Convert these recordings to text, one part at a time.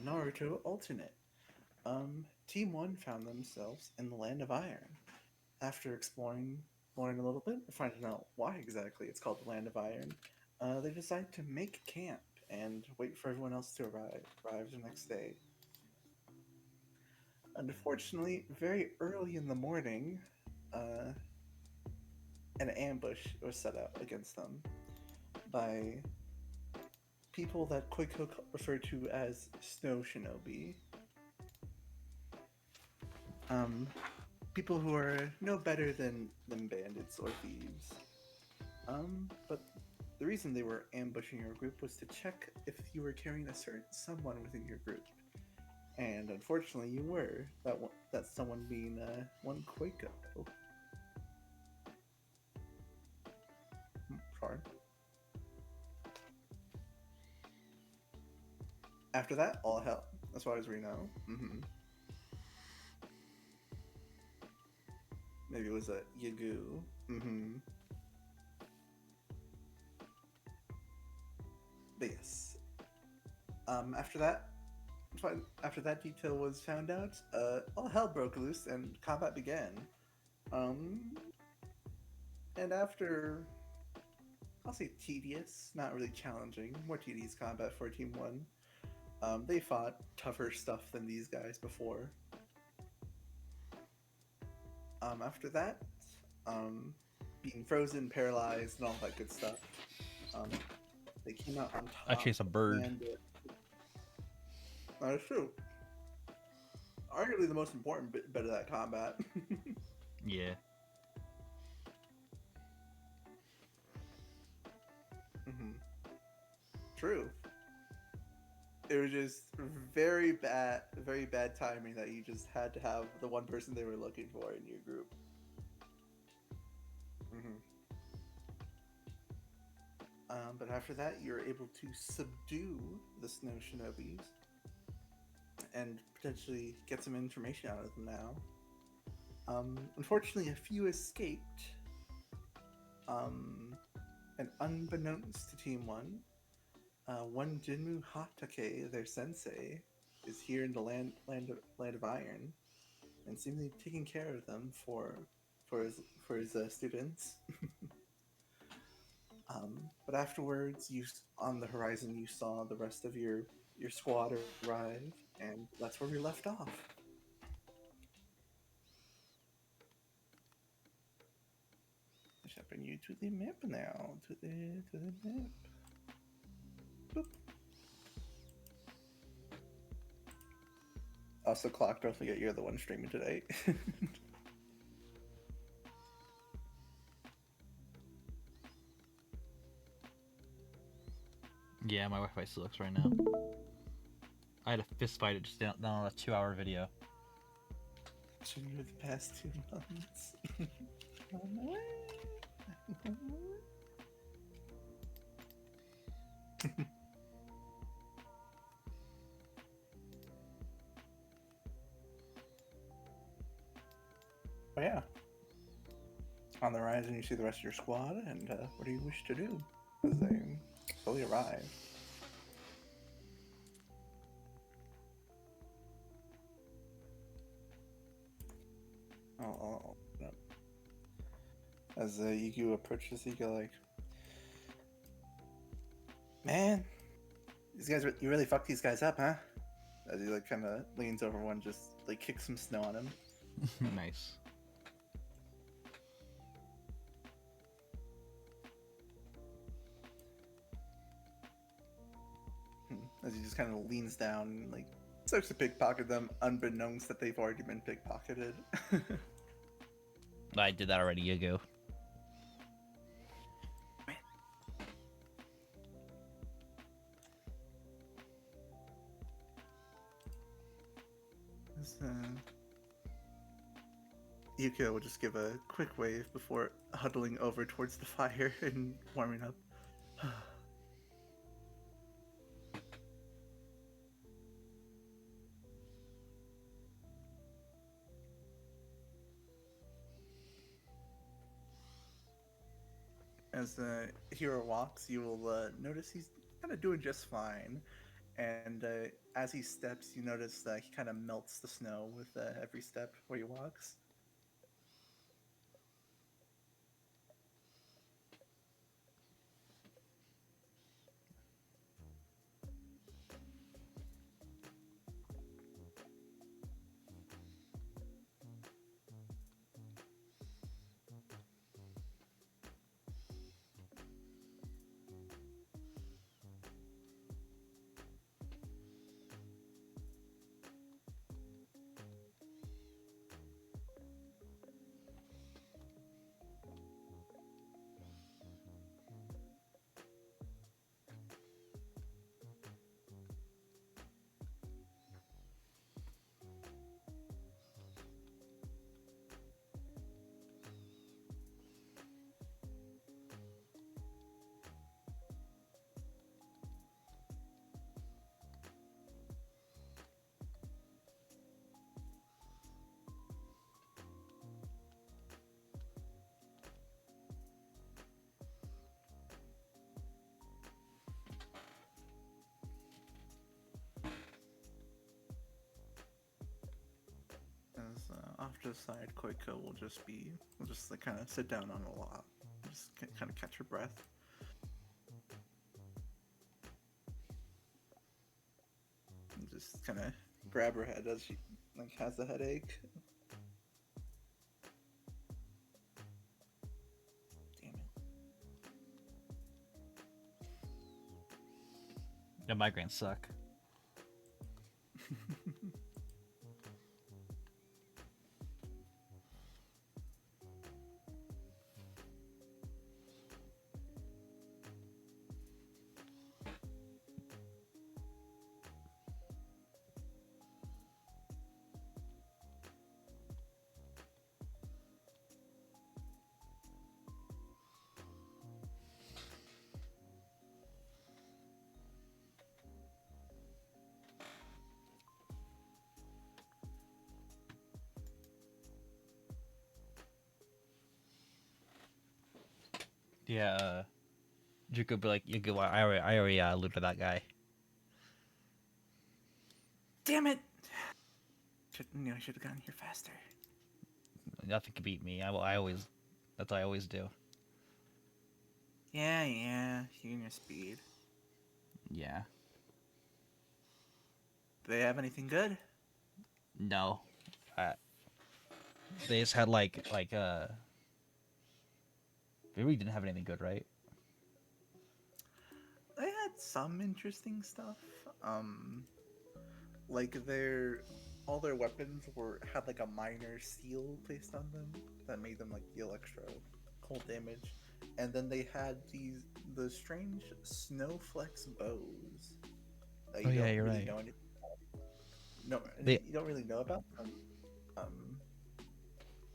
Naruto alternate. Team 1 found themselves in the Land of Iron. After exploring a little bit, finding out why exactly it's called the Land of Iron, they decide to make camp and wait for everyone else to arrive the next day. Unfortunately, very early in the morning, uh, an ambush was set up against them by people that Quick Hook referred to as snow shinobi. Um, People who are no better than bandits or thieves. But the reason they were ambushing your group was to check if you were carrying a certain someone within your group. And unfortunately, you were. That someone being one Quaco. Sorry. After that, all hell, as far as we know. Maybe it was a Yagu. But yes. After that, after that detail was found out, all hell broke loose and combat began. Um, and after, I'll say tedious, not really challenging, more tedious combat for Team 1, they fought tougher stuff than these guys before. After that, um, being frozen, paralyzed, and all that good stuff, um, they came out on I top. chase a bird. And that's true. Arguably the most important bit of that combat. Yeah. hmm True. It was just very bad timing that you just had to have the one person they were looking for in your group. hmm but after that, you're able to subdue the snow shinobis and potentially get some information out of them now. Unfortunately, a few escaped, um, and unbeknownst to Team 1, one Jinmu Hatake, their sensei, is here in the land of Iron, and seemingly taking care of them for his students. But afterwards, on the horizon, you saw the rest of your squad arrive, and that's where we left off. I shall bring you to the map now. To the map. Boop. Also, Clock, don't forget you're the one streaming today. Yeah, my Wi-Fi sucks right now. I had a fist fight just down on a 2-hour video. Over the past 2 months. But yeah, on the horizon, you see the rest of your squad, and what do you wish to do as they slowly arrive? No. As Yigu approaches, you go like, "Man, these guys, you really fucked these guys up, huh?" As he like kind of leans over one, just like kicks some snow on him. Nice. As he just kind of leans down and like starts to pickpocket them, unbeknownst that they've already been pickpocketed. I did that already, Yago. Yukio will just give a quick wave before huddling over towards the fire and warming up. As the hero walks, you will notice he's kind of doing just fine. And as he steps, you notice that he kind of melts the snow with every step where he walks. As off to the side, Koiko will just like kind of sit down on a log, just kind of catch her breath. And just kind of grab her head as she like has the headache. Damn The migraines suck. it. Yeah, you could be like, you could. I already looted that guy. Damn it! I should have gotten here faster. Nothing can beat me. I always, that's what I always do. Yeah, you and your speed. Yeah. Do they have anything good? No. Uh, they just had they really didn't have anything good, right? They had some interesting stuff. Um, like all their weapons were had like a minor seal placed on them that made them like deal extra cold damage, and then they had the strange snowflex bows that Oh you yeah, don't you're really right. know no They you don't really know about them. Um,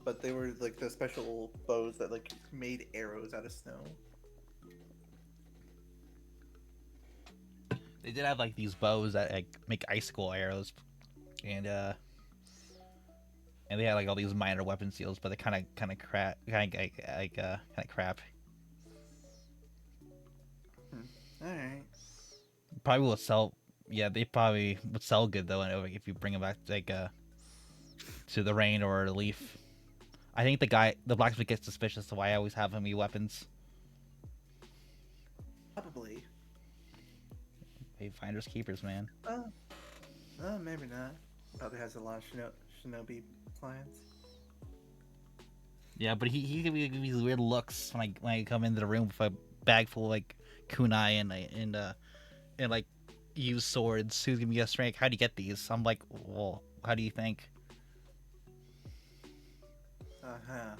but they were like the special bows that like made arrows out of snow. they did have like these bows that like make icicle arrows, and and they had like all these minor weapon seals, but they kind of crap, kind of crap. All right. Probably will sell. Yeah, they probably would sell good though, and if you bring them back to the rain or the leaf. I think the blacksmith gets suspicious, so I always have him use weapons. Probably. Hey, finders keepers, man. Uh, maybe not. Probably has a lot of shinobi clients. Yeah, but he give me these weird looks when I come into the room with a bag full of like kunai and like use swords. Who's giving me a strength? How do you get these? I'm like, well, how do you think? Uh-huh.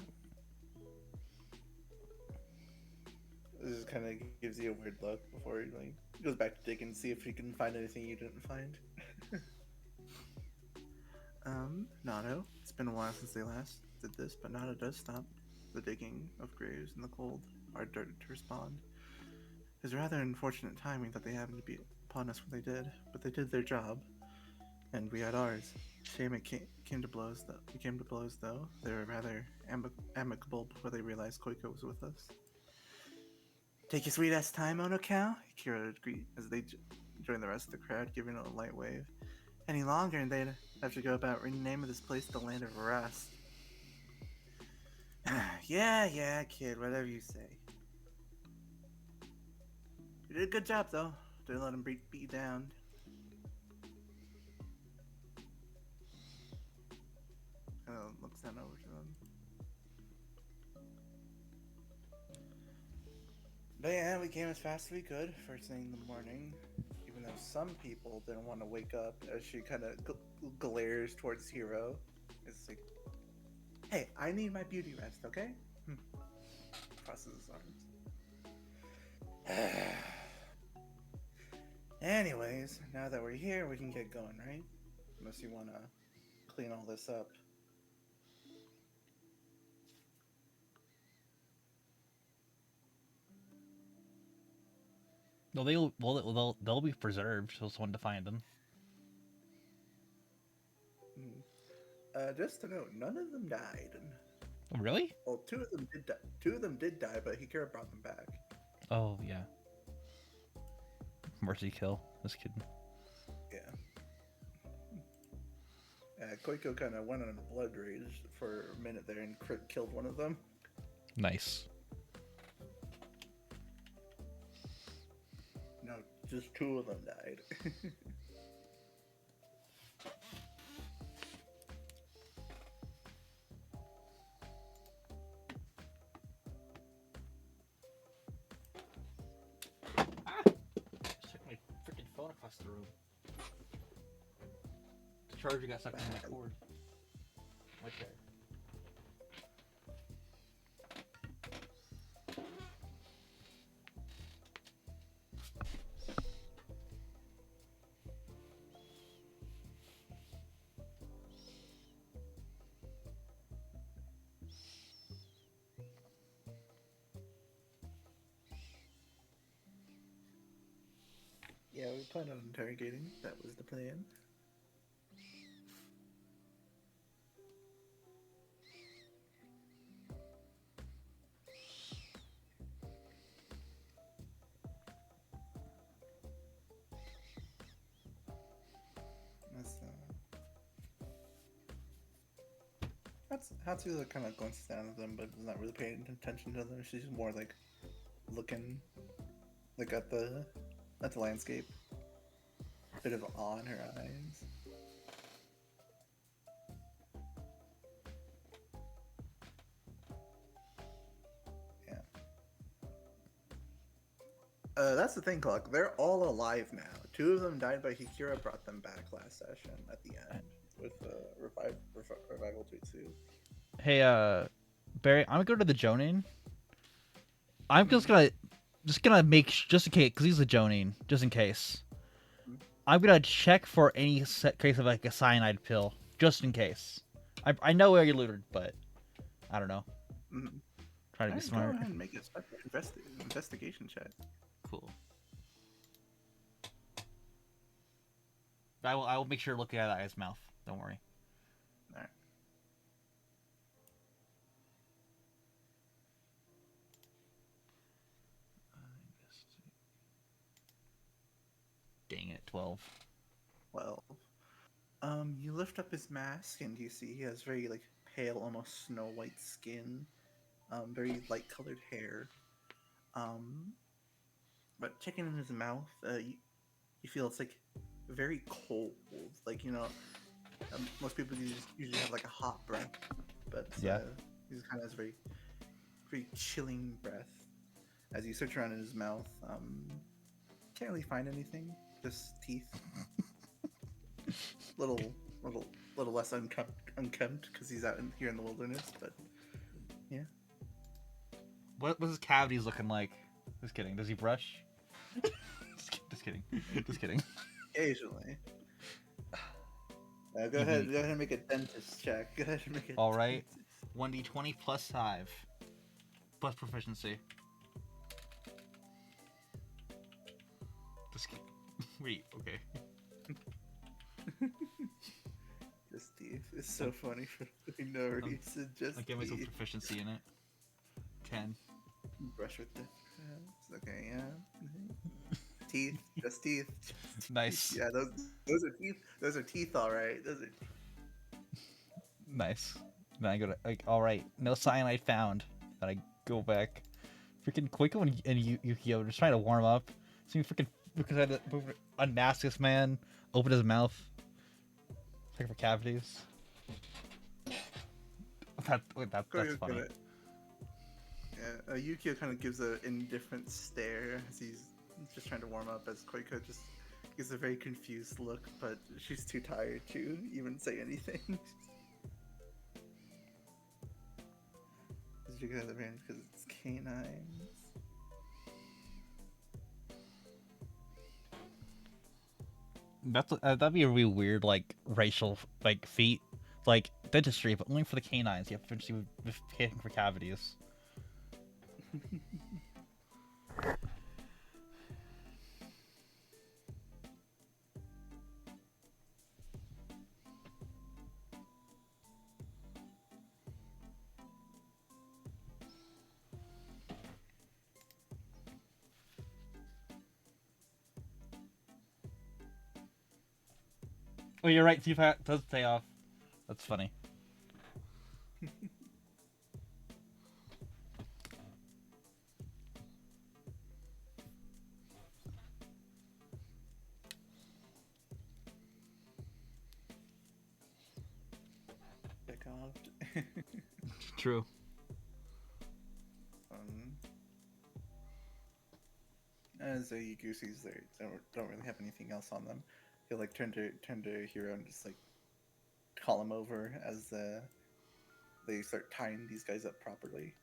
This just kind of gives you a weird look before he like goes back to dig and see if he can find anything you didn't find. Nato, it's been a while since they last did this, but Nato does stop the digging of graves in the cold, our dirt to respond. It's rather unfortunate timing that they happened to be upon us when they did, but they did their job, and we had ours. Shame it came to blows. Though we came to blows, though they were rather amicable before they realized Koiko was with us. Take your sweet ass time, Ono Cow. Kira agreed as they join the rest of the crowd, giving it a light wave. Any longer, and they'd have to go about renaming this place the Land of Rest. Yeah, kid, whatever you say. You did a good job, though. Didn't let him beat you down. Looks down over to them. But yeah, we came as fast as we could first thing in the morning. Even though some people didn't want to wake up, as she kind of glares towards Hero. It's like, hey, I need my beauty rest, okay? Crosses his arms. Anyways, now that we're here, we can get going, right? Unless you want to clean all this up. No, they'll be preserved. So someone to find them. Just to note, none of them died. Oh, really? Well, two of them did die. Two of them did die, but Hikura brought them back. Oh yeah. Mercy kill. Just kidding. Yeah. Koiko kind of went on a blood rage for a minute there and killed one of them. Nice. No, just two of them died. Just took my freaking phone across the room. The charger got stuck in my cord. My chair. Yeah, we planned on interrogating. That was the plan. That's Hatsu's kind of glances down at them, but is not really paying attention to them. She's more like looking, like at the landscape. Bit of awe in her eyes. Yeah. That's the thing, Clark. They're all alive now. Two of them died, but Hikura brought them back last session at the end with revival tweet too. Hey, Barry, I'm gonna go to the Jonin. I'm just gonna make just in case, because he's a Jonin, just in case. I'm gonna check for any case of like a cyanide pill, just in case. I know where you looted, but I don't know. Mm-hmm. Try to be smart. Go ahead and make a investigation check. Cool. I will make sure to look at that guy's mouth. Don't worry. All right. Dang it, 12. Well, you lift up his mask and you see he has very like pale, almost snow white skin, very light colored hair. But checking in his mouth, you feel it's like very cold. Like, you know, most people usually have like a hot breath, but Yeah. he kind of has very, very chilling breath. As you search around in his mouth, can't really find anything. Just teeth. little less unkempt because he's out here in the wilderness. But yeah. What's his cavities looking like? Just kidding. Does he brush? Just kidding. Just kidding. Occasionally. Go ahead and make a dentist check. Go ahead and make it. All right. 1d20 plus 5. Plus proficiency. Just kidding. Wait, okay. Just teeth. It's so funny for no reason. Just I'll give myself teeth. proficiency in it. 10. Brush with the okay, yeah. Teeth. Just teeth. Just teeth. Nice. Yeah, those are teeth. Those are teeth, all right. Those are. Nice. Then I go to like, all right, no cyanide found. Then I go back. Freaking Koiko and Yukio just trying to warm up. So you freaking because I had to unmask this man, open his mouth, check for cavities. That's Koiko's funny. gonna. Yeah, Yukio kind of gives an indifferent stare as he's just trying to warm up. As Koiko just gives a very confused look, but she's too tired to even say anything. Because you got advantage because it's canines. That'd be a really weird like racial like feat, like dentistry, but only for the canines. You have to see with checking for cavities. Oh, you're right. Teeth does pay off. That's funny. Pick off. True. um, as Yuku sees they don't really have anything else on them, he'll like turn to Hiro and just like call him over as they start tying these guys up properly.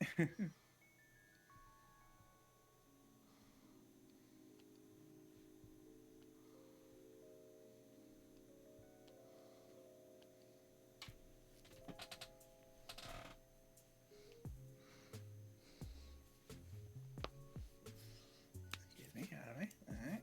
Excuse me, out of me. All right.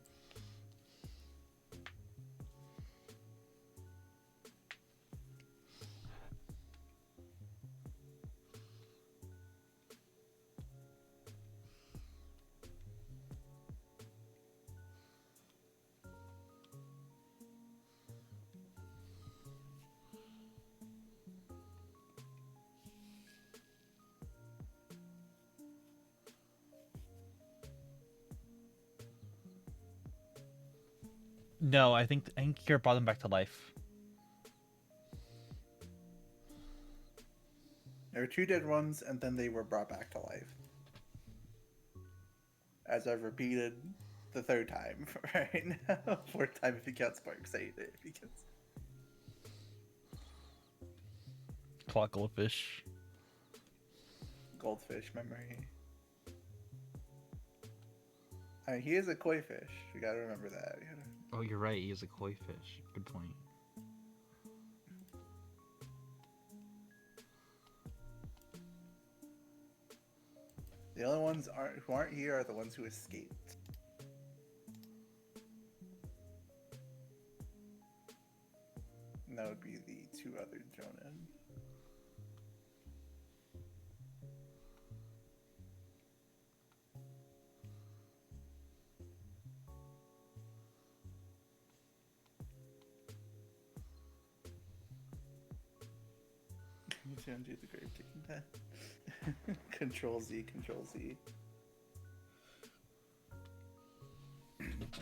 No, I think Kira brought them back to life. There were two dead ones, and then they were brought back to life. As I've repeated the third time right now. Fourth time if you count Sparks. Say it if you count. Clock goldfish. Goldfish memory. He is a koi fish. You gotta remember that. Oh, you're right. He is a koi fish. Good point. The only ones who aren't here are the ones who escaped. And that would be the two other Jonin. You undo the grave digging that. Control Z, Control Z.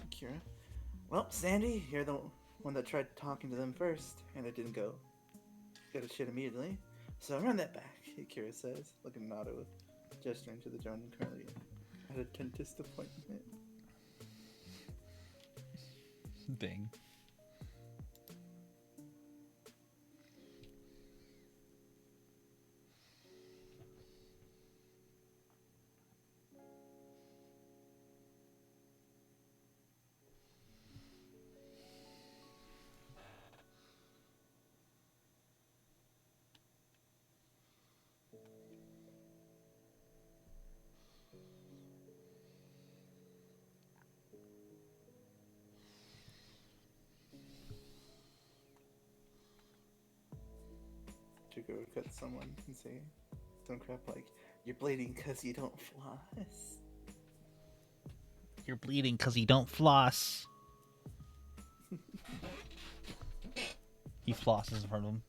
Kira. Well, Sandy, you're the one that tried talking to them first, and it didn't go. Got a shit immediately. So run that back, Kira says, looking at Naruto, gesturing to the Jonin currently at a dentist appointment. Dang. To go cut someone and say some crap like, "You're bleeding because you don't floss." You're bleeding because you don't floss. He flosses in front of him.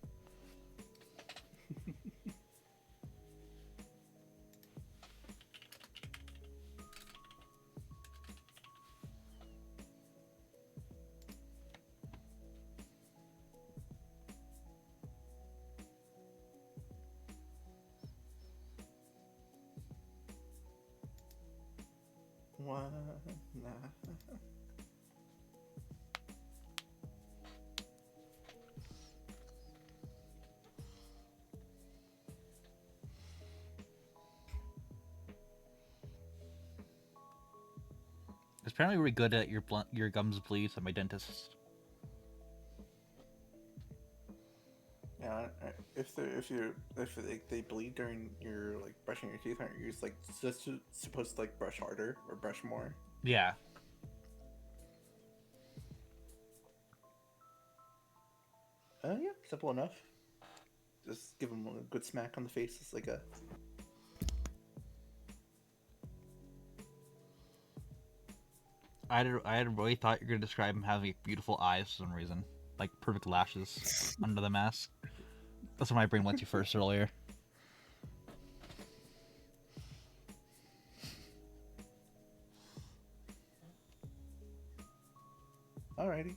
What? Nah. It's apparently really good at your gums bleed at my dentist. Yeah, if they bleed during your like brushing your teeth, aren't you just like supposed to like brush harder or brush more? Yeah. Yeah, simple enough. Just give them a good smack on the face. It's like a. I had really thought you were gonna describe him having beautiful eyes for some reason, like perfect lashes under the mask. That's where my brain went to first earlier. Alrighty.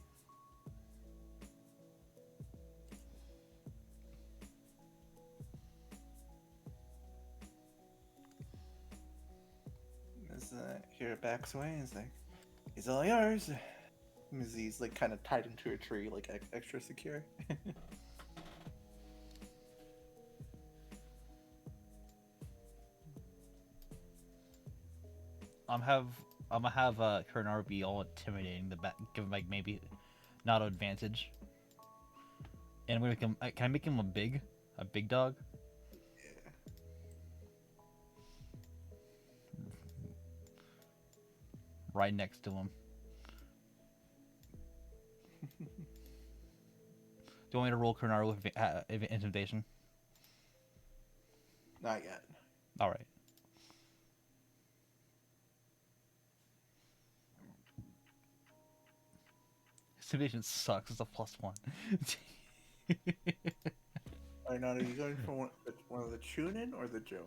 As here backs away, he's like, "He's all yours." As he's like kind of tied into a tree, like extra secure. I'm have I'm gonna have Kurnar be all intimidating, give him like maybe not an advantage, and I'm gonna make him. Can I make him a big dog? Yeah. Right next to him. Do you want me to roll Kurnar with intimidation? Not yet. All right. Intimidation sucks. It's a +1. Alright, now are you going for one of the Chunin or the Jonin?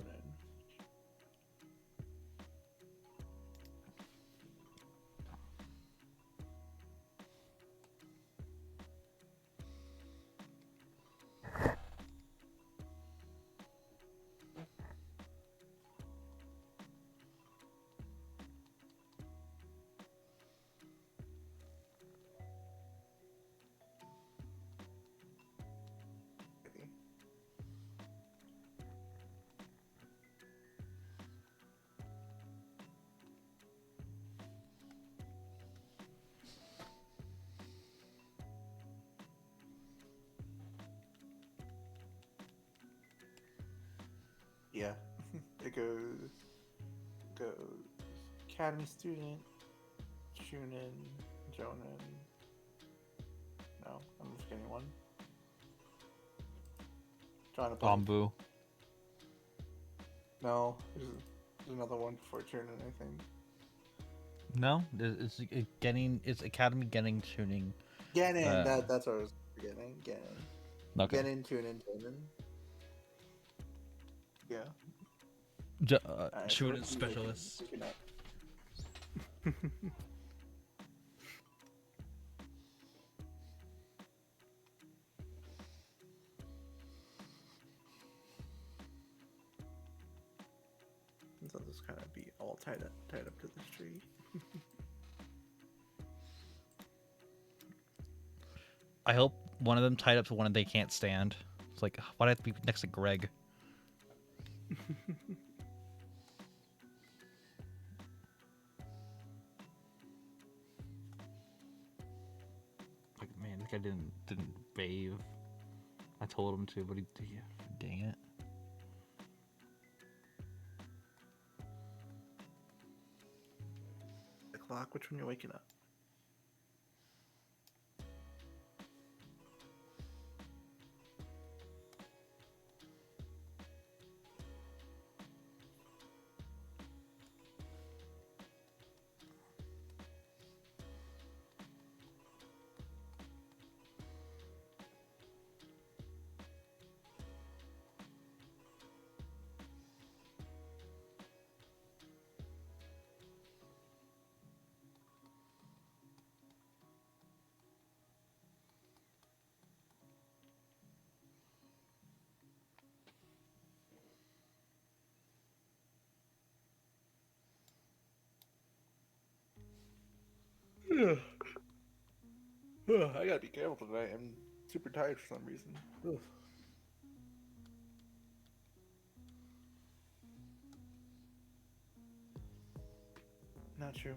Yeah. It goes Academy student, Chunin, Jonin. No, I'm just getting one. Trying to play. Bamboo. No, there's another one before Chunin, I think. No, it's Academy getting tuning. Genin, that's what I was forgetting. Genin. Okay. Genin, Chunin, Jonin. Yeah. Alright, so Tuning what do you specialists. looking at? So I'll just kind of be all tied up to this tree. I hope one of them tied up to one they can't stand. It's like, why do I have to be next to Greg? Like, man, this guy didn't bathe. I told him to, but he dang it. The clock, which one you're waking up? I gotta be careful tonight. I'm super tired for some reason. Ugh. Not sure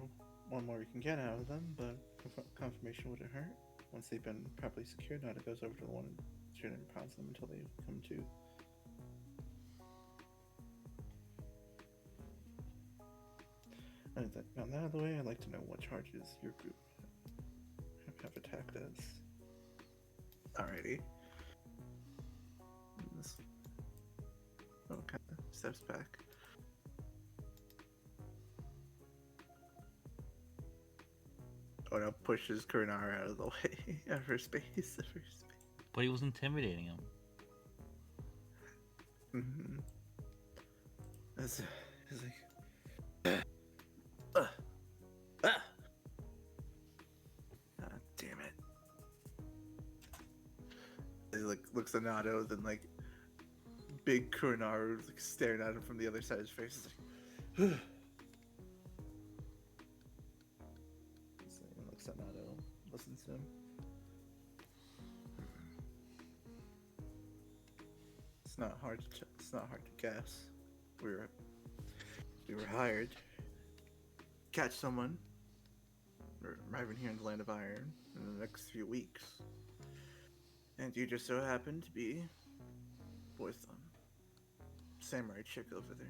one more we can get out of them, but confirmation wouldn't hurt. Once they've been properly secured, Nada goes over to the one and straight and pounds them until they come to. And that, now that out of the way, I'd like to know what charges your group have attacked us. Alrighty. This, oh, kind of steps back. Oh no, pushes Kurinara out of the way of her space. But he was intimidating him. Mm-hmm. That's it's like. Ah, damn it. He like looks at Nato, then like big Kurinaru like staring at him from the other side of his face. He's like, so he looks at Nato, listens to him. It's not hard to guess. We were hired to catch someone. We're arriving here in the land of Iron in the next few weeks, and you just so happen to be with samurai chick over there.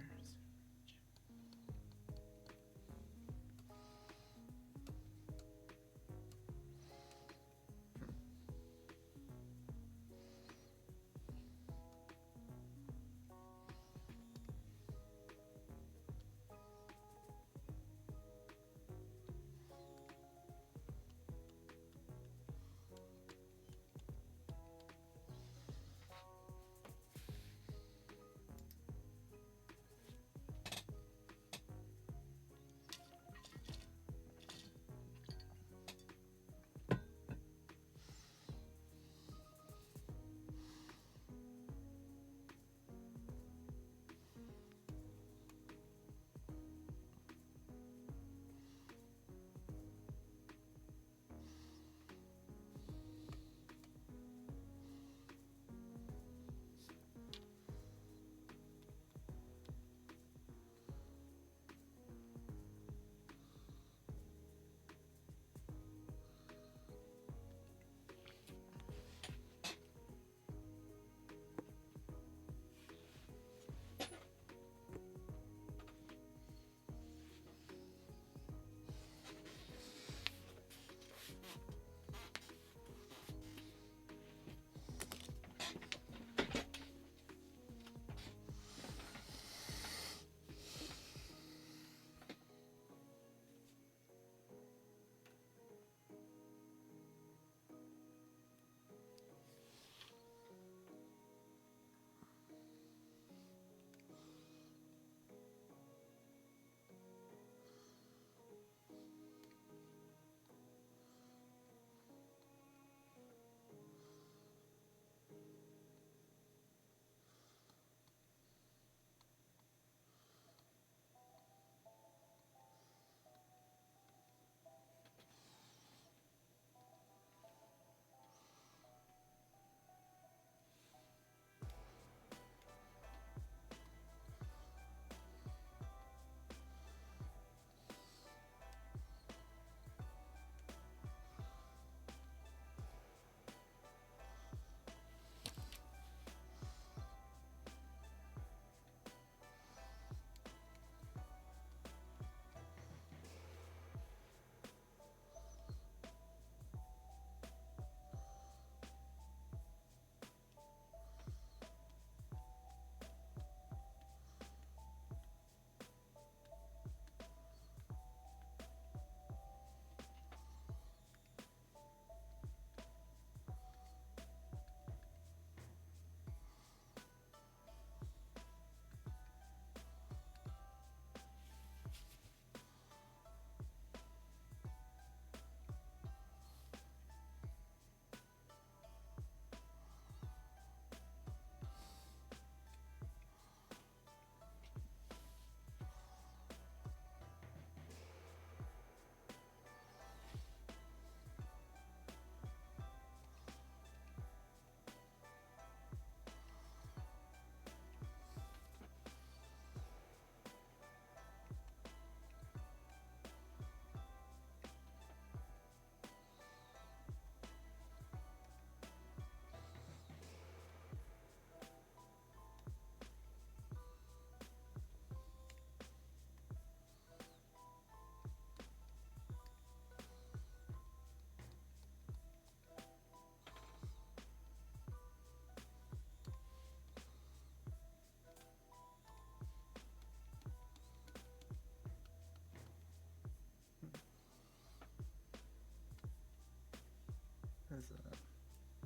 as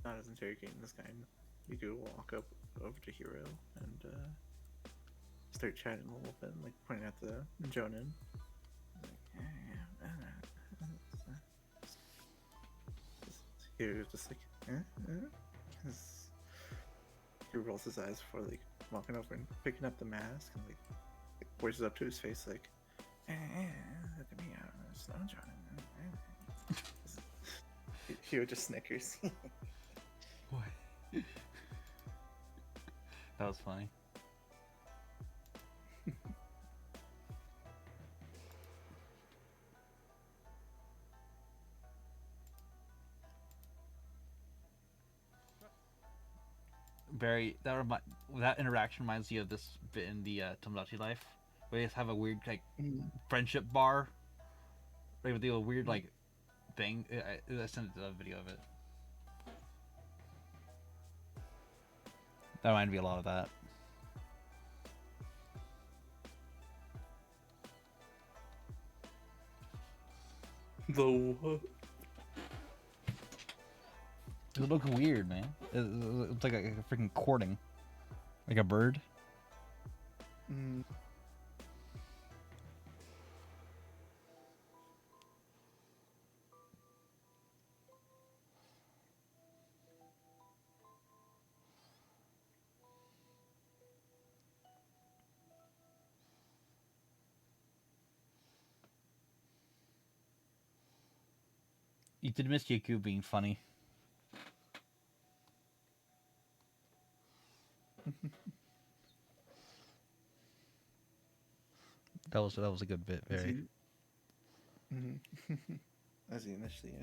not as interrogating this guy, you could walk up over to Hero and start chatting a little bit, like pointing at the Jonin. Like, Hero's just like, His- he rolls his eyes before like walking over and picking up the mask and like pushes up to his face like, look at me, I'm a Snow Jonin. Hero just snickers. What? That was funny. That interaction reminds you of this bit in the Tomodachi Life, where they just have a weird like friendship bar. They would do a weird like thing. I sent a video of it. That reminded me a lot of that. The what? It looked weird, man. It's like a freaking courting, like a bird. Mm. You did miss Yaku being funny. That was a good bit. Very. As he initially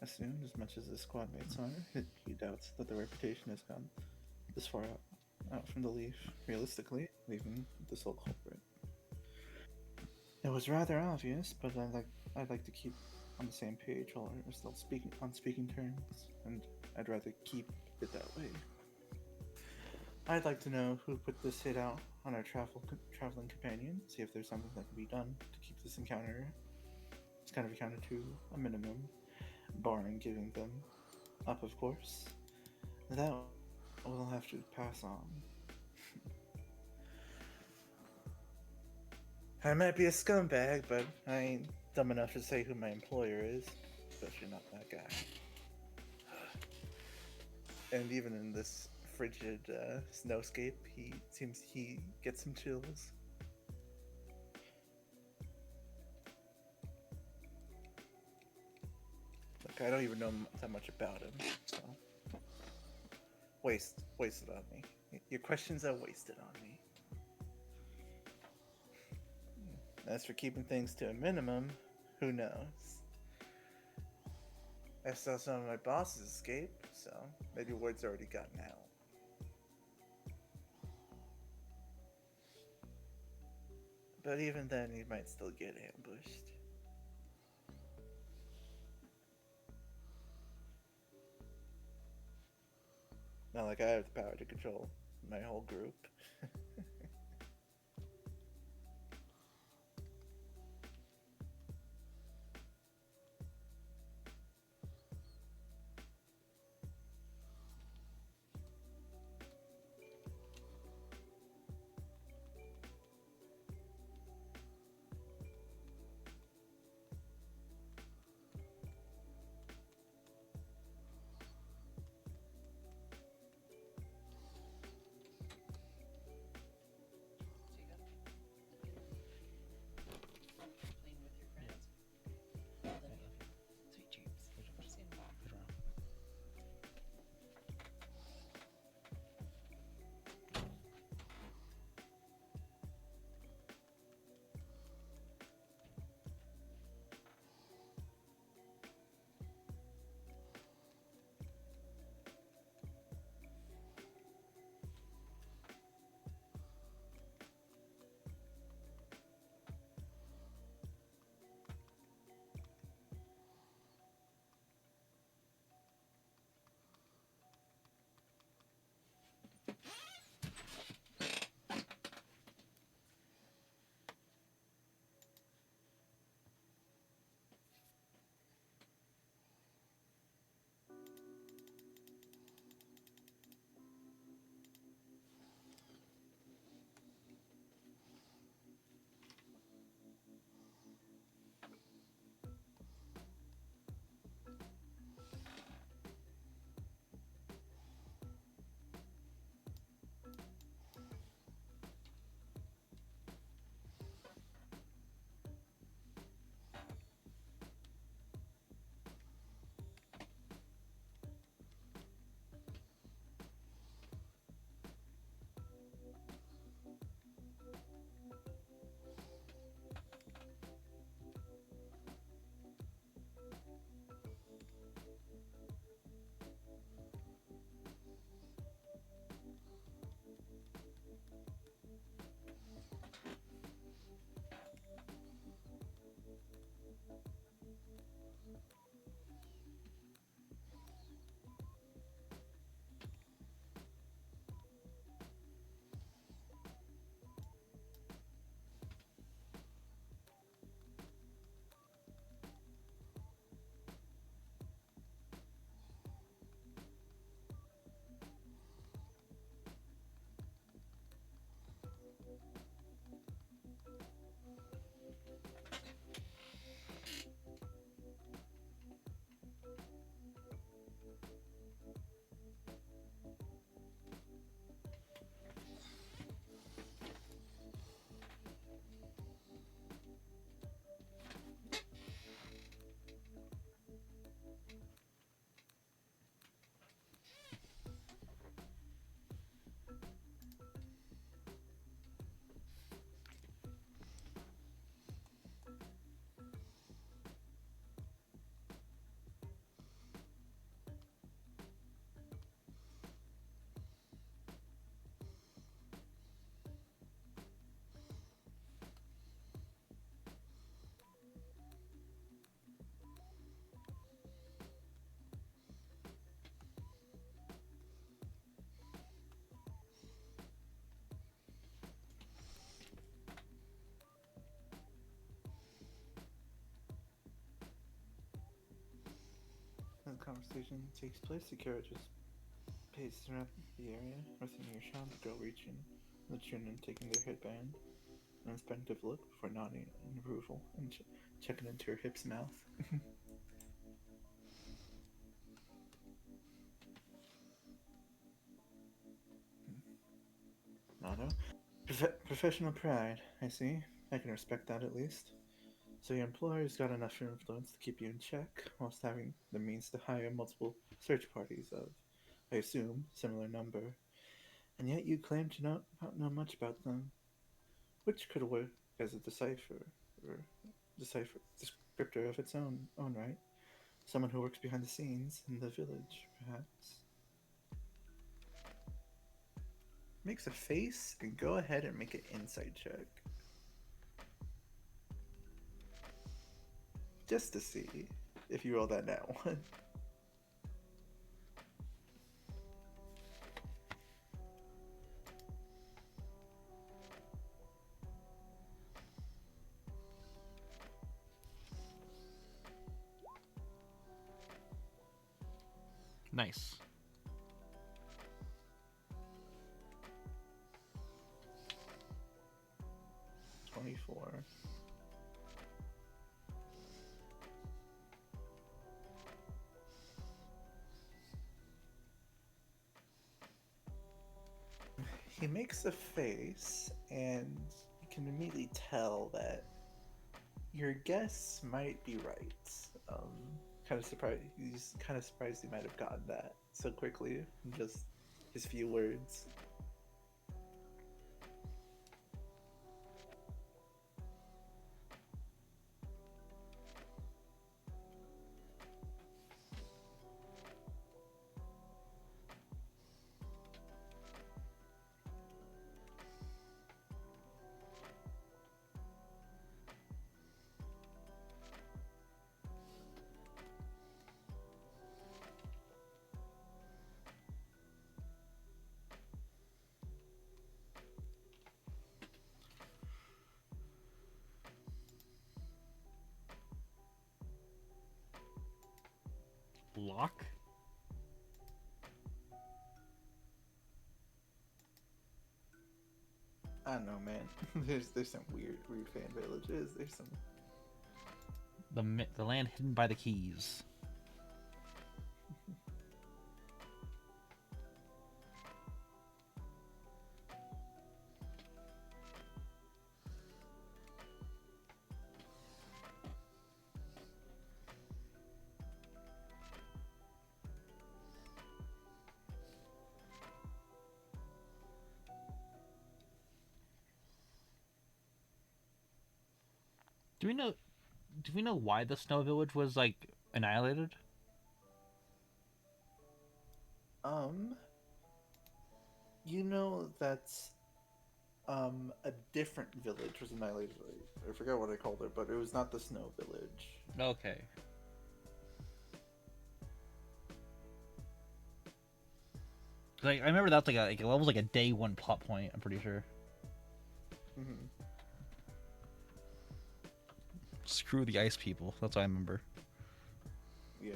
assumed, as much as his squad mates are, he doubts that the reputation has gone this far out from the leaf, realistically, leaving the sole culprit. It was rather obvious, but I'd like to keep on the same page while we're still speaking on speaking terms, and I'd rather keep it that way. I'd like to know who put this hit out on our traveling companion, see if there's something that can be done to keep this kind of encounter to a minimum, barring giving them up, of course. That we'll have to pass on. I might be a scumbag, but I ain't dumb enough to say who my employer is, especially not that guy. And even in this frigid snowscape, he gets some chills. Look, I don't even know that much about him, so wasted on me. Your questions are wasted on me. As for keeping things to a minimum, who knows? I saw some of my bosses escape, so maybe word's already gotten out. But even then, he might still get ambushed. Not like I have the power to control my whole group. conversation takes place, Akira just paced around the area within earshot, the girl reaching, the children taking their headband, an inspective look before nodding in approval and checking into her hip's mouth. Nado? Professional pride, I see. I can respect that at least. So your employer's got enough influence to keep you in check, whilst having the means to hire multiple search parties of, I assume, similar number. And yet you claim to not know much about them, which could work as a or descriptor of its own right. Someone who works behind the scenes in the village, perhaps. Makes a face and go ahead and make an insight check. Just to see if you roll that nat one. Nice. $24. He makes a face, and you can immediately tell that your guess might be right. Kind of surprised. He's kind of surprised he might have gotten that so quickly from just his few words. Lock? I don't know, man. There's some weird fan villages. There's some. The land hidden by the keys. Do we know? Do we know why the snow village was like annihilated? Um, you know that a different village was annihilated. I forgot what I called it, but it was not the Snow Village. Okay. Like I remember that's like that was like a day one plot point. I'm pretty sure. Mm-hmm. Screw the ice people. That's what I remember. Yeah.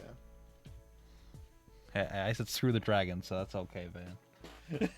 I said screw the dragon, so that's okay, man.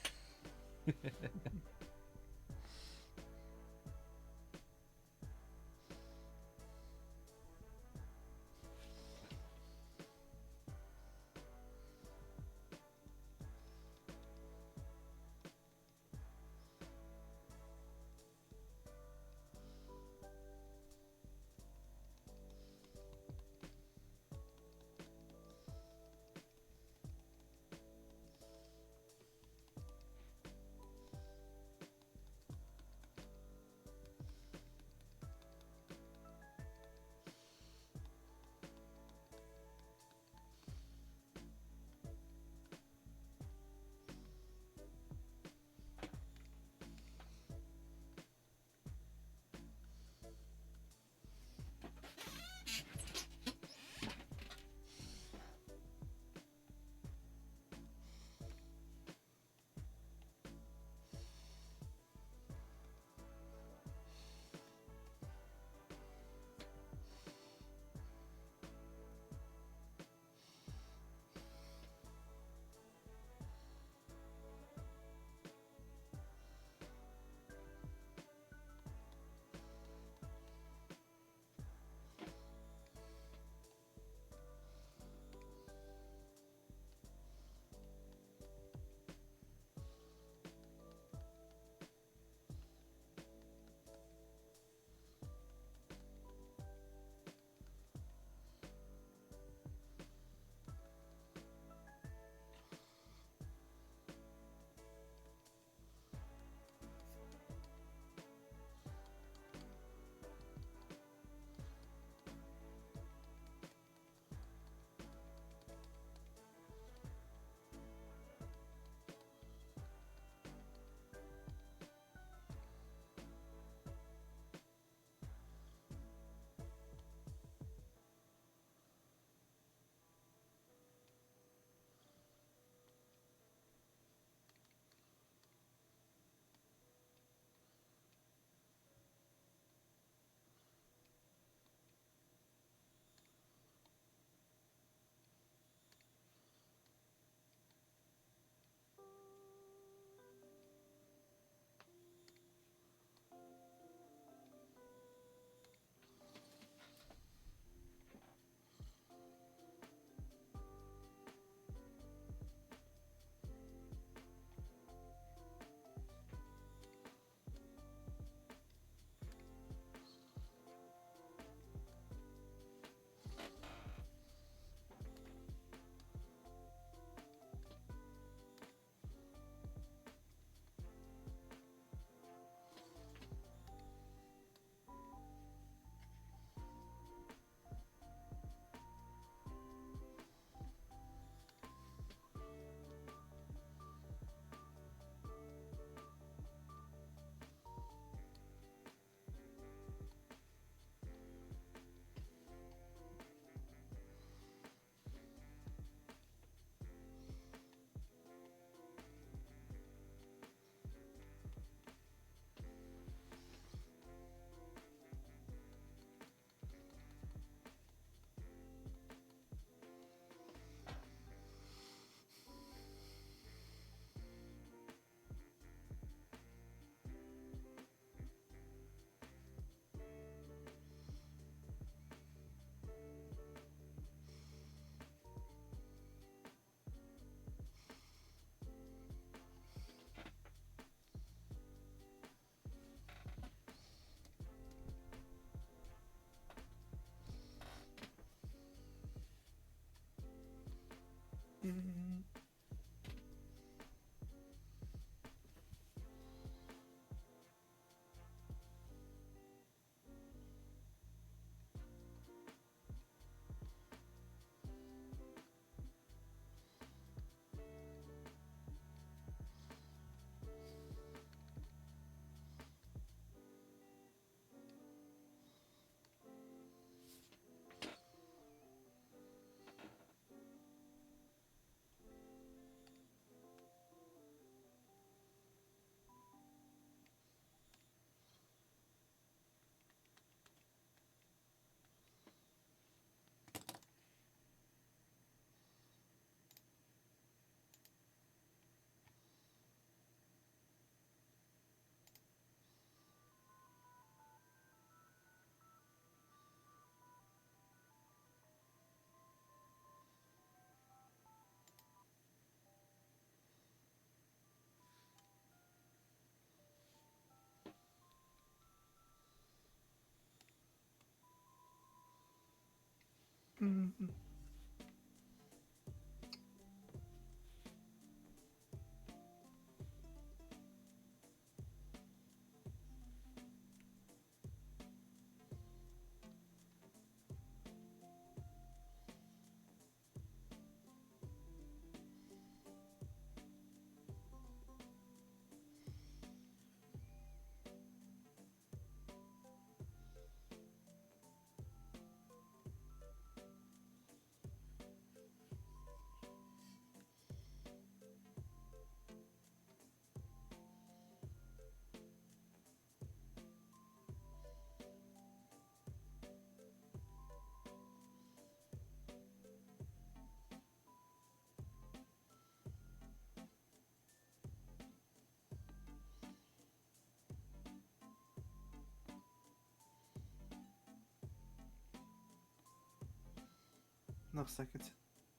Looks like it's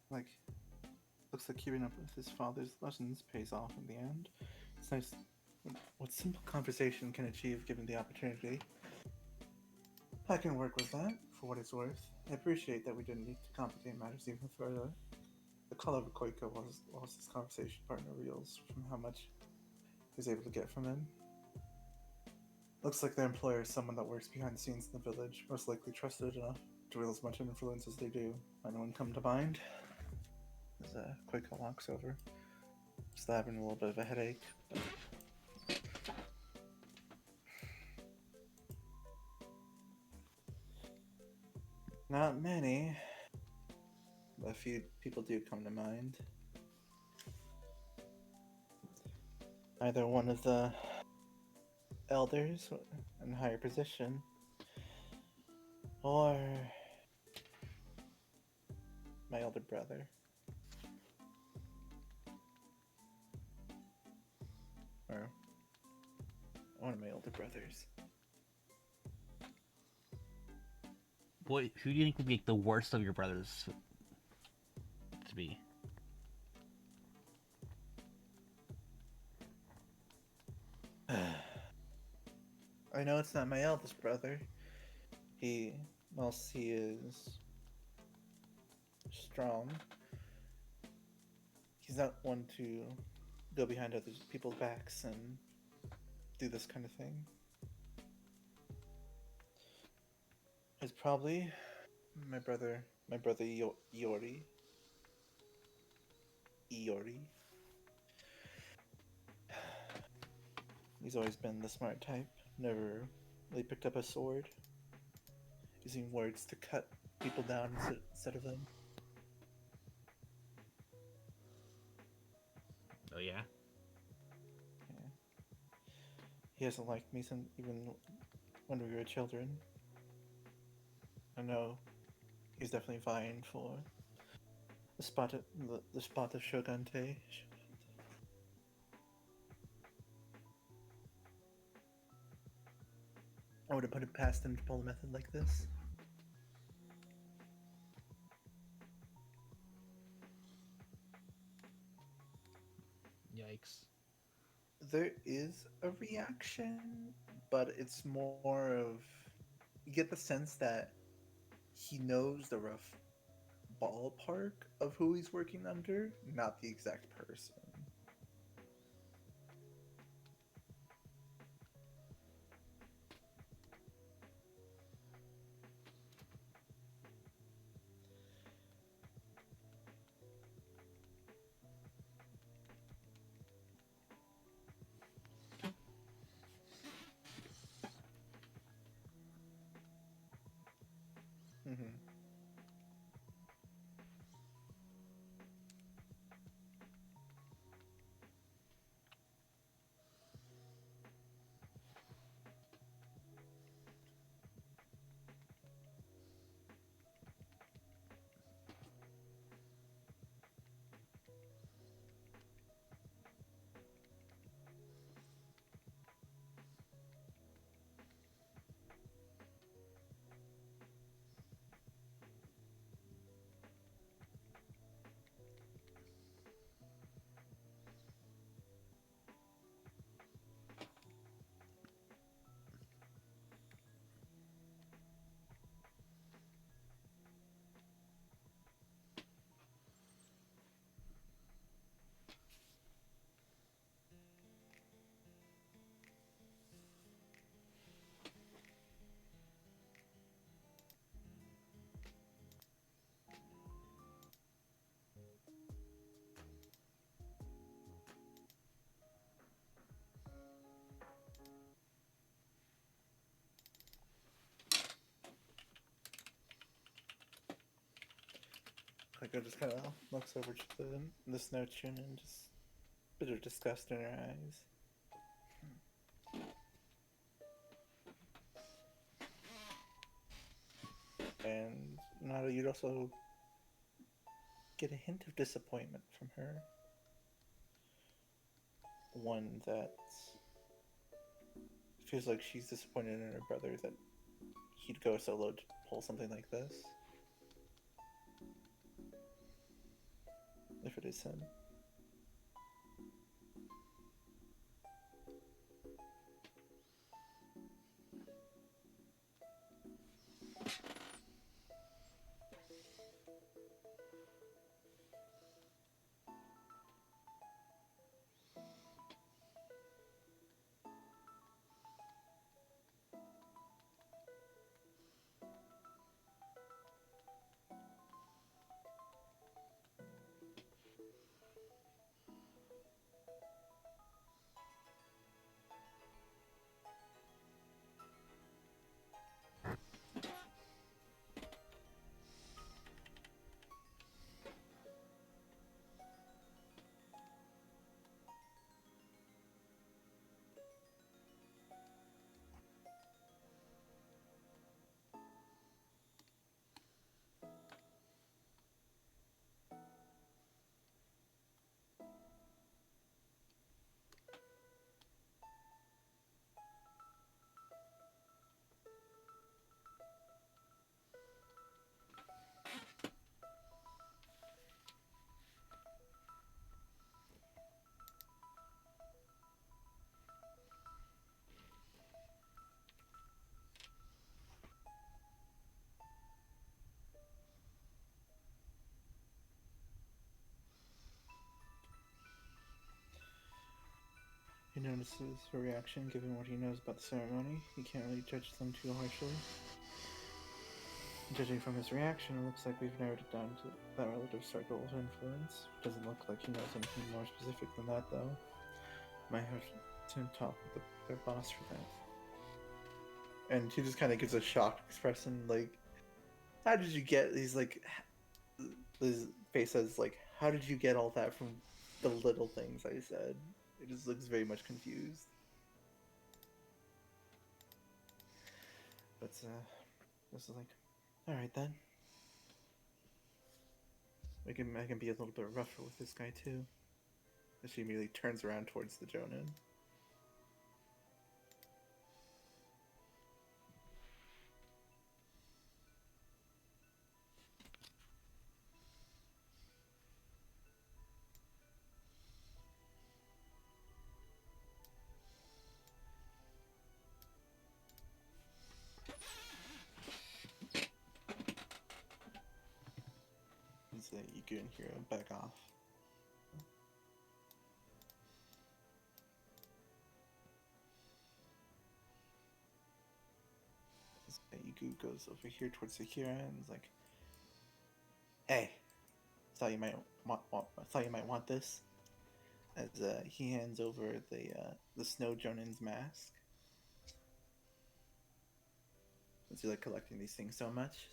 like looks like keeping up with his father's lessons pays off in the end. It's nice what simple conversation can achieve given the opportunity. I can work with that for what it's worth. I appreciate that we didn't need to complicate matters even further. The call of Koiko was his conversation partner reels from how much he was able to get from him. Looks like their employer is someone that works behind the scenes in the village, most likely trusted enough to wield as much influence as they do. Anyone come to mind? As Koiko walks over, still having a little bit of a headache. Not many, but a few people do come to mind. Either one of the elders in a higher position, or my elder brother. Or one of my older brothers. What? Who do you think would be like, the worst of your brothers to be? I know it's not my eldest brother. Whilst he is strong, he's not one to go behind other people's backs and do this kind of thing. It's probably my brother Iori. Iori. He's always been the smart type. Never really picked up a sword, using words to cut people down instead of them. Oh yeah. Yeah. He hasn't liked me since even when we were children. I know he's definitely vying for the spot of Shogante. I would have put it past him to pull a method like this. Yikes. There is a reaction, but it's more of you get the sense that he knows the rough ballpark of who he's working under, not the exact person. Mm-hmm. Mako just kind of looks over to the snow tune and just a bit of disgust in her eyes. And Nada, you'd also get a hint of disappointment from her. One that feels like she's disappointed in her brother that he'd go solo to pull something like this. If it is him. He notices her reaction given what he knows about the ceremony. He can't really judge them too harshly. Judging from his reaction, it looks like we've narrowed it down to that relative circle of influence. Doesn't look like he knows anything more specific than that, though. Might have to talk with their boss for that. And he just kind of gives a shocked expression, like, how did you get... He's like... His face says, like, how did you get all that from the little things I said? It just looks very much confused. But, this is like, alright then. I can be a little bit rougher with this guy too. And she immediately turns around towards the Jonin. You can hear him back off. Yuku goes over here towards Sakura and is like, "Hey, thought you might want this." As he hands over the Snow Jonin's mask. Since you like collecting these things so much.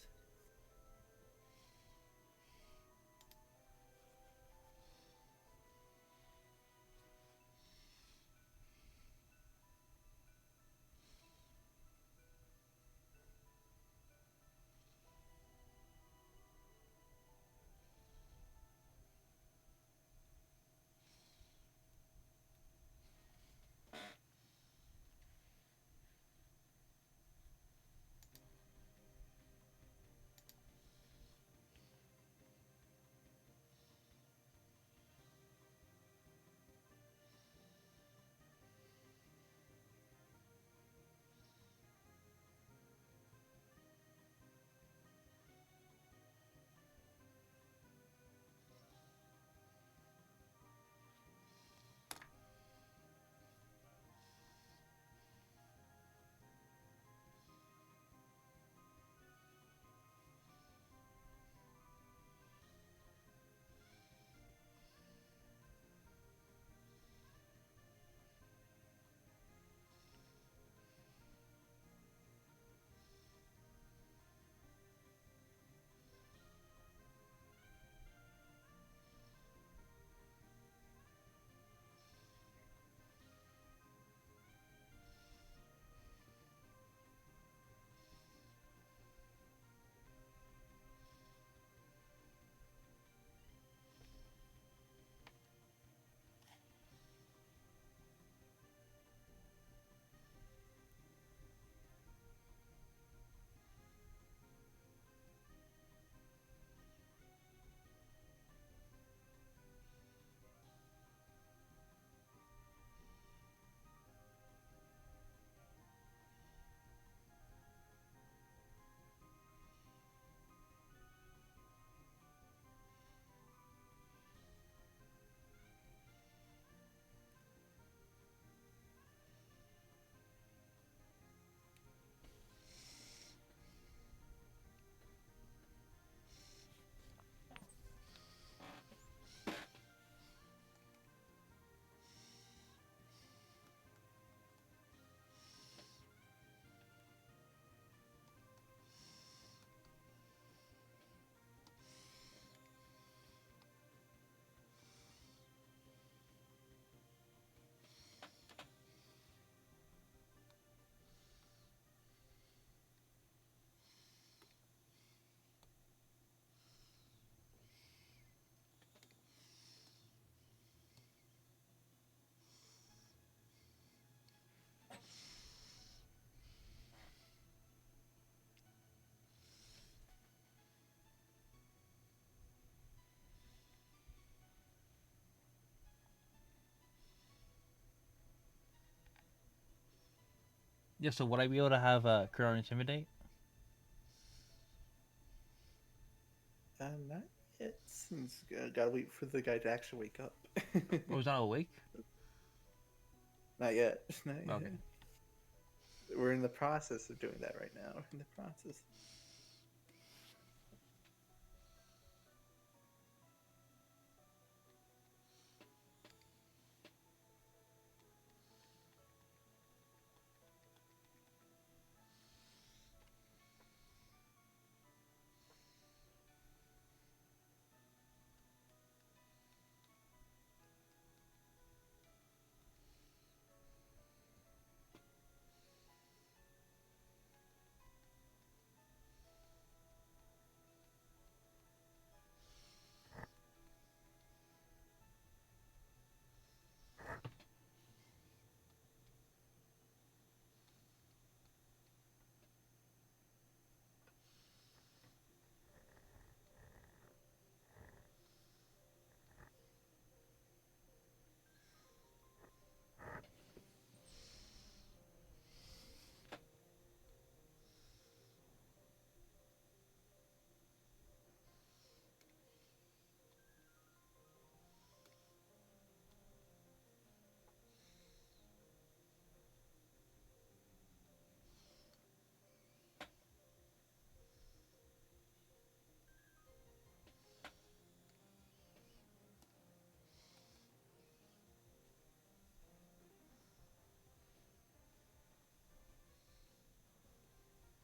Yeah. So would I be able to have Kurara intimidate? Not yet, since gotta wait for the guy to actually wake up. Oh, he's not awake. Not yet. Not yet. Okay. We're in the process of doing that right now. We're in the process.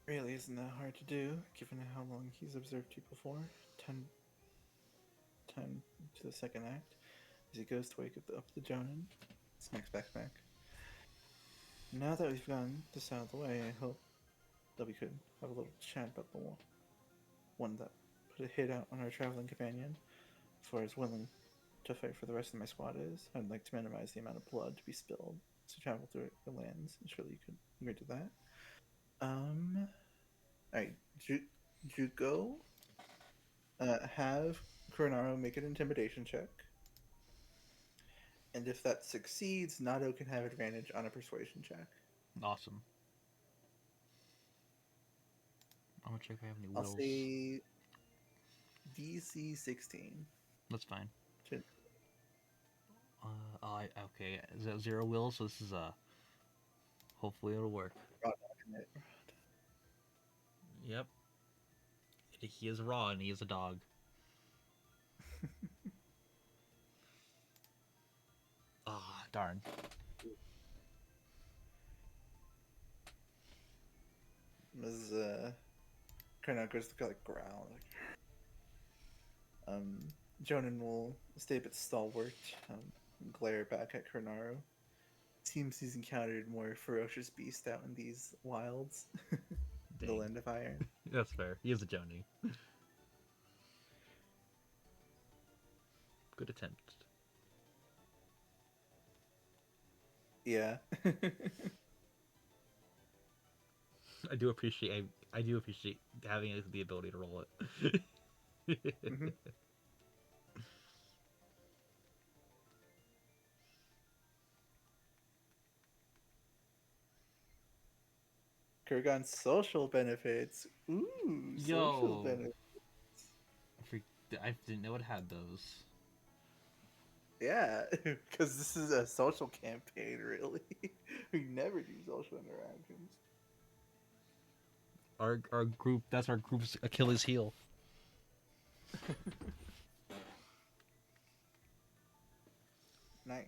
Really isn't that hard to do, given how long he's observed you before. 10 to the second act. As he goes to wake up the Jonin. Smack, smack, smack. Now that we've gotten this out of the way, I hope that we could have a little chat about the one that put a hit out on our traveling companion. As far as willing to fight for the rest of my squad is, I'd like to minimize the amount of blood to be spilled to travel through the lands. Surely you could agree to that. Alright, Juko, have Coronaro make an intimidation check. And if that succeeds, Nado can have advantage on a persuasion check. Awesome. I'm gonna check if I have any I'll wills. say DC 16. That's fine. To, Okay. Is that 0 wills? So this is hopefully it'll work. Yep. He is raw and he is a dog. Ah, darn. As Coronaro goes to like growl. Jonin will stay a bit stalwart, glare back at Coronaro. Seems he's encountered more ferocious beasts out in these wilds. The Dang. Land of Iron. That's fair. He is a Joni. Good attempt. Yeah. I do appreciate having the ability to roll it. Mm-hmm. Kurgan's social benefits. Ooh, social Yo. benefits. I didn't know it had those. Yeah, because this is a social campaign, really. We never do social interactions. Our group, that's our group's Achilles heel. Nice.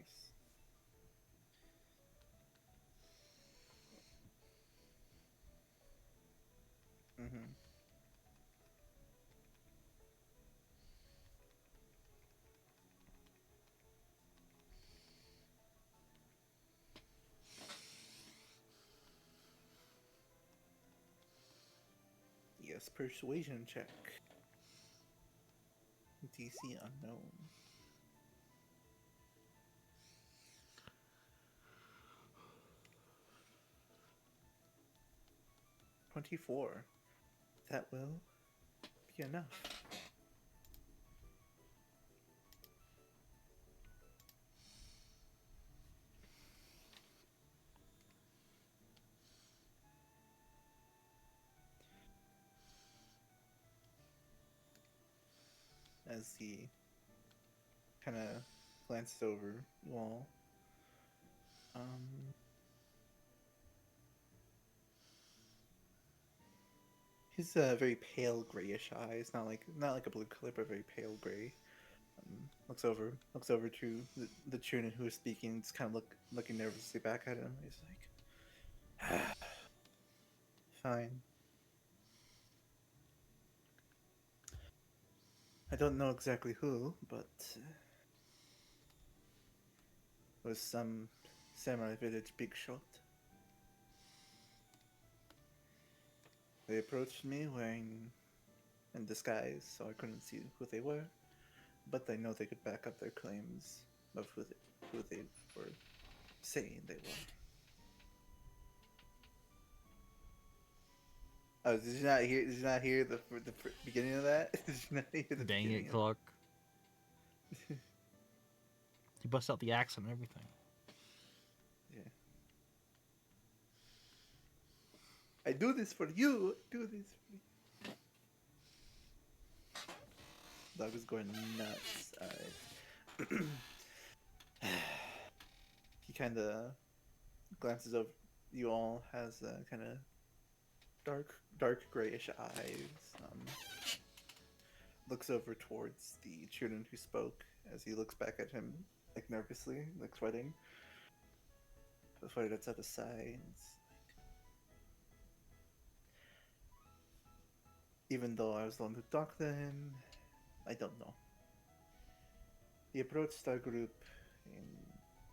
Mm-hmm. Yes, persuasion check. DC unknown. 24. That will be enough. as he kind of glances over you all. Um, he's a very pale grayish eyes, not like a blue color, but very pale gray. Looks over to the Chunin who is speaking, just kind of looking nervously back at him. He's like, "Fine. I don't know exactly who, but it was some samurai village big shot. They approached me wearing in disguise, so I couldn't see who they were, but I know they could back up their claims of who they were saying they were." Oh, did you not hear? Did you not hear the beginning of that? Did you not hear the Dang beginning it, of Clark. He busts out the axe and everything. Yeah. I do this for you. I do this for you. Dog is going nuts. Alright. He kind of glances over you all, has kind of dark grayish eyes. Looks over towards the Chunin who spoke as he looks back at him, like nervously, like sweating. Before he lets out a sigh. Even though I was the one who talked to him, I don't know. He approached our group in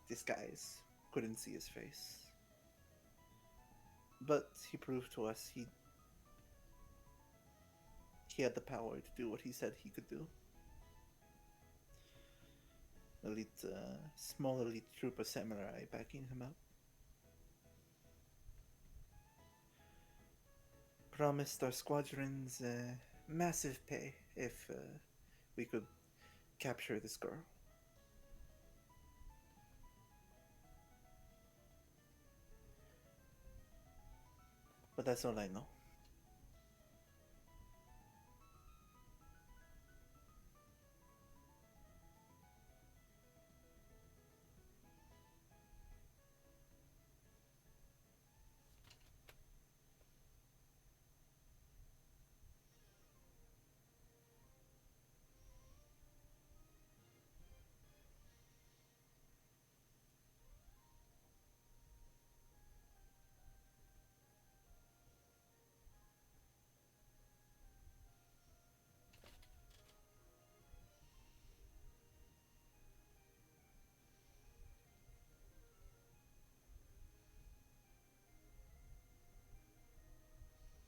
disguise. Couldn't see his face. But he proved to us he had the power to do what he said he could do. Small elite troop of samurai backing him up. Promised our squadrons massive pay if we could capture this girl. But that's all I know.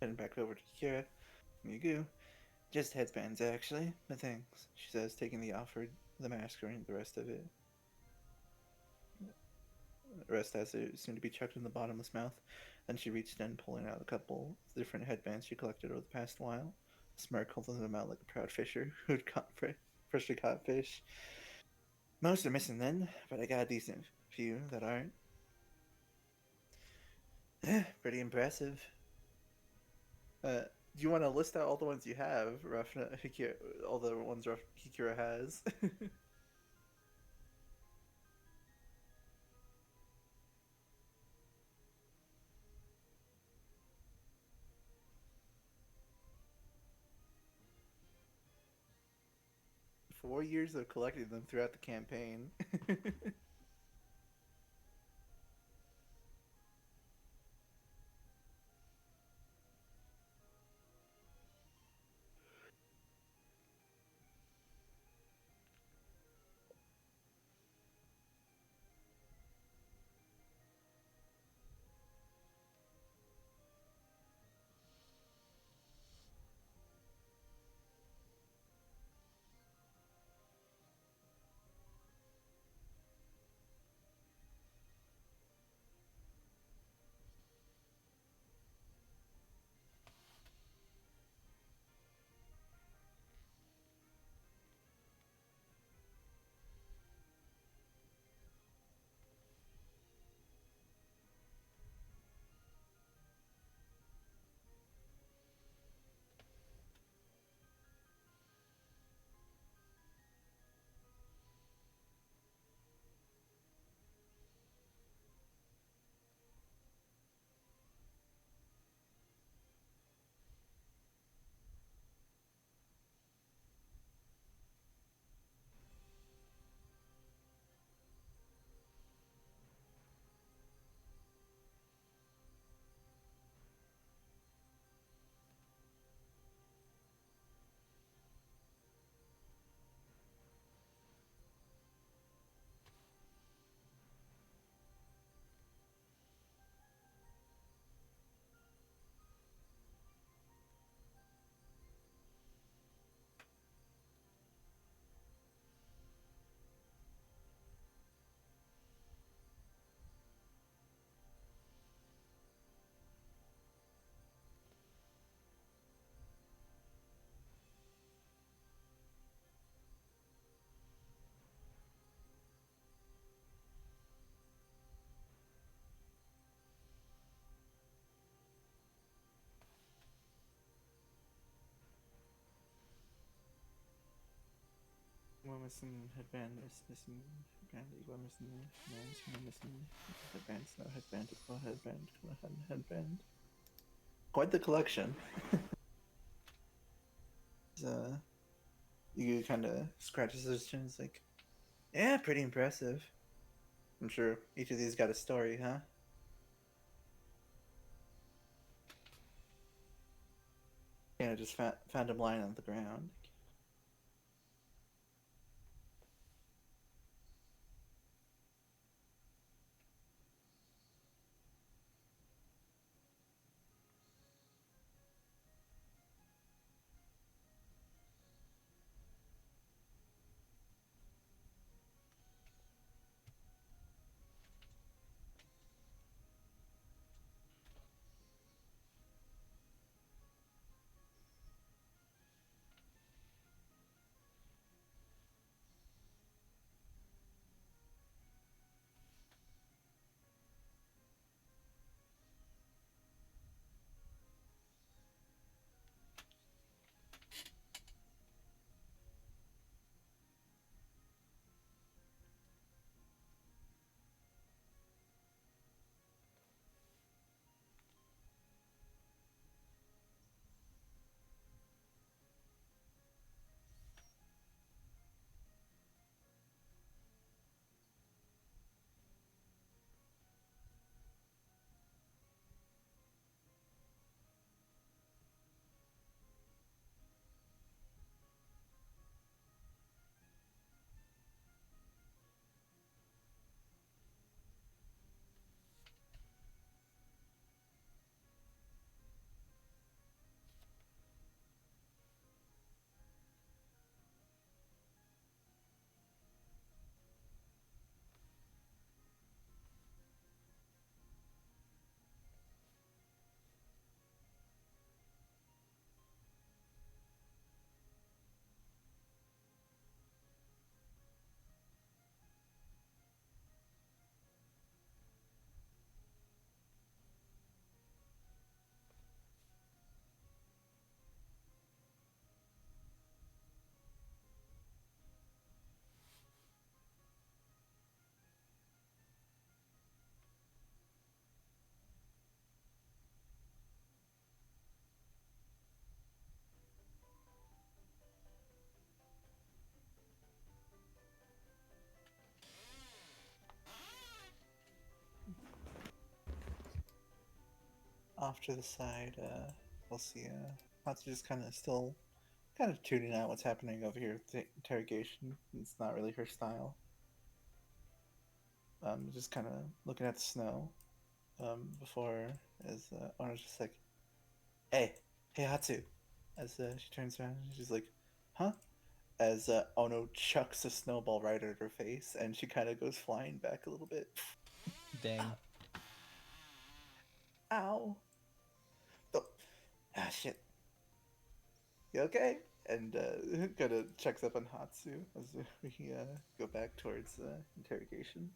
Heading back over to Kira. You go. Just headbands, actually. But thanks, she says, taking the offer, the mask, and the rest of it. The rest has to seem to be chucked in the bottomless mouth. Then she reached in, pulling out a couple different headbands she collected over the past while. Smirk holding them out like a proud fisher who'd caught freshly caught fish. Most are missing then, but I got a decent few that aren't. Pretty impressive. Do you want to list out all the ones you have, Hikira, all the ones Hikira has? 4 years of collecting them throughout the campaign. We're missing headband, missing headband, equal missing hands, we're missing headband, snow headband, equal headband, headband. Quite the collection. You kind of scratches his chin. It's like, yeah, pretty impressive. I'm sure each of these got a story, huh? Yeah, just found him lying on the ground. Off to the side, we'll see Hatsu just kind of still kind of tuning out what's happening over here with the interrogation. It's not really her style. Just kind of looking at the snow. Before as Ona's just like, "Hey, hey Hatsu," as she turns around and she's like, "Huh?" As Ono chucks a snowball right at her face, and she kind of goes flying back a little bit. Dang. Ow! Oh, ah, shit. You okay? And kind of checks up on Hatsu as we go back towards interrogation.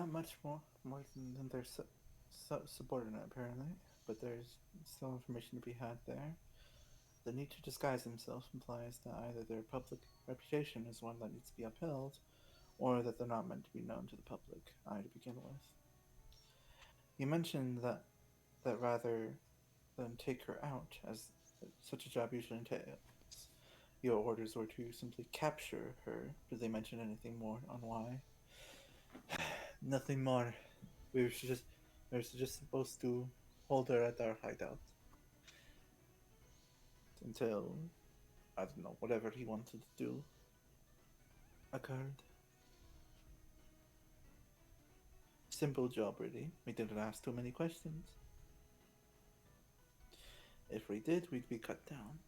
not much more than their subordinate apparently, but there's still information to be had there. The need to disguise themselves implies that either their public reputation is one that needs to be upheld, or that they're not meant to be known to the public eye to begin with. You mentioned that rather than take her out, as such a job usually entails, your orders were to simply capture her. Did they mention anything more on why? Nothing more. We were just supposed to hold her at our hideout until I don't know whatever he wanted to do occurred. Simple job, really. We didn't ask too many questions. If we did, we'd be cut down.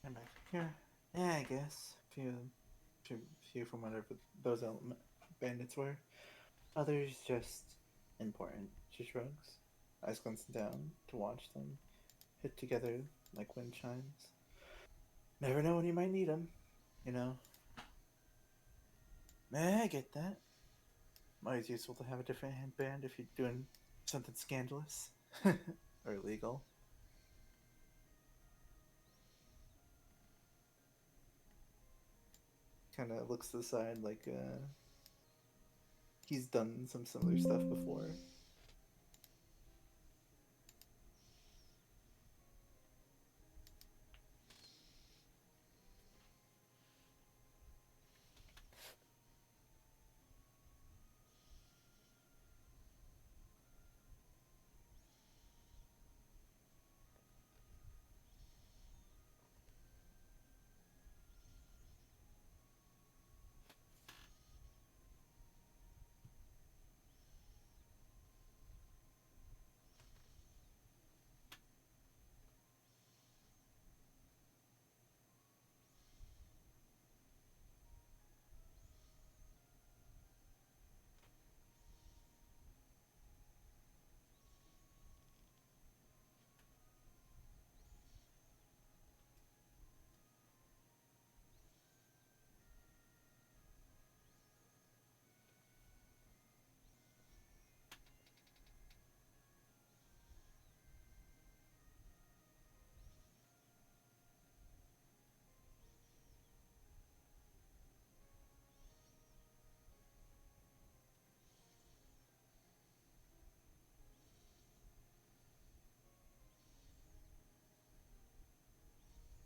I'm back here. Yeah, I guess. Few from whatever those bandits were. Others just important. She shrugs. Eyes glancing down to watch them hit together like wind chimes. Never know when you might need them, you know. I get that. Always useful to have a different handband if you're doing something scandalous or illegal. Kind of looks to the side like he's done some similar stuff before.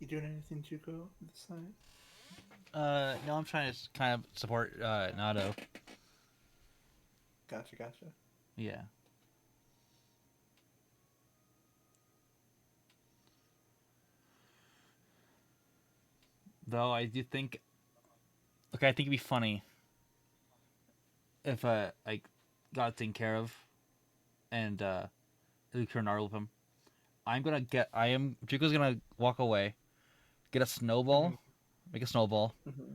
You doing anything, Juko, this side? No, I'm trying to kind of support Nato. Gotcha, gotcha. Yeah. Though I do think, okay, I think it'd be funny if like got taken care of and Luke Naruto with him. I am Juko's gonna walk away, get a snowball, Mm-hmm. make a snowball, Mm-hmm.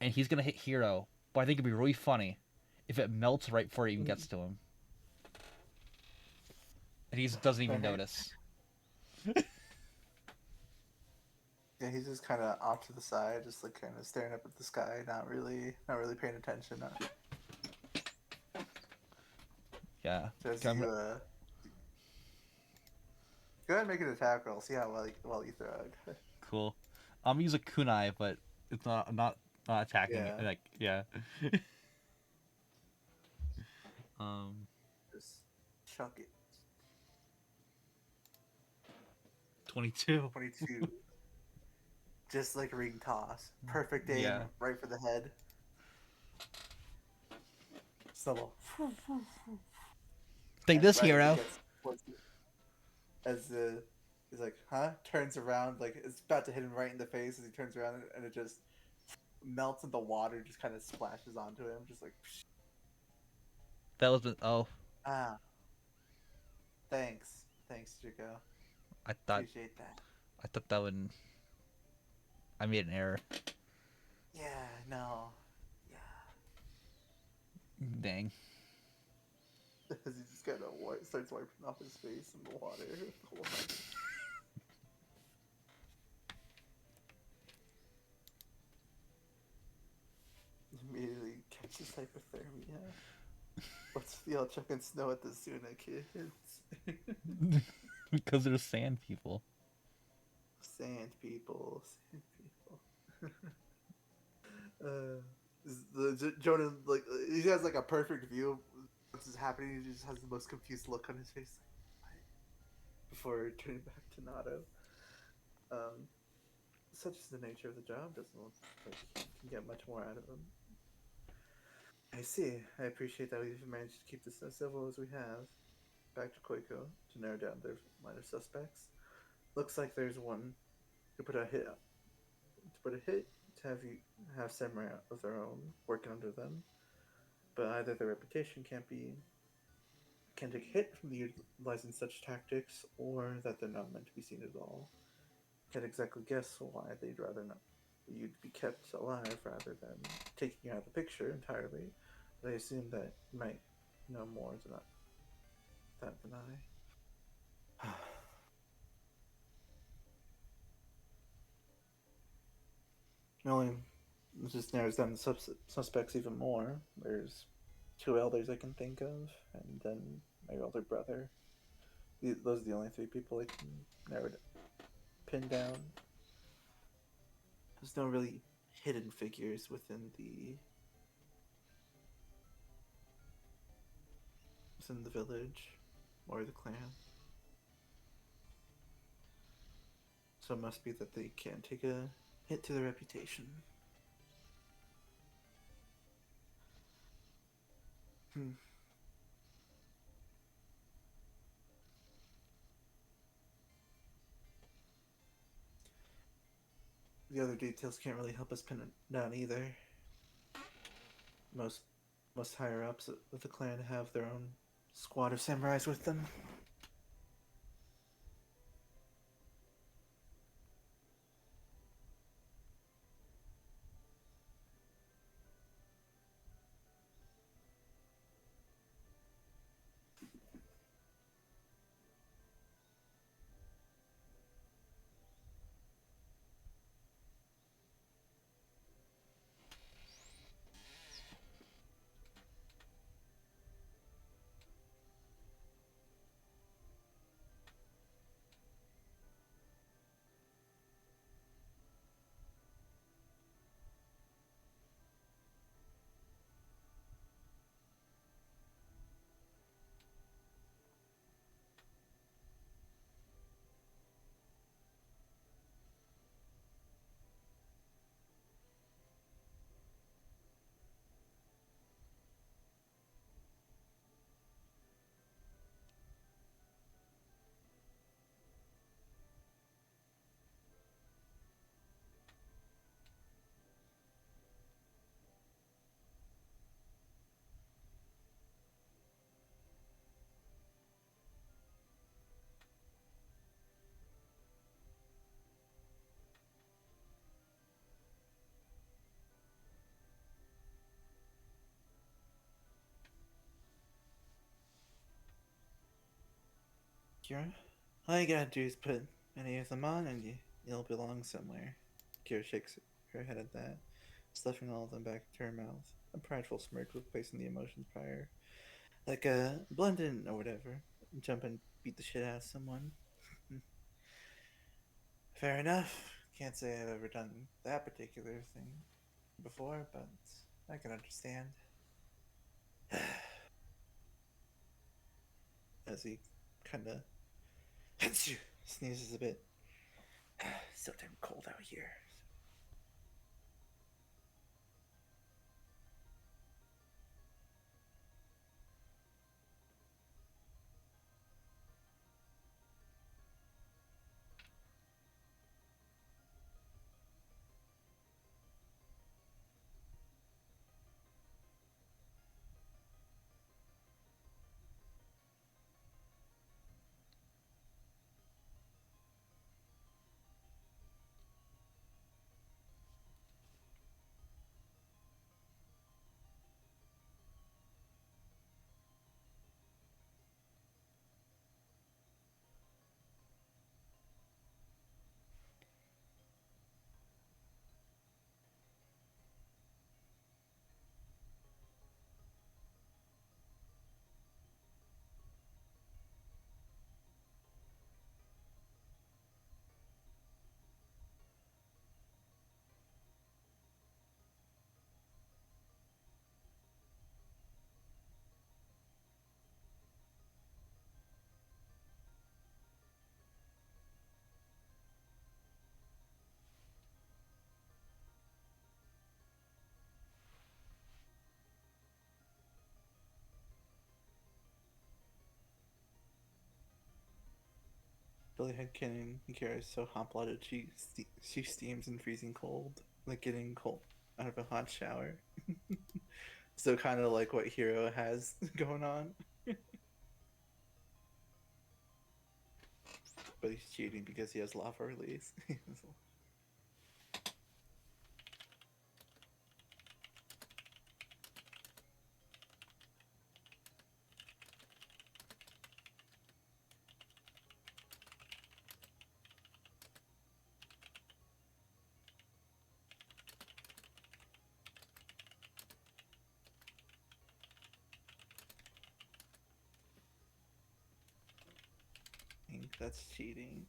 and he's gonna hit Hero. But I think it'd be really funny if it melts right before it even Mm-hmm. gets to him, and he just doesn't even Right. notice. Yeah, he's just kind of off to the side, just like kind of staring up at the sky, not really paying attention. Yeah. As Okay, you go ahead and make an attack roll, see how well you throw. cool. I'm gonna use a kunai, but it's not attacking it. Yeah, Like yeah. um, just chuck it. 22. 22, just like ring toss, perfect aim, Yeah. right for the head. Snowball. Take And this, right as it Hero. gets towards you, as the he's like, huh? Turns around, like it's about to hit him right in the face. As he turns around, and it just melts in the water, just kind of splashes onto him, just like, That was oh, ah, thanks, Chico. I thought Appreciate that. that would. I made an error. Yeah, no, yeah. Dang. As he just kind of starts wiping off his face in the water. Immediately catches hypothermia. Let's feel chucking snow at the Suna kids. Because they're sand people. Sand people, sand people. uh, Jonah, like, he has like a perfect view of what's happening. He just has the most confused look on his face, like, before turning back to Nato. Um, such is the nature of the job. Doesn't look like you can get much more out of him. I see. I appreciate that we've managed to keep this as civil as we have. Back to Koiko to narrow down their line of suspects. Looks like there's one who put a hit to have samurai of their own working under them, but either their reputation can't take a hit from utilizing such tactics, or that they're not meant to be seen at all. Can't exactly guess why they'd rather not you'd be kept alive rather than taking you out of the picture entirely. But I assume that you might know more than that than I. Only it just narrows down the suspects even more. There's two elders I can think of, and then my older brother. Those are the only three people I can pin down. There's no really hidden figures within the village or the clan. So it must be that they can't take a hit to their reputation. Hmm. The other details can't really help us pin it down either. Most most higher ups of the clan have their own squad of samurais with them. Kira. All you gotta do is put any of them on and you'll belong somewhere. Kira shakes her head at that, stuffing all of them back into her mouth. A prideful smirk replacing the emotions prior. Like a blend in or whatever. Jump and beat the shit out of someone. Fair enough. Can't say I've ever done that particular thing before, but I can understand. As he kind of sneezes a bit. So damn cold out here. Billy Headcanon and Kira is so hot blooded she steams in freezing cold, like getting cold out of a hot shower. So kind of like what Hero has going on, but he's cheating because he has lava release. That's cheating.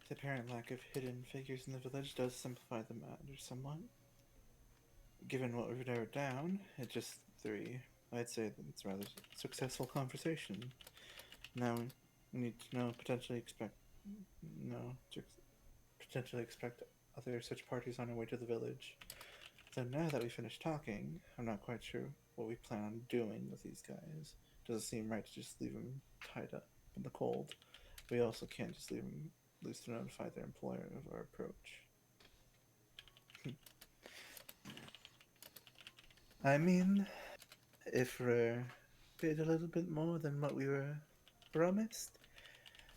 The apparent lack of hidden figures in the village does simplify the matter somewhat. Given what we've narrowed down, it's just three. I'd say that it's a rather successful conversation. Now we need to know no to potentially expect other such parties on our way to the village. So now that we finished talking, I'm not quite sure what we plan on doing with these guys. Doesn't seem right to just leave them tied up in the cold. We also can't just leave them loose to notify their employer of our approach. I mean, if we're paid a little bit more than what we were promised,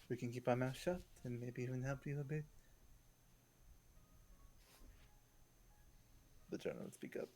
we can keep our mouth shut and maybe even help you a bit. The Jonah would speak up.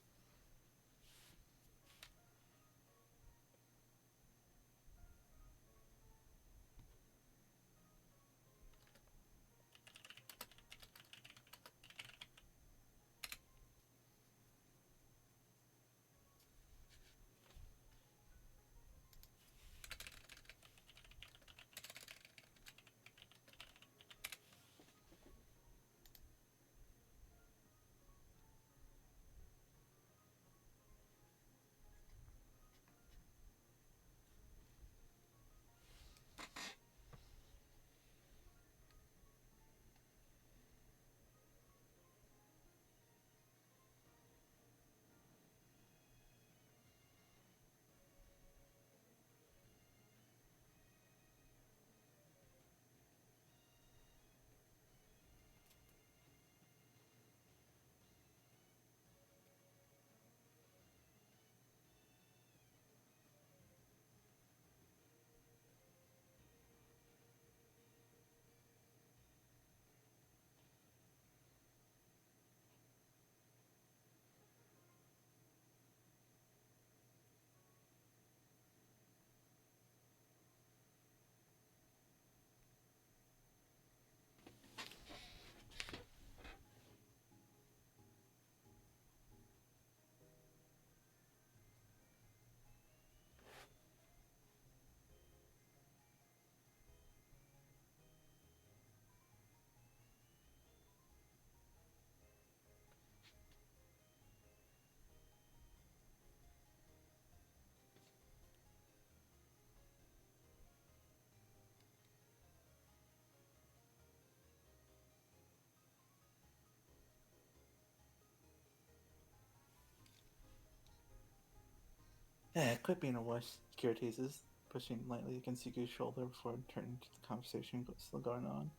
Quit being a wuss, Kira teases, pushing lightly against Yuki's shoulder before turning to the conversation still going on.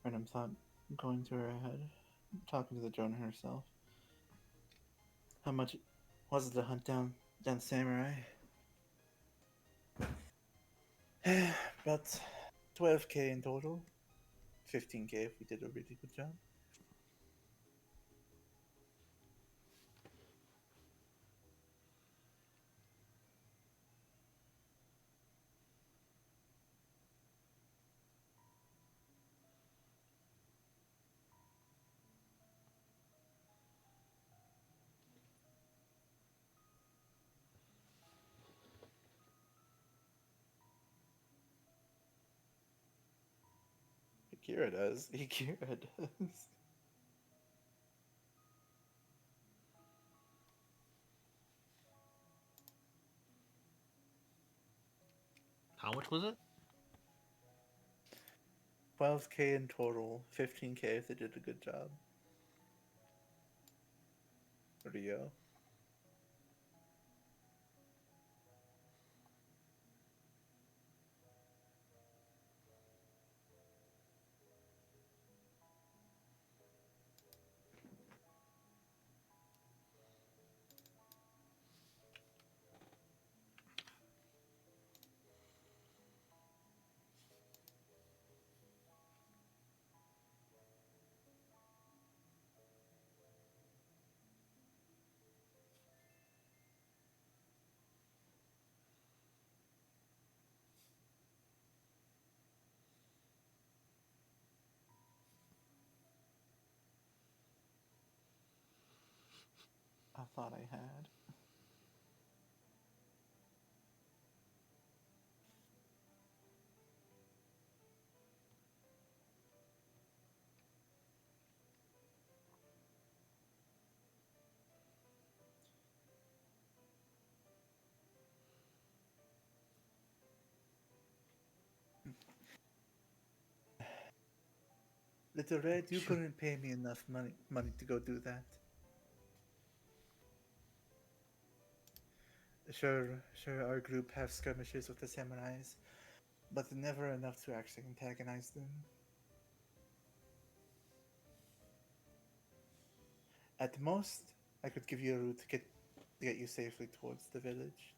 Random thought going through her head, talking to the Jonah herself. How much was it to hunt down samurai? About 12k in total. 15k if we did a really good job. Kira does. Kira does. How much was it? 12k in total. 15k if they did a good job. Rio. I thought I had. Little Red, you couldn't pay me enough money to go do that. Sure, our group have skirmishes with the samurais, but never enough to actually antagonize them. At most, I could give you a route to get you safely towards the village.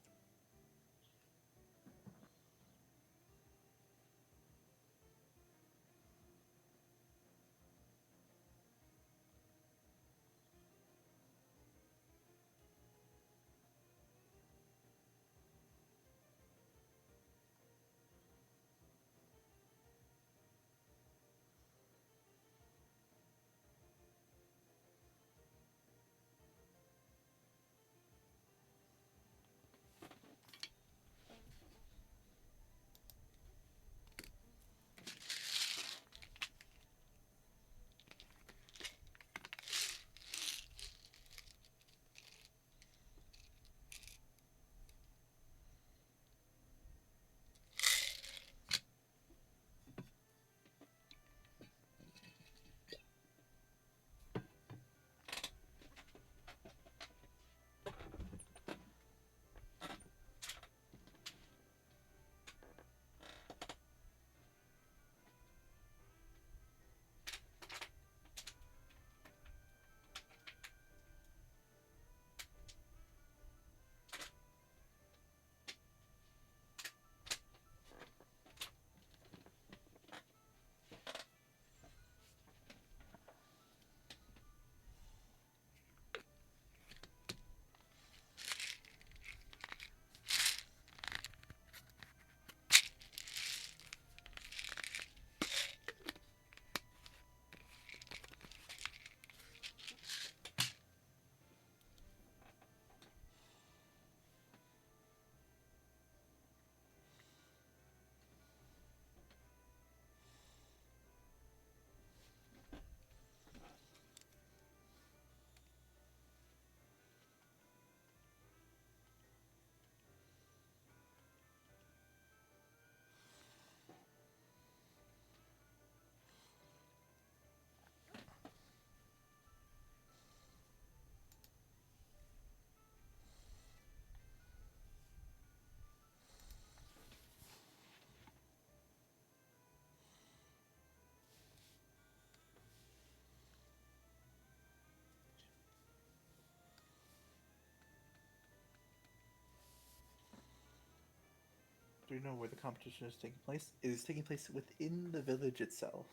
Do you know where the competition is taking place? It is taking place within the village itself.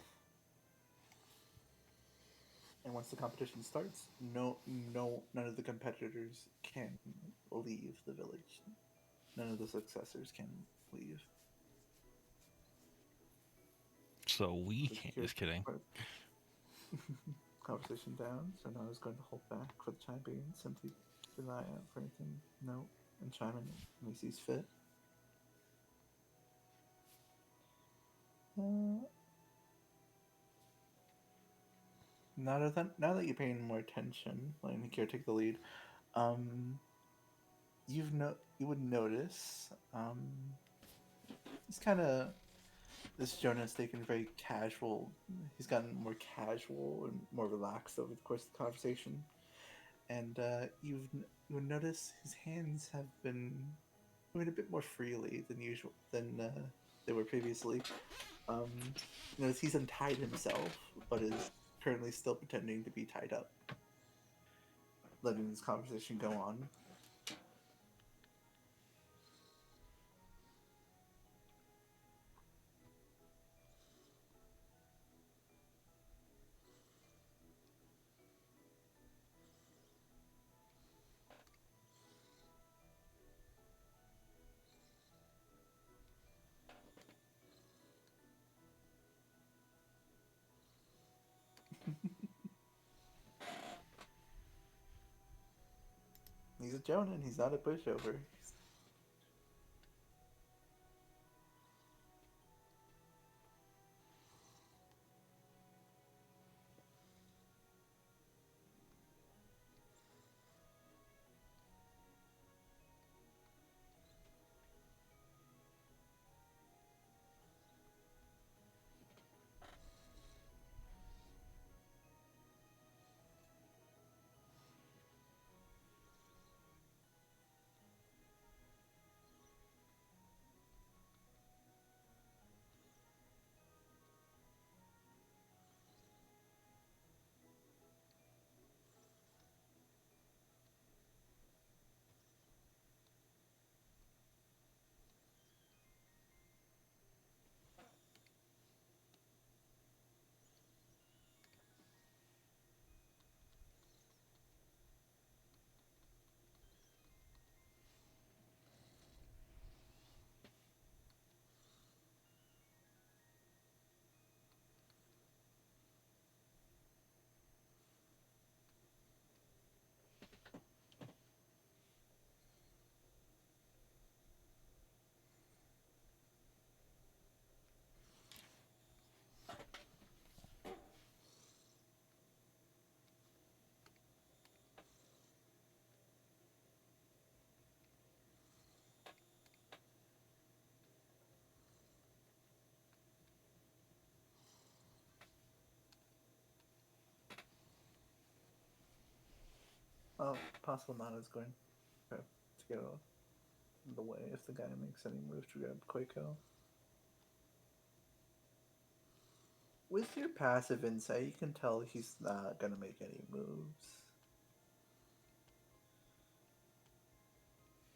And once the competition starts, none of the competitors can leave the village. None of the successors can leave. So we The can't. security Just kidding. part conversation down, so now is going to hold back for the time being, simply keep an eye out for anything, no, and chime in when he sees fit. Now that you're paying more attention, letting Akira take the lead, um, you would notice he's kind of this Jonah's taken very casual. He's gotten more casual and more relaxed over the course of the conversation, and you would notice his hands have been moving a bit more freely than usual than they were previously. Um, you notice he's untied himself, but is currently still pretending to be tied up, letting this conversation go on. He's a Jonan. He's not a pushover. Oh, possible Nana's going to get out of the way if the guy makes any move to grab Koiko. With your passive insight, you can tell he's not gonna make any moves.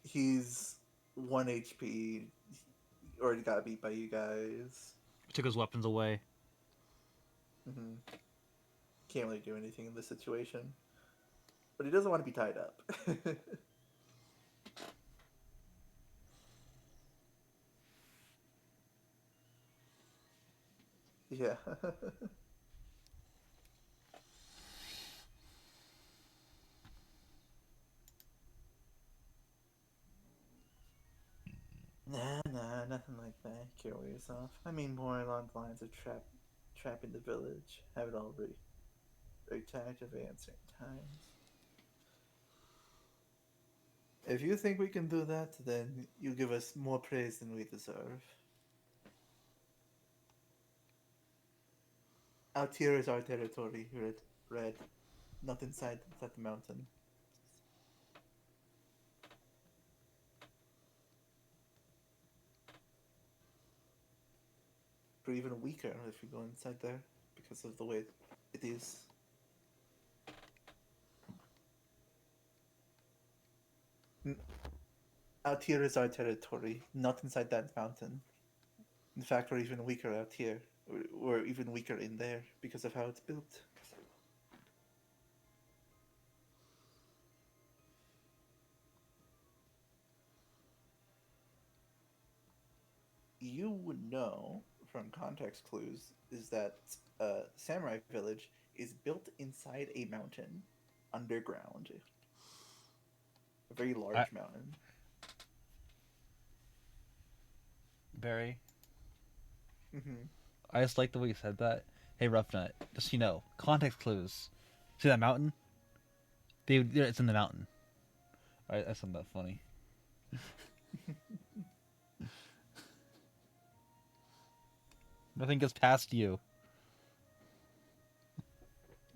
He's 1 HP. He already got beat by you guys. Took his weapons away. Mm-hmm. Can't really do anything in this situation. But he doesn't want to be tied up. Yeah. Nah, nothing like that. Kill yourself. I mean more along the lines of trapping the village. Have it all tagged at certain times. If you think we can do that, then you give us more praise than we deserve. Out here is our territory, Red. Not inside that mountain. We're even weaker if we go inside there because of the way it is. Out here is our territory, not inside that mountain. In fact, we're even weaker out here. We're even weaker in there because of how it's built. You would know from context clues is that Samurai Village is built inside a mountain, underground, a very I large mountain. Barry. Hmm. I just like the way you said that. Hey, Roughnut, just so you know, context clues. See that mountain? It's in the mountain. I found that funny. Nothing gets past you.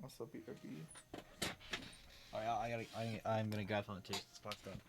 Also, BRB. Alright, I'm gonna grab something too. Spot's done.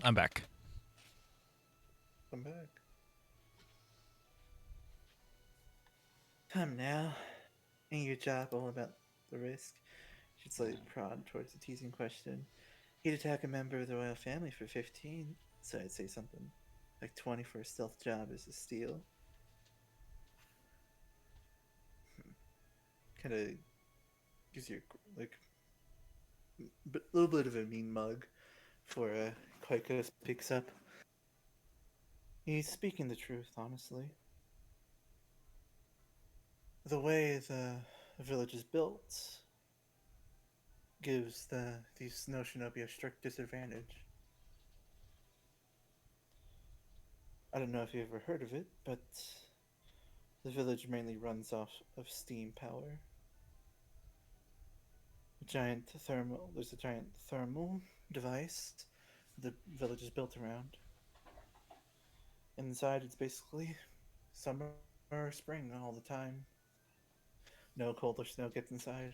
I'm back. I'm back. Come now. Ain't your job all about the risk? Should slightly prod towards the teasing question. He'd attack a member of the royal family for 15, so I'd say something like 20 for a stealth job is a steal. Kind of gives you like a little bit of a mean mug for Koiko speaks up. He's speaking the truth, honestly. The way the village is built gives these no shinobi a strict disadvantage. I don't know if you ever heard of it, but the village mainly runs off of steam power. There's a giant thermal device the village is built around. Inside, it's basically summer or spring all the time. No cold or snow gets inside.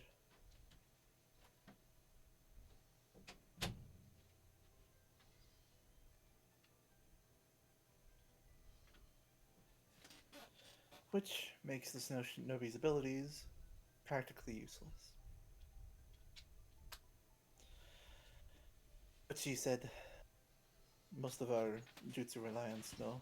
Which makes the Snow Shinobi's abilities practically useless. But she said most of our jutsu rely on snow.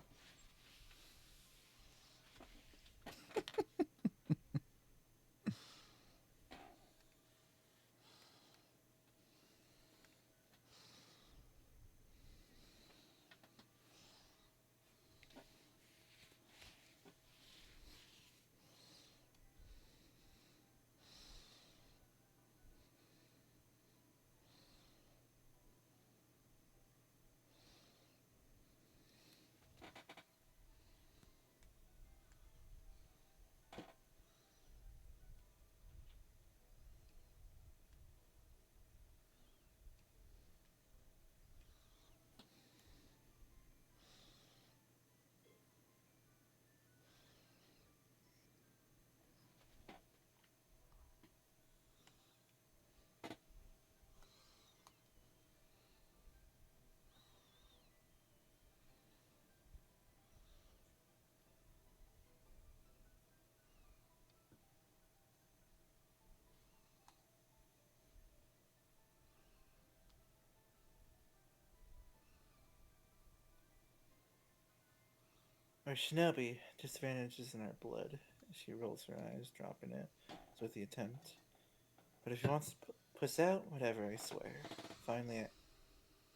Our shinobi disadvantages in our blood. She rolls her eyes, dropping it with the attempt. But if he wants to puss out, whatever, I swear. Finally, I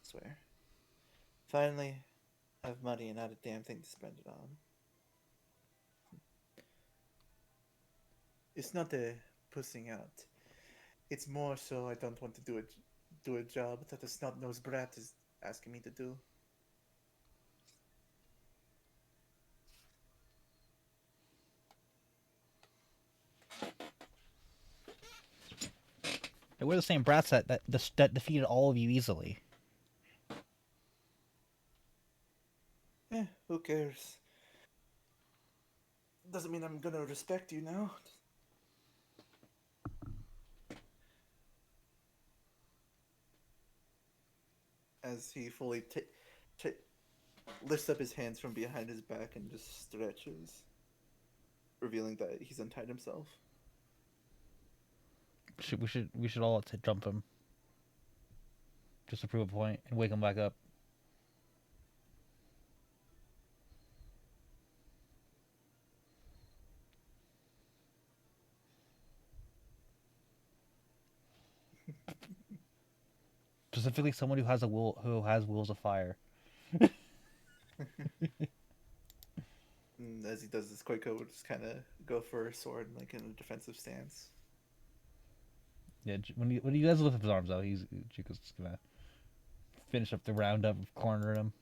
swear. Finally, I have money and not a damn thing to spend it on. It's not the pussing out. It's more so I don't want to do a job that the snot-nosed brat is asking me to do. We're the same brats that defeated all of you easily. Who cares? Doesn't mean I'm gonna respect you now. As he fully t- lifts up his hands from behind his back and just stretches, revealing that he's untied himself. We should all jump him just to prove a point and wake him back up. Specifically, someone who has wheels of fire. And as he does this, Koiko would just kind of go for a sword, like in a defensive stance. Yeah, when he does lift up his arms out, Chico's just gonna finish up the roundup of cornering him.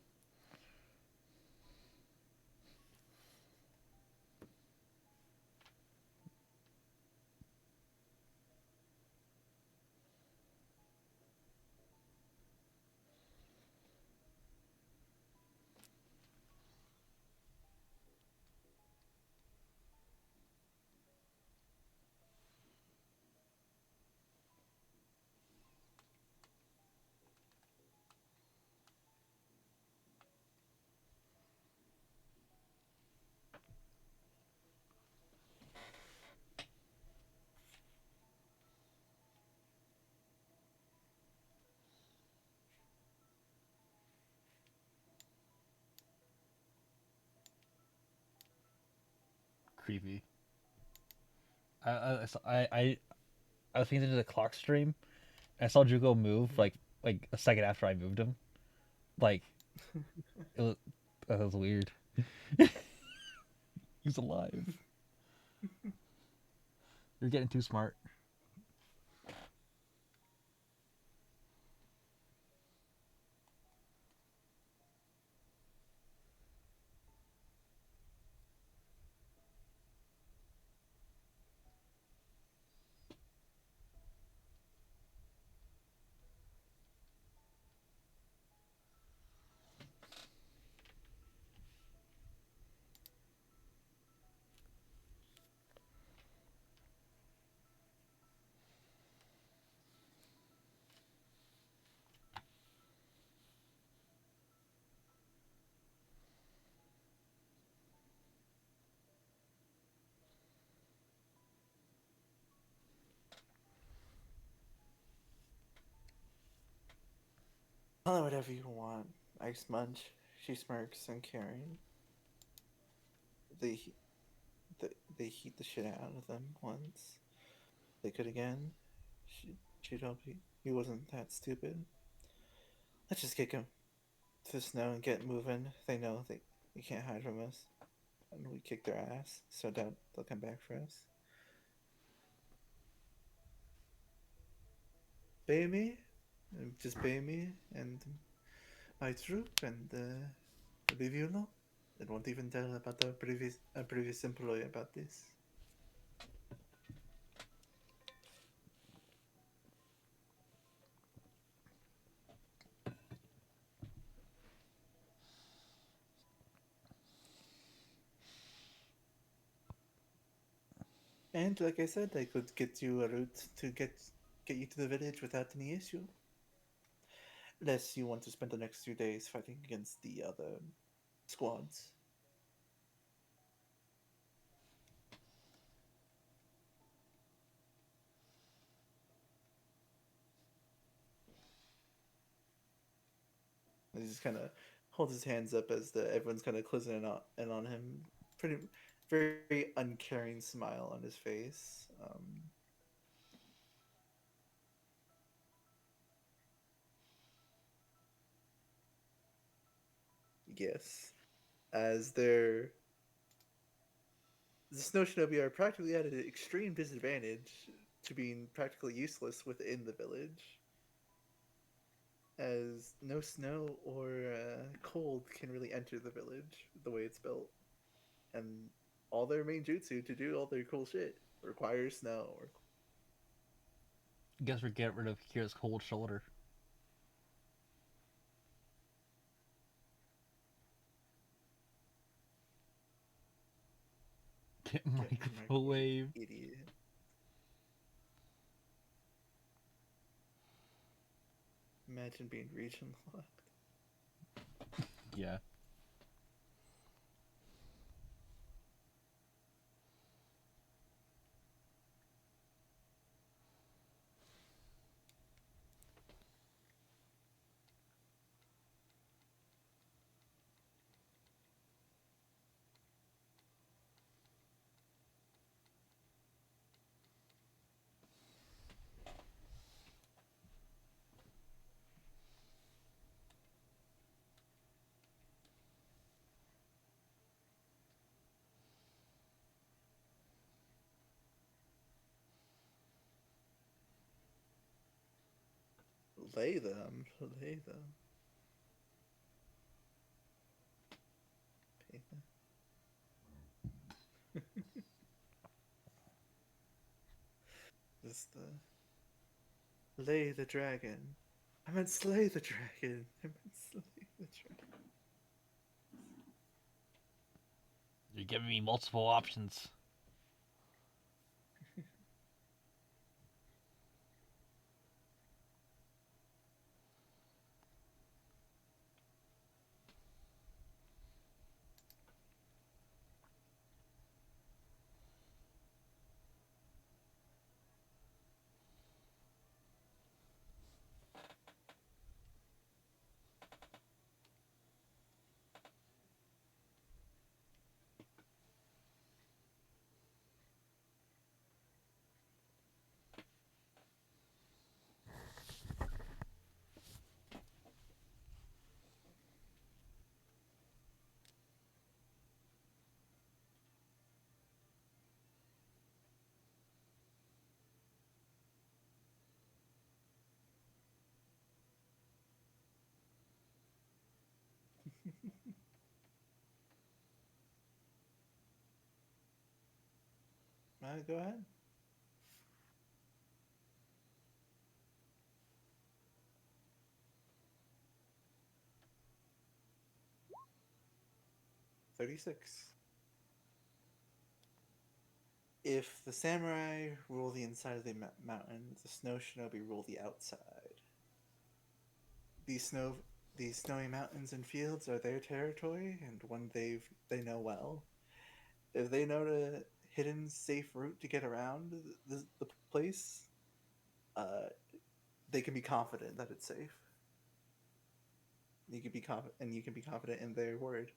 creepy. I was thinking of the clock stream, and I saw Jugo move like a second after I moved him. Like it was that was weird. He's alive. You're getting too smart. Call it whatever you want. Ice Munch. She smirks and Karen. They, they heat the shit out of them once. They could again. She don't be. He wasn't that stupid. Let's just kick him to the snow and get moving. They know they can't hide from us. And we kick their ass, so doubt they'll come back for us. Pay me, just pay me, and my troop, and leave you alone. They won't even tell about the previous employee about this. And like I said, I could get you a route to get you to the village without any issue. Unless you want to spend the next 2 days fighting against the other squads. And he just kind of holds his hands up as everyone's kind of closing in on him. Pretty, very uncaring smile on his face. Yes, as the snow shinobi are practically at an extreme disadvantage to being practically useless within the village, as no snow or cold can really enter the village the way it's built, and all their main jutsu to do all their cool shit requires snow. Or Guess we get rid of Kira's cold shoulder. Get get microwave. idiot. Imagine being region locked. Yeah. Lay them, lay them. Pay them. Just lay the dragon. I meant slay the dragon. I meant slay the dragon. You're giving me multiple options. Go ahead. $36. If the samurai rule the inside of the mountain, the snow shinobi rule the outside. These snow, these snowy mountains and fields are their territory, and one they know well. If they know a hidden, safe route to get around the place, uh, they can be confident that it's safe. You can be confident, and you can be confident in their word.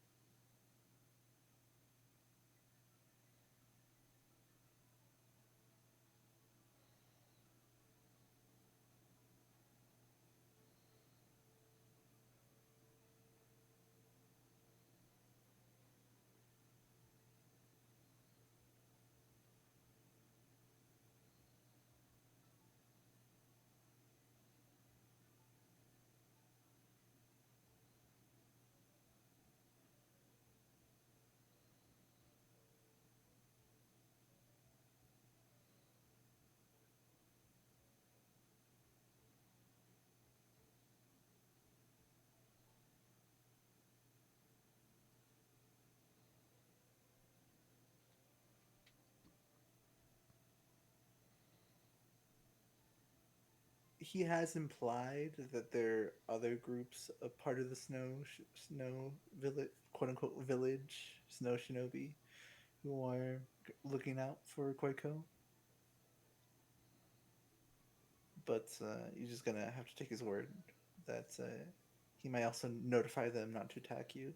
He has implied that there are other groups a part of the snow village, quote unquote village snow shinobi, who are looking out for Koiko. But you're just gonna have to take his word that he might also notify them not to attack you.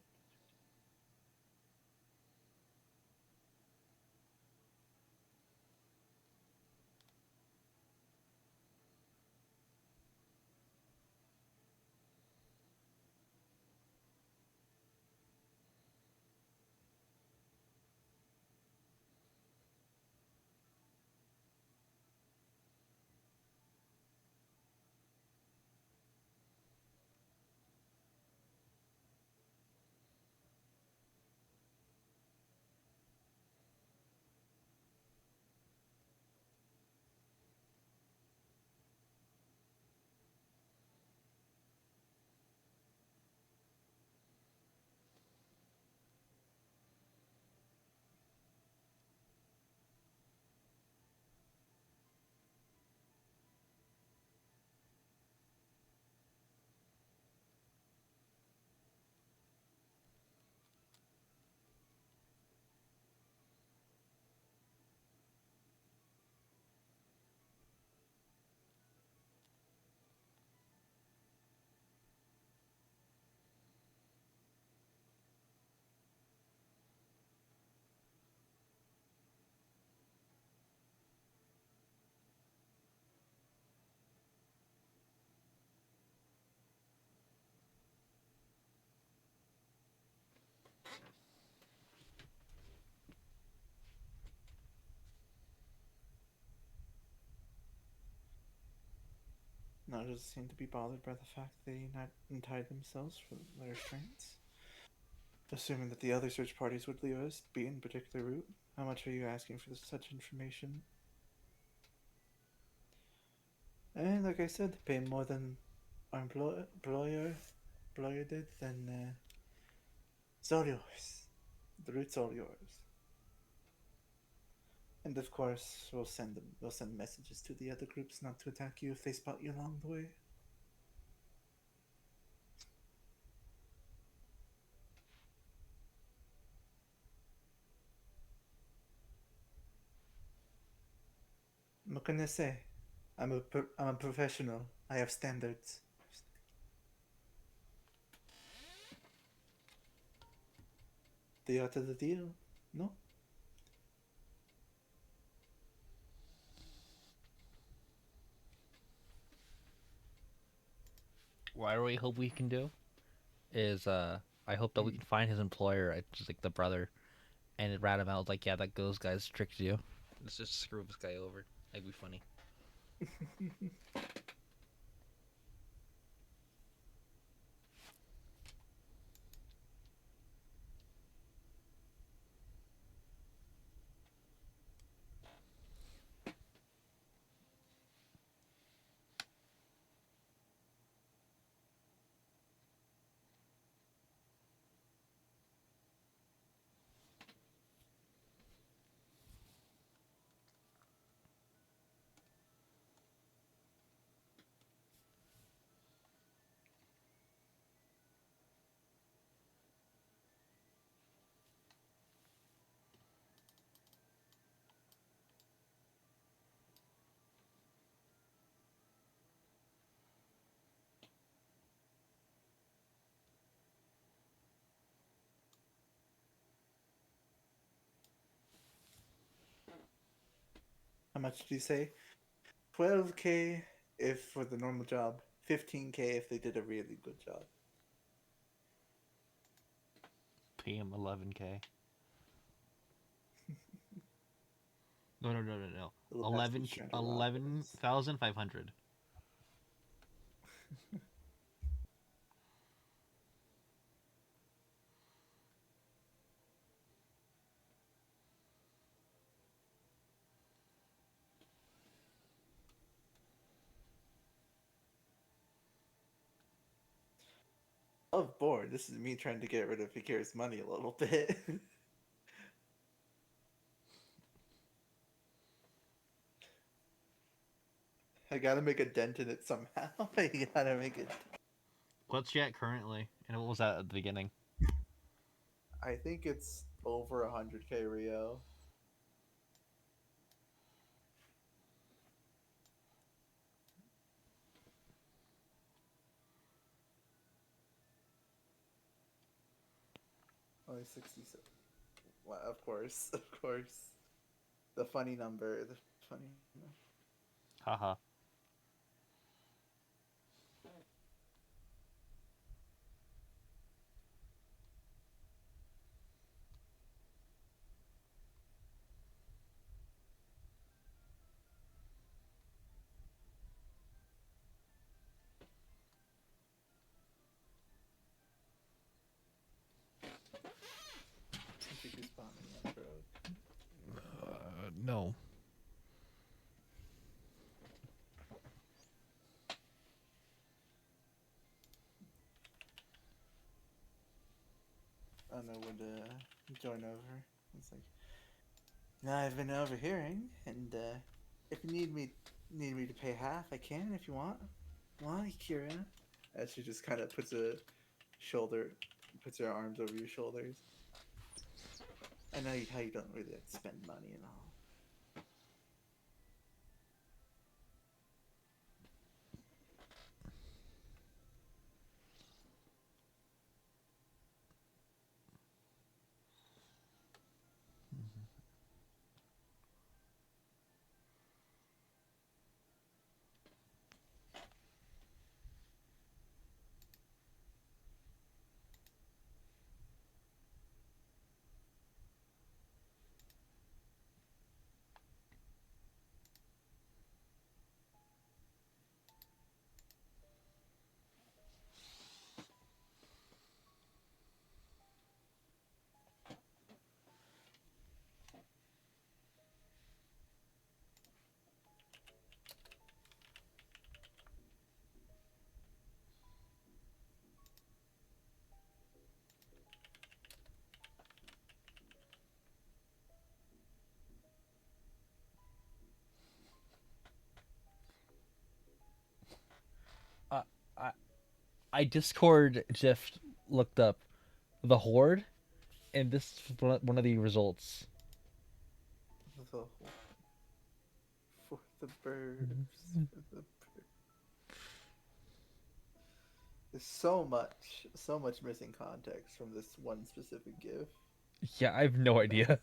Not just seem to be bothered by the fact they not untied themselves from their restraints. Assuming that the other search parties would leave us be in particular route. How much are you asking for such information? And like I said, pay more than our employer did, then it's all yours. The route's all yours. And of course, we'll send messages to the other groups not to attack you if they spot you along the way. What can I say? I'm a professional. I have standards. The art of the deal. No? What I really hope we can do is I hope that we Hmm. can find his employer, just like the brother, and rat him out. Like, yeah, that ghost guy's tricked you. Let's just screw this guy over. That'd be funny. much did you say? 12K if for the normal job, 15K if they did a really good job. Pay him 11K. No, no, no, no, no. A little past 11, each trying to rob us. 11,500. Oh, bored. This is me trying to get rid of Fakir's money a little bit. I gotta make a dent in it somehow. I gotta make it. What's she at currently? And what was that at the beginning? I think it's over 100K Rio. Only 67. Well, of course, of course. The funny number. The funny. Haha. Since you keep spawning on Brogue. No. I don't know when to join over. It's like, now I've been overhearing, and if you need me to pay half, I can if you want. Why, Kira? As she just kind of puts her arms over your shoulders. I know how you don't really like, spend money and all. Uh, I I Discord just looked up the Horde, and this is one of the results. The, for the birds. For the birds. There's so much missing context from this one specific GIF. Yeah, I have no idea.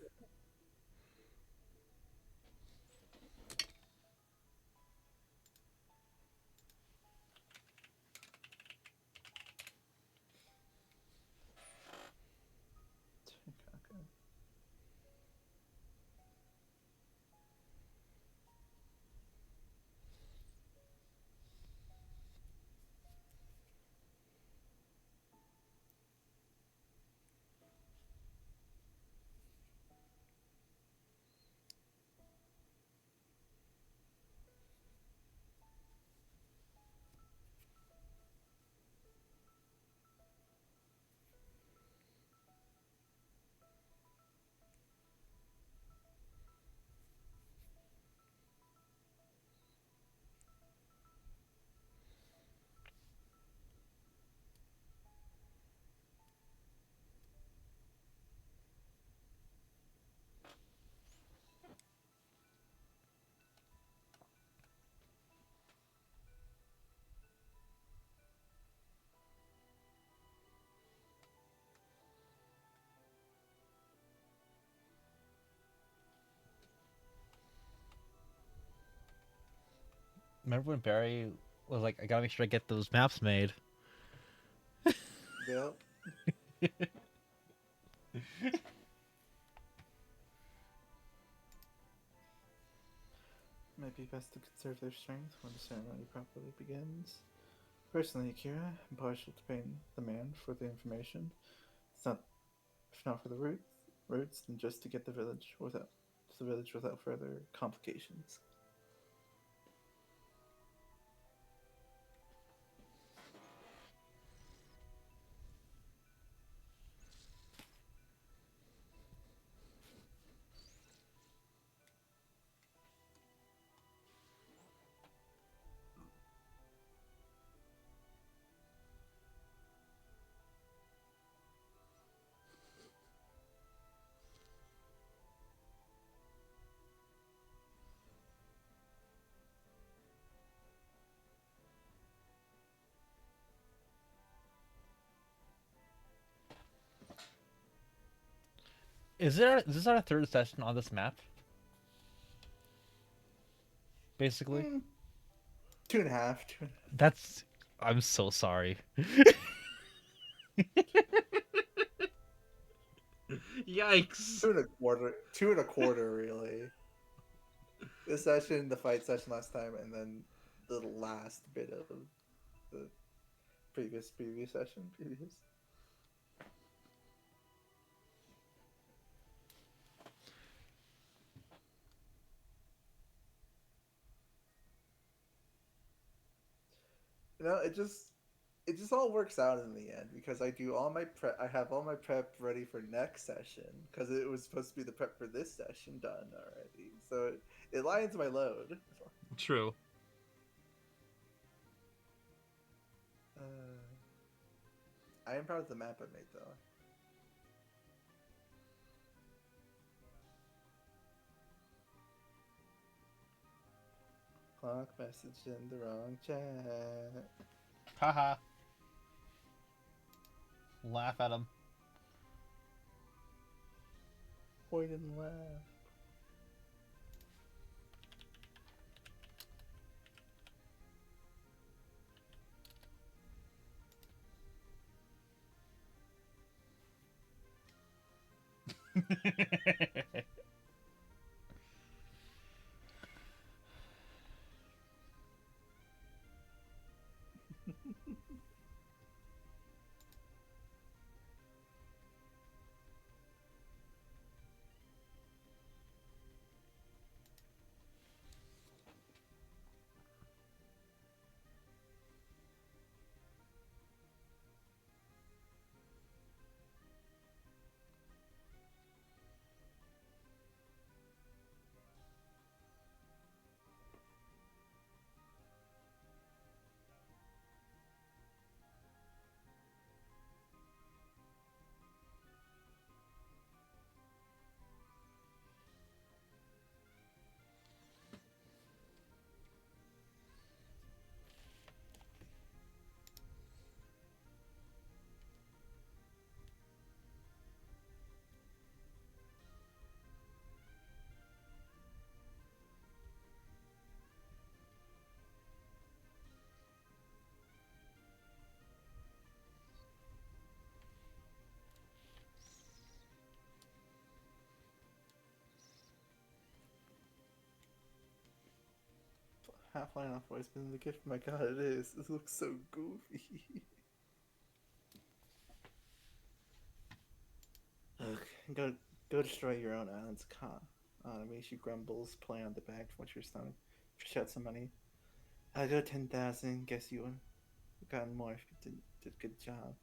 Remember when Barry was like, "I gotta make sure I get those maps made." Yep. Might be best to conserve their strength when the ceremony properly begins. Personally, Akira, I'm partial to paying the man for the information. It's not, if not for the roots, then just to get the village without further complications. Is this our third session on this map? Basically, Mm, two and a half. that's. I'm so sorry. Yikes! Two and a quarter. Two and a quarter, really. This session, the fight session last time, and then the last bit of the previous session. Previous. You know, it just all works out in the end because I do all my prep. I have all my prep ready for next session because it was supposed to be the prep for this session done already. So it lightens my load. True. I am proud of the map I made though. Clock message in the wrong chat. Haha. Laugh at him. Point and laugh. Half line off voice been the gift. My god, it is. This looks so goofy. Look, go destroy your own island's car. She grumbles, play on the bag from what your stomach. Fish out some money. I got 10,000. Guess you would have gotten more if you did a good job.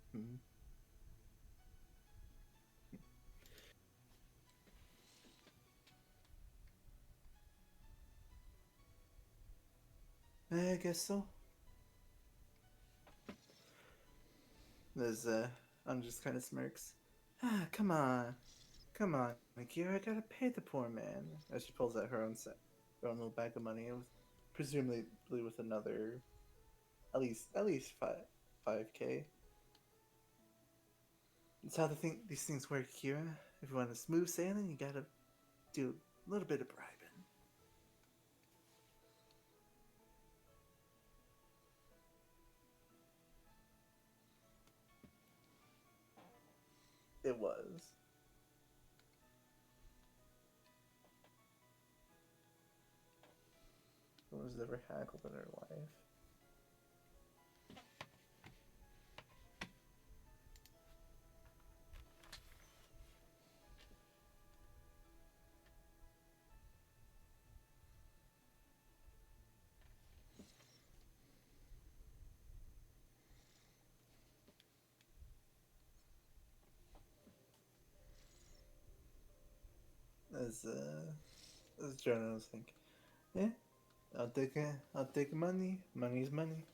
I guess so. There's I'm just kind of smirks. Ah, come on, Akira. I gotta pay the poor man. As she pulls out her own little bag of money, with presumably with another, at least 5K. That's how these things work, Akira. If you want a smooth sailing, you gotta do a little bit of bribing. It was. Who was ever haggled in her life? As journalists think, yeah, I'll take money. Money's money.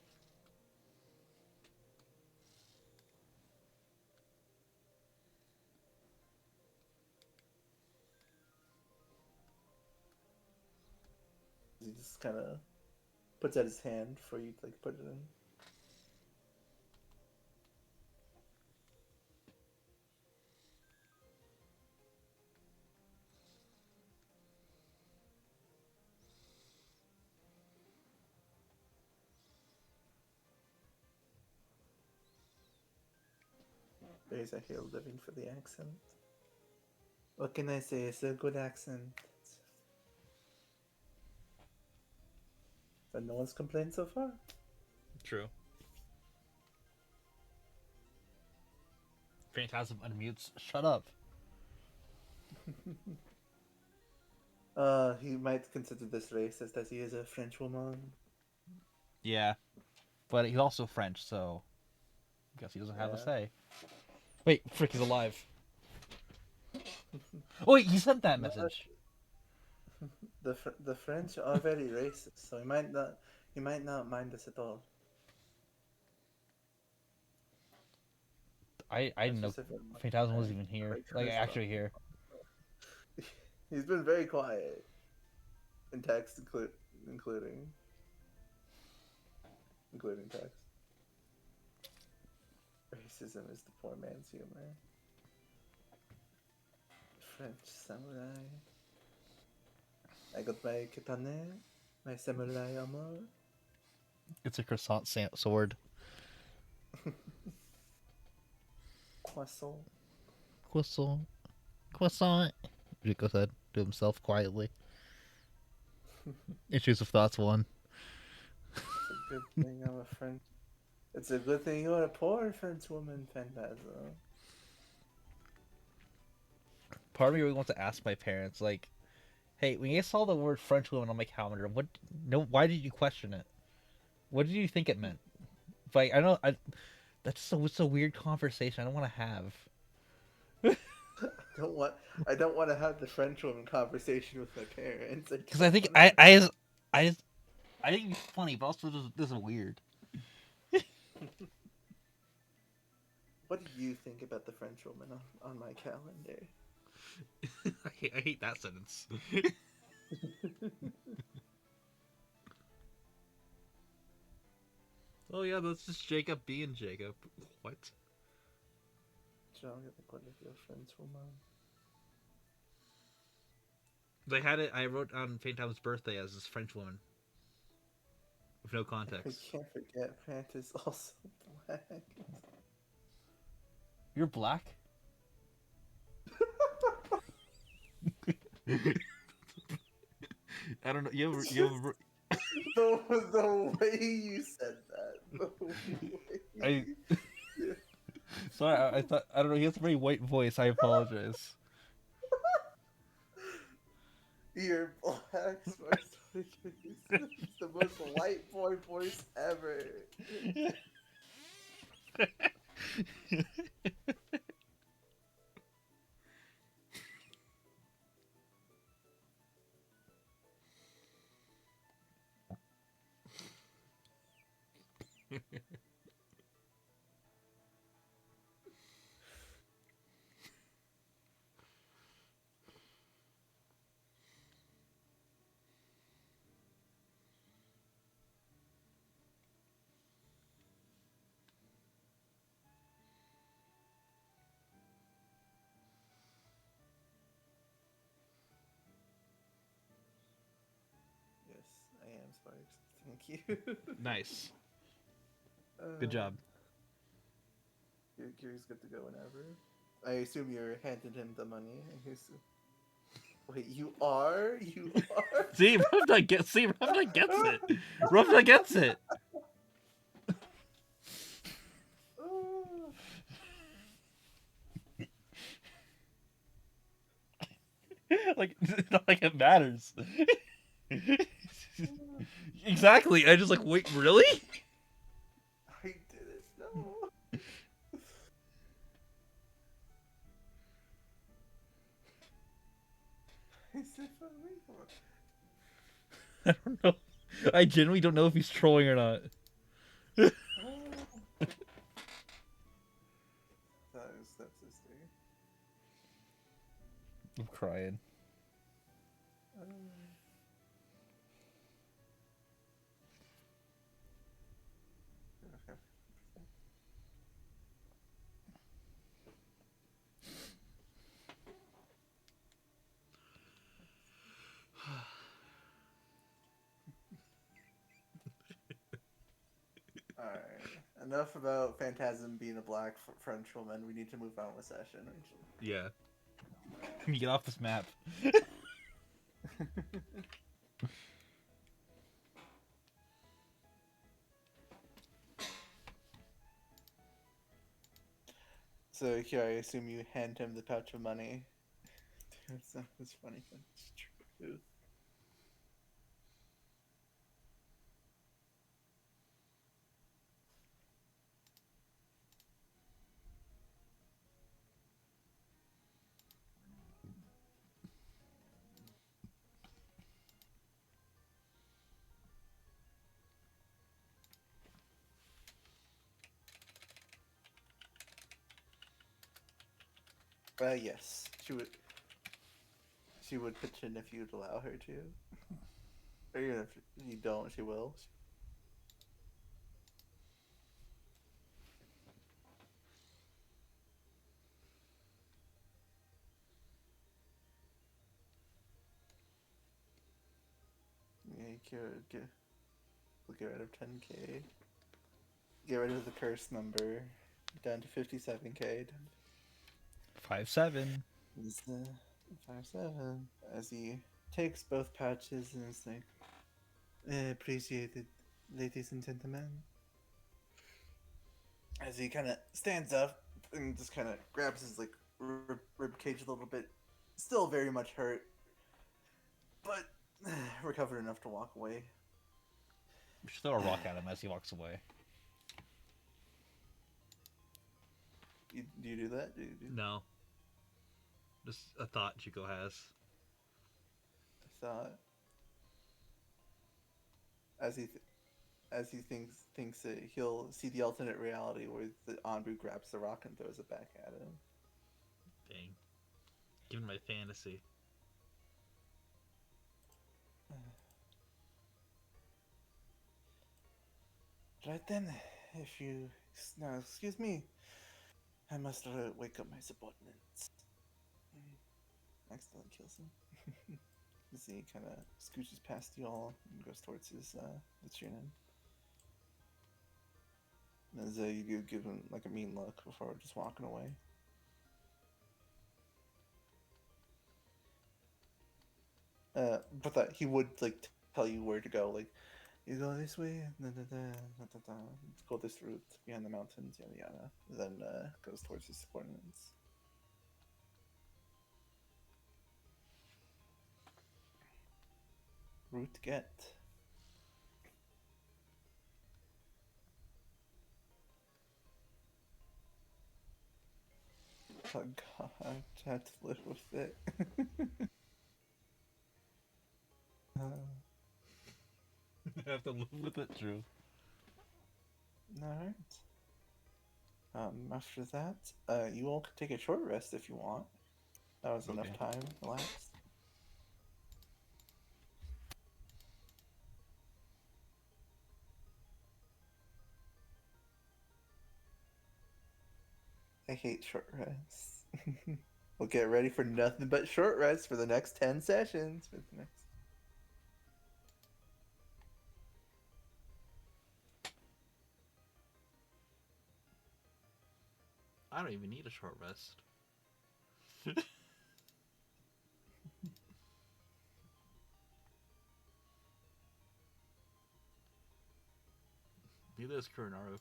He just kind of puts out his hand for you to like put it in. There's a hill living for the accent. What can I say? It's a good accent. But no one's complained so far. True. Phantasm unmutes. Shut up. He might consider this racist as he is a French woman. Yeah, but he's also French, so I guess he doesn't have a Yeah. say. Wait, Frick is alive. Oh wait, he sent that No, message. the French are very racist, so he might not mind us at all. I That's didn't know just if it Phantasm was even here. great Like charisma. actually here. He's been very quiet in text, including including text. Racism is the poor man's humor. French samurai. I got my katana, my samurai armor. It's a croissant sword. Croissant. Croissant. Croissant. Rico said to himself quietly. Intrusive thoughts one. It's a good thing I'm a French. It's a good thing you're a poor French woman, Phantasm. Part of me really wants to ask my parents, like, hey, when you saw the word French woman on my calendar, what? No, why did you question it? What did you think it meant? Like, I don't. That's it's a weird conversation. I don't want to have. I don't want to have the French woman conversation with my parents. Because I think wanna... I think it's funny, but also this is weird. What do you think about the French woman on my calendar? I hate that sentence. Oh yeah, that's just Jacob being Jacob. What? John, what if you're a French woman? They had it. I wrote on Phantom's birthday as this French woman, with no I context. can't forget Pant is also black. You're black. I don't know. The way you said that. The way I sorry. I thought I don't know. He has a very white voice. I apologize. You're black, it's the most white boy voice ever. Yes, I am Sparks. Thank you. Nice. uh, Good job. Gear's good to go whenever. I assume you're handing him the money. Wait, you are? You are? See, Ravna gets it. Ravna gets it. Oh, Like, it's not like it matters. Exactly. I just like, wait, really? I didn't know. Is it funny? I don't know. I genuinely don't know if he's trolling or not. Oh, that is stepsister. I'm crying. Oh. Okay. Alright. Enough about Phantasm being a black French woman. We need to move on with session. Yeah. Can you get off this map? So here, I assume you hand him the pouch of money. That's funny, but it's true. Yes, she would. She would pitch in if you'd allow her to. Or even if you don't, she will. Yeah, you we'll get rid of 10k. Get rid of the curse number. Down to 57k. 5-7. Is 5-7. As he takes both pouches and is like, appreciate it, ladies and gentlemen. As he kind of stands up and just kind of grabs his like rib cage a little bit, still very much hurt, but recovered enough to walk away. We should throw a rock at him as he walks away. Do you do that? No. Just a thought Chico has. I thought as as he thinks that he'll see the alternate reality where the Anbu grabs the rock and throws it back at him. Dang. Given my fantasy. Right then, if you now excuse me, I must wake up my subordinates. Accidentally kills him. As he kind of scooches past you all and goes towards his the Chunin. As you give him like a mean look before just walking away. But that he would like tell you where to go. Like you go this way, go this route behind the mountains, yada yada. Then goes towards his subordinates. Route get. Oh god, I had to live with it. I have to live with it, Drew. Alright. After that, you all can take a short rest if you want. That was enough time elapsed. I hate short rests. We'll get ready for nothing but short rests for the next 10 sessions. For the next... I don't even need a short rest. Neither is Kurinaru.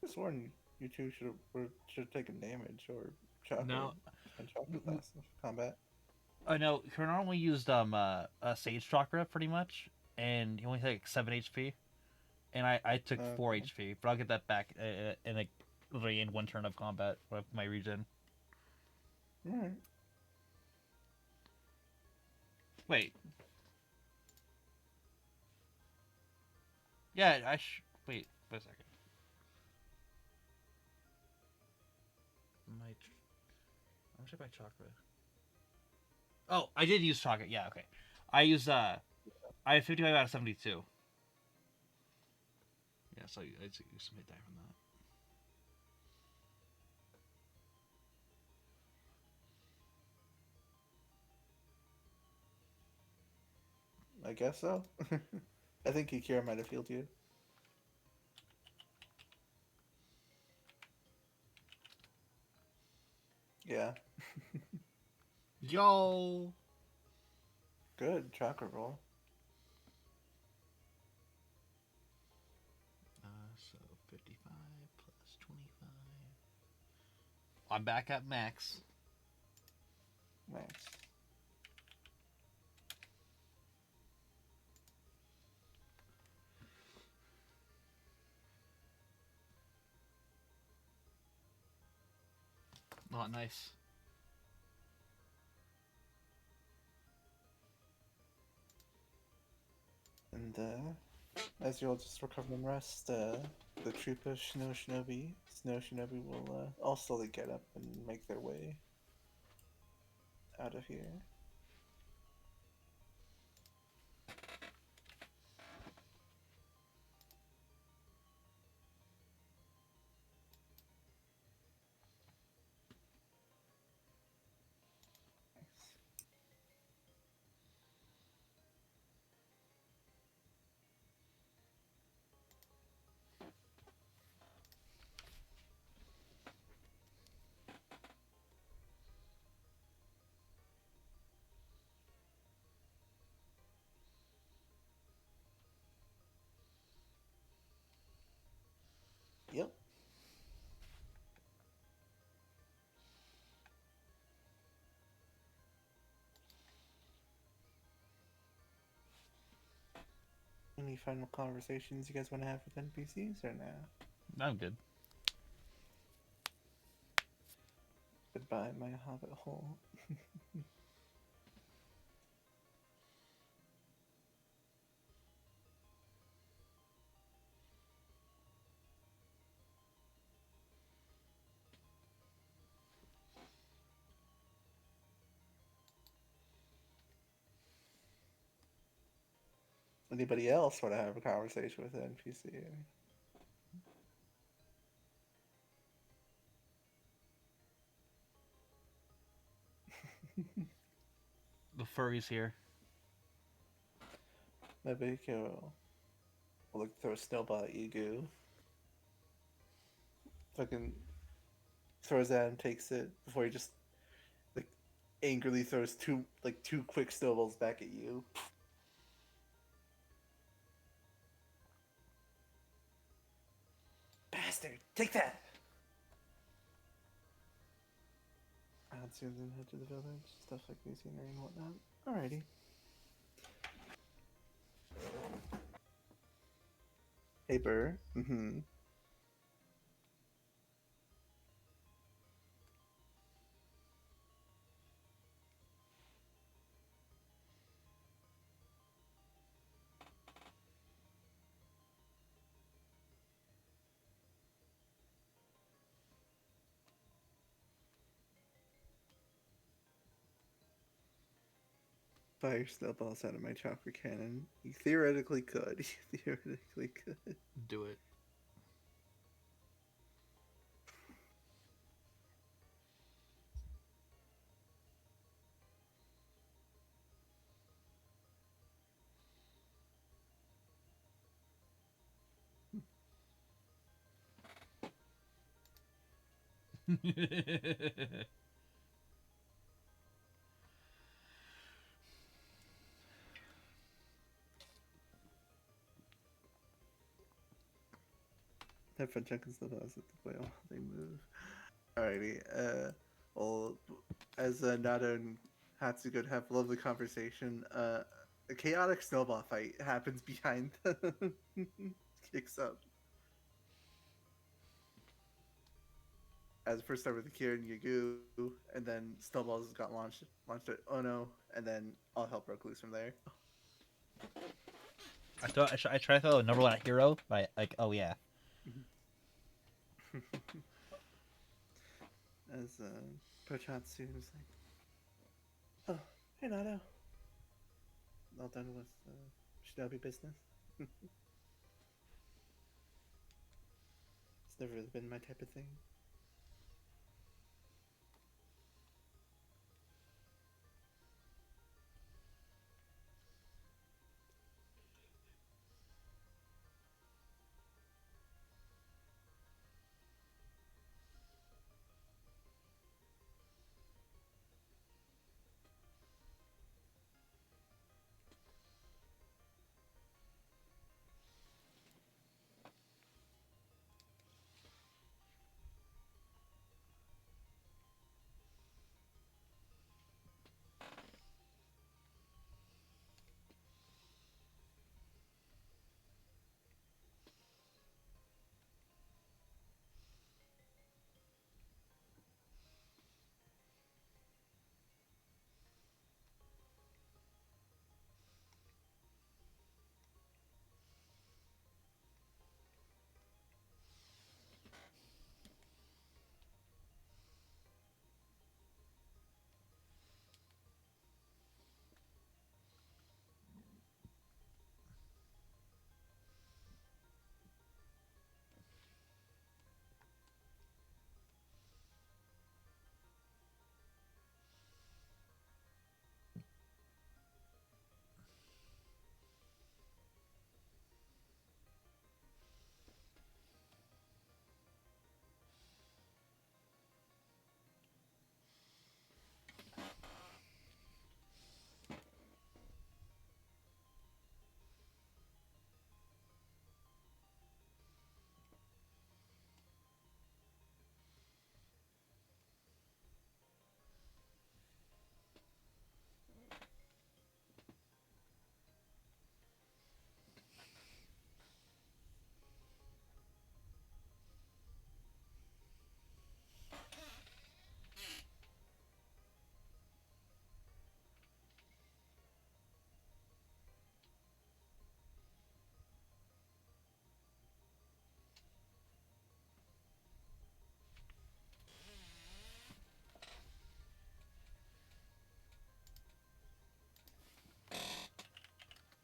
I sworn you two should have taken damage or chakra No, spent chakra last combat. I know Kurinaru only used a Sage Chakra pretty much, and he only had like 7 HP, and I took 4 HP, but I'll get that back in like literally in one turn of combat with my regen. Alright. Wait, yeah, wait. Wait a second. My how much did I buy chakra? Oh, I did use chakra. Yeah, okay. I used I have 55 out of 72. Yeah, so I used some hit die from I guess so. I think Kikira might have healed you. Yeah. that. Yo. Good chakra roll. So 55 plus 25. I'm back at max. Nice. Not nice. And as you all just recover and rest, the troop of Snow Shinobi will all slowly get up and make their way out of here. Yep. Any final conversations you guys want to have with NPCs or now? I'm good. Goodbye, my hobbit hole. Anybody else want to have a conversation with an NPC? The furry's here. Maybe he'll like throw a snowball at you, Goo. Fucking throws that and takes it before he just like angrily throws two quick snowballs back at you. Bastard! Take that! Soon then head to the village. Stuff like the scenery and whatnot. Alrighty. Hey, Burr. Mm-hmm. Fire snowballs out of my chakra cannon. You theoretically could. You theoretically could. Do it. That French can still has it the way they move. Alrighty. Well, as Nada and Hatsugo have a lovely conversation, a chaotic snowball fight happens behind them. Kicks up. As first start with the Kira and Yagu, and then snowballs got launched at Ono, and then all hell broke loose from there. I try to throw a number one at hero, but like, oh yeah. As Pochatsu is like, oh, hey Nado. All done with shinobi business. It's never really been my type of thing.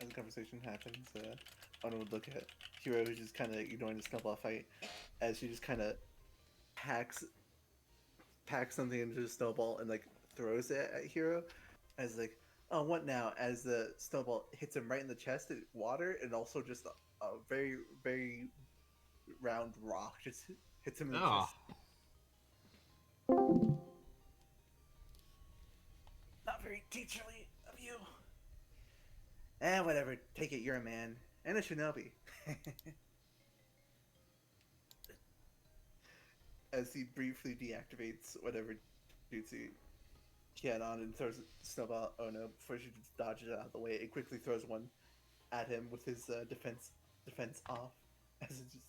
As the conversation happens, Ono would look at Hiro, who's just kind of ignoring the snowball fight, as she just kind of packs packs something into the snowball and like throws it at Hiro, as like, oh, what now? As the snowball hits him right in the chest, water, and also just a very very round rock just hits him in the Oh, chest. Not very teacherly of you. Whatever. Take it. You're a man and a shinobi. As he briefly deactivates whatever jutsu he had on and throws a snowball at Ono before she just dodges it out of the way and quickly throws one at him with his defense off as it just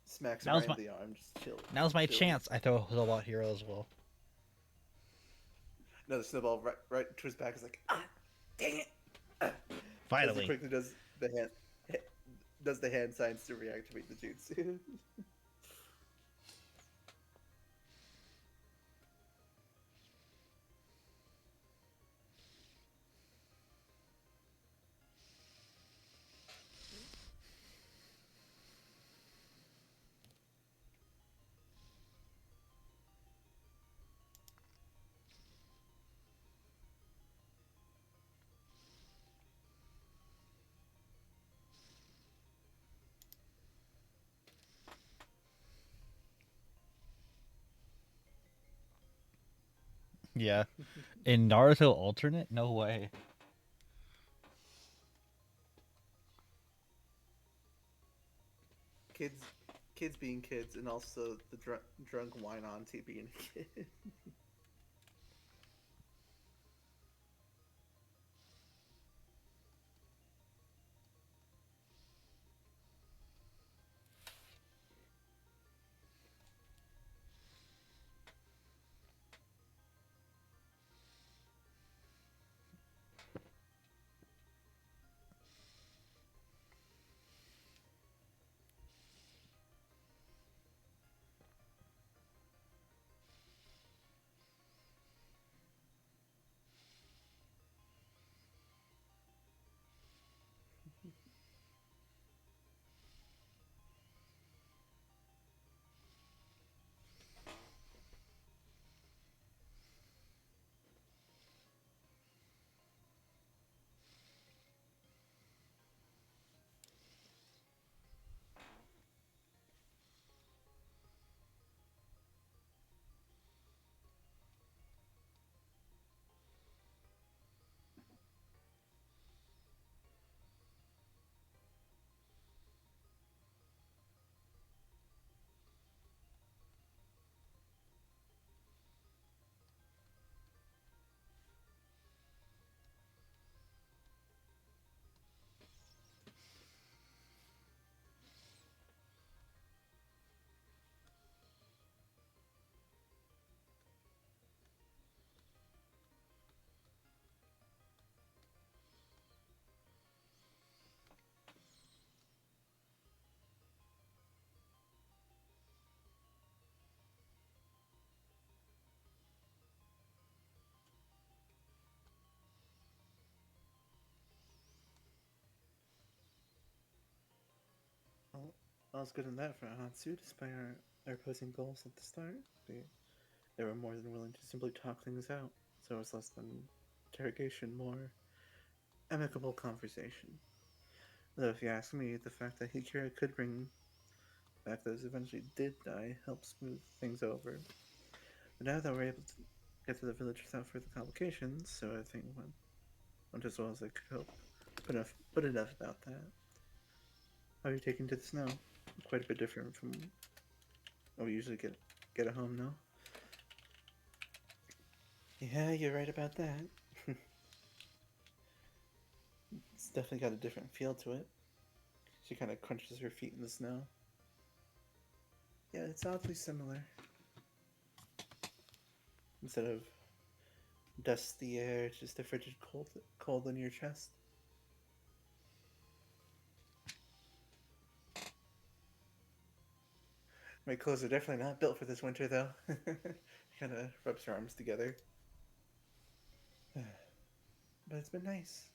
smacks him Now's right my in the arm. Just chill. now's my chill. chance. I throw a snowball at hero as well. Another snowball right to his back is like, ah, dang it! As he Finally. quickly does the hand signs to reactivate the jutsu. Yeah. In Naruto alternate? No way. Kids, kids being kids, and also the drunk wine auntie being a kid. Well, all's good in that for Hansu, despite our opposing goals at the start. They were more than willing to simply talk things out, so it was less than interrogation, more amicable conversation. Though, if you ask me, the fact that Hikira could bring back those who eventually did die helped smooth things over. But now that we're able to get to the village without further complications, so I think went as well as I could hope. But enough about that. How are you taking to the snow? Quite a bit different from what we usually get at home now. Yeah, you're right about that. It's definitely got a different feel to it. She kind of crunches her feet in the snow. Yeah, it's oddly similar. Instead of dusty air, it's just a frigid cold in your chest. My clothes are definitely not built for this winter, though. Kind of rubs her arms together. But it's been nice.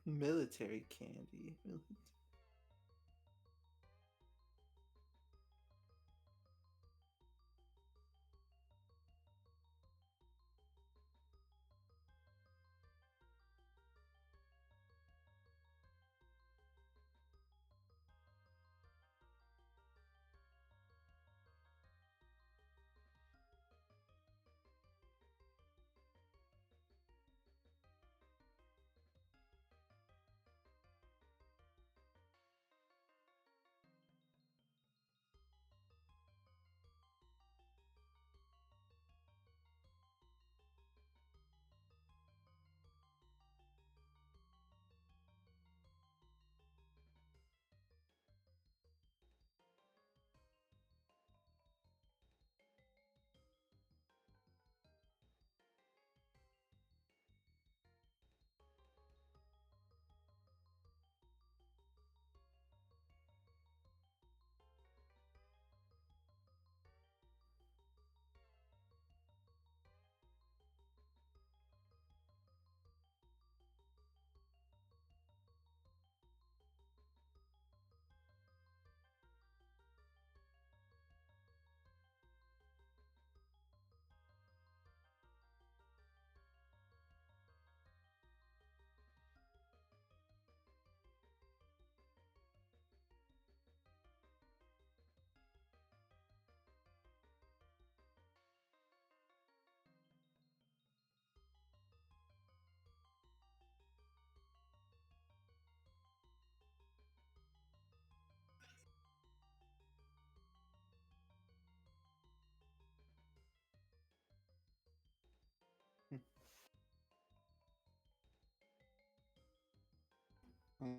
Military candy.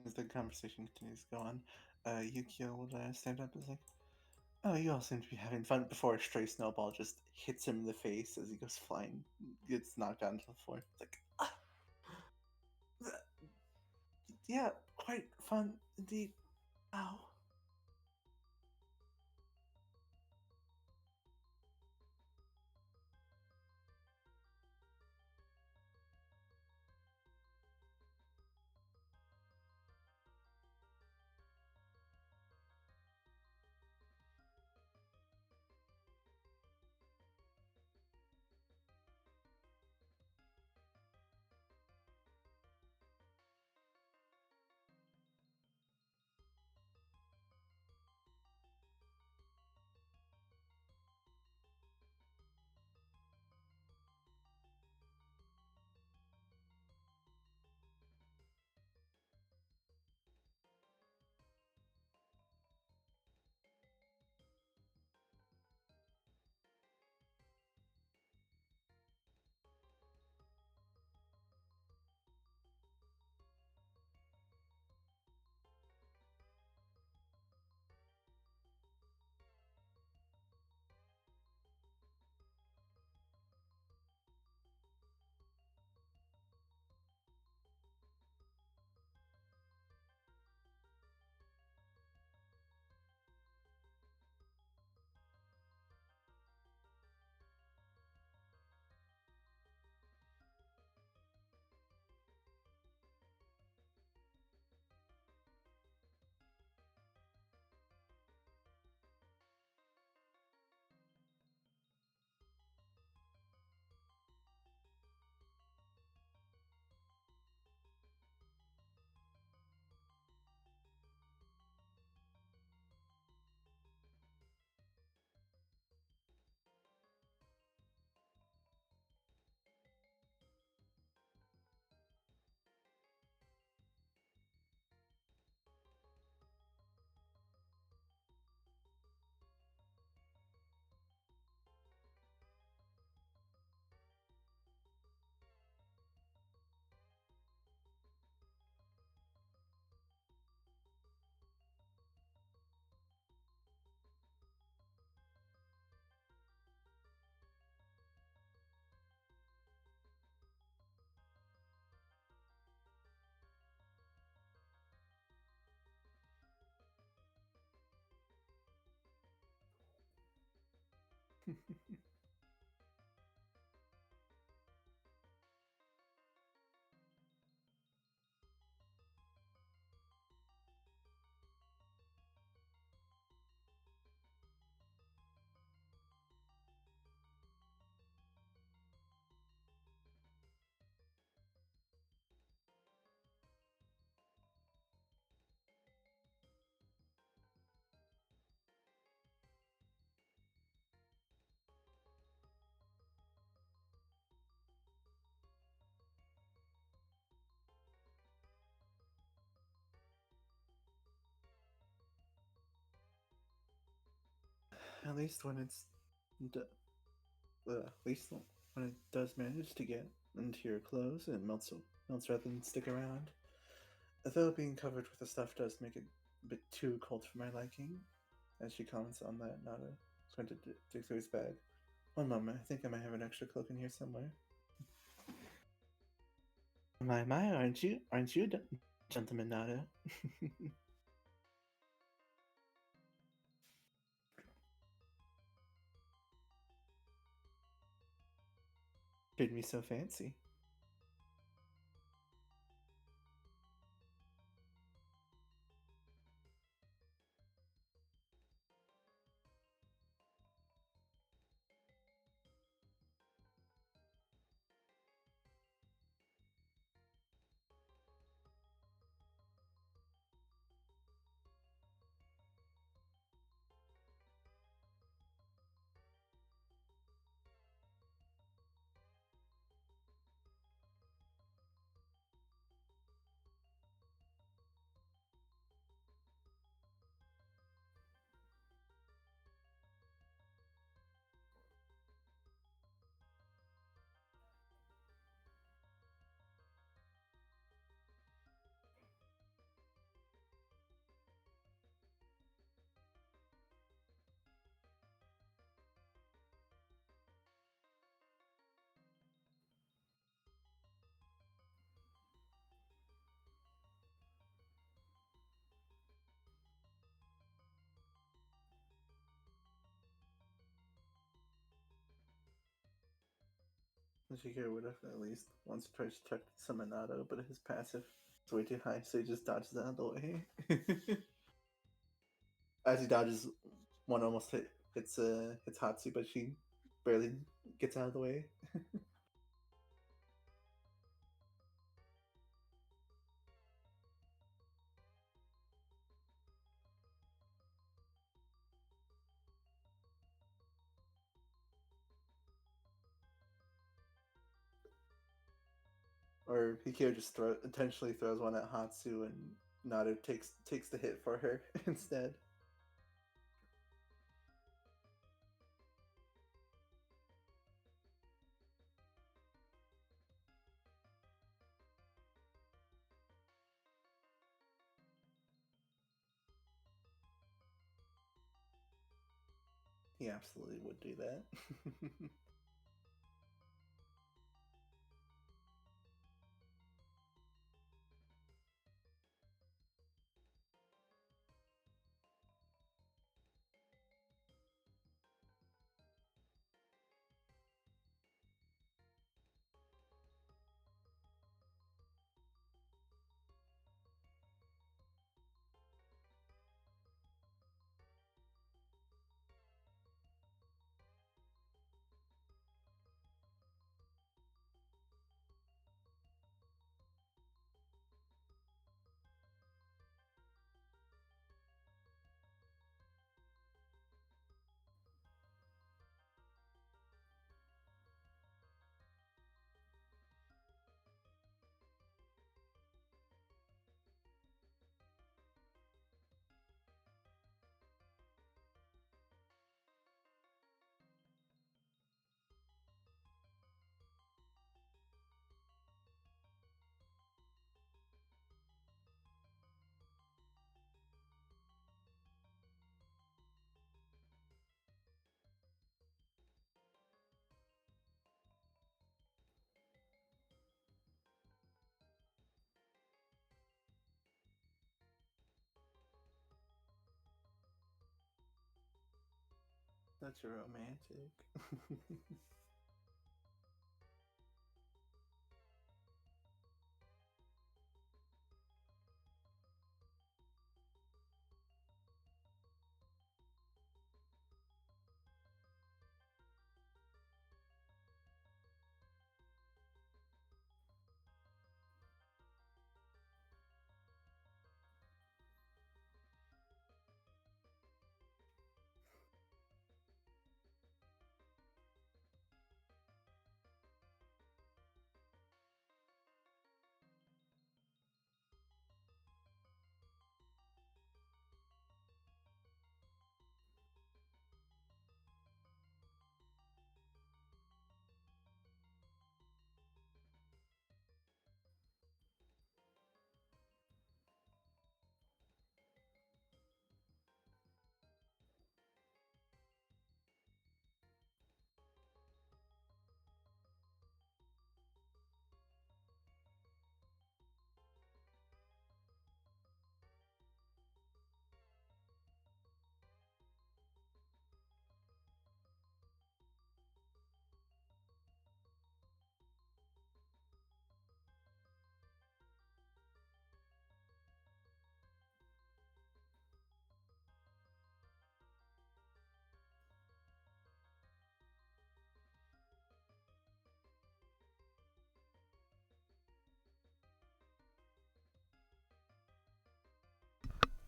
As the conversation continues to go on, Yukio will stand up and is like, "Oh, you all seem to be having fun." Before a stray snowball just hits him in the face as he goes flying, gets knocked down to the floor. It's like, ah, yeah, quite fun indeed. Ow. At least when at least when it does manage to get into your clothes, it melts rather than stick around. Though being covered with the stuff does make it a bit too cold for my liking. As she comments on that, Nada is going to dig through his bag. One moment, I think I might have an extra cloak in here somewhere. My, aren't you, gentleman Nada? Treat me so fancy. Shikiro would have at least once or twice checked Suminato, but his passive is way too high, so he just dodges out of the way. As he dodges, one almost hits Hatsu, but she barely gets out of the way. Or Hikiro just intentionally throws one at Hatsu, and Naru takes the hit for her instead. He absolutely would do that. Such a romantic.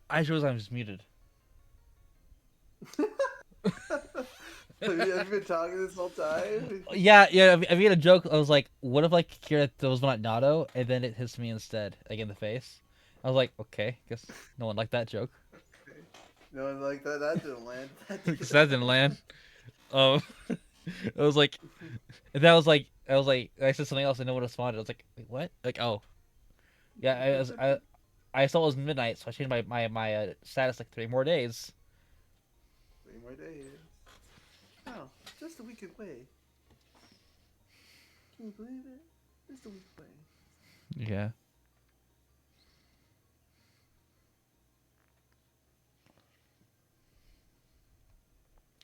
I suppose I'm just muted. Have you been talking this whole time? Yeah. I made a joke. I was like, "What if like Kira throws one at Nato and then it hits me instead, like in the face?" I was like, "Okay, guess no one liked that joke." Okay. No, like that. That didn't land. That Because didn't that didn't land. Um, it was like, and that was like, I said something else and no one responded. I was like, "Wait, what?" Like, oh, yeah, I saw it was midnight, so I changed my status like 3 more days. 3 more days. Oh, just a week away. Can you believe it? Just a week away. Yeah.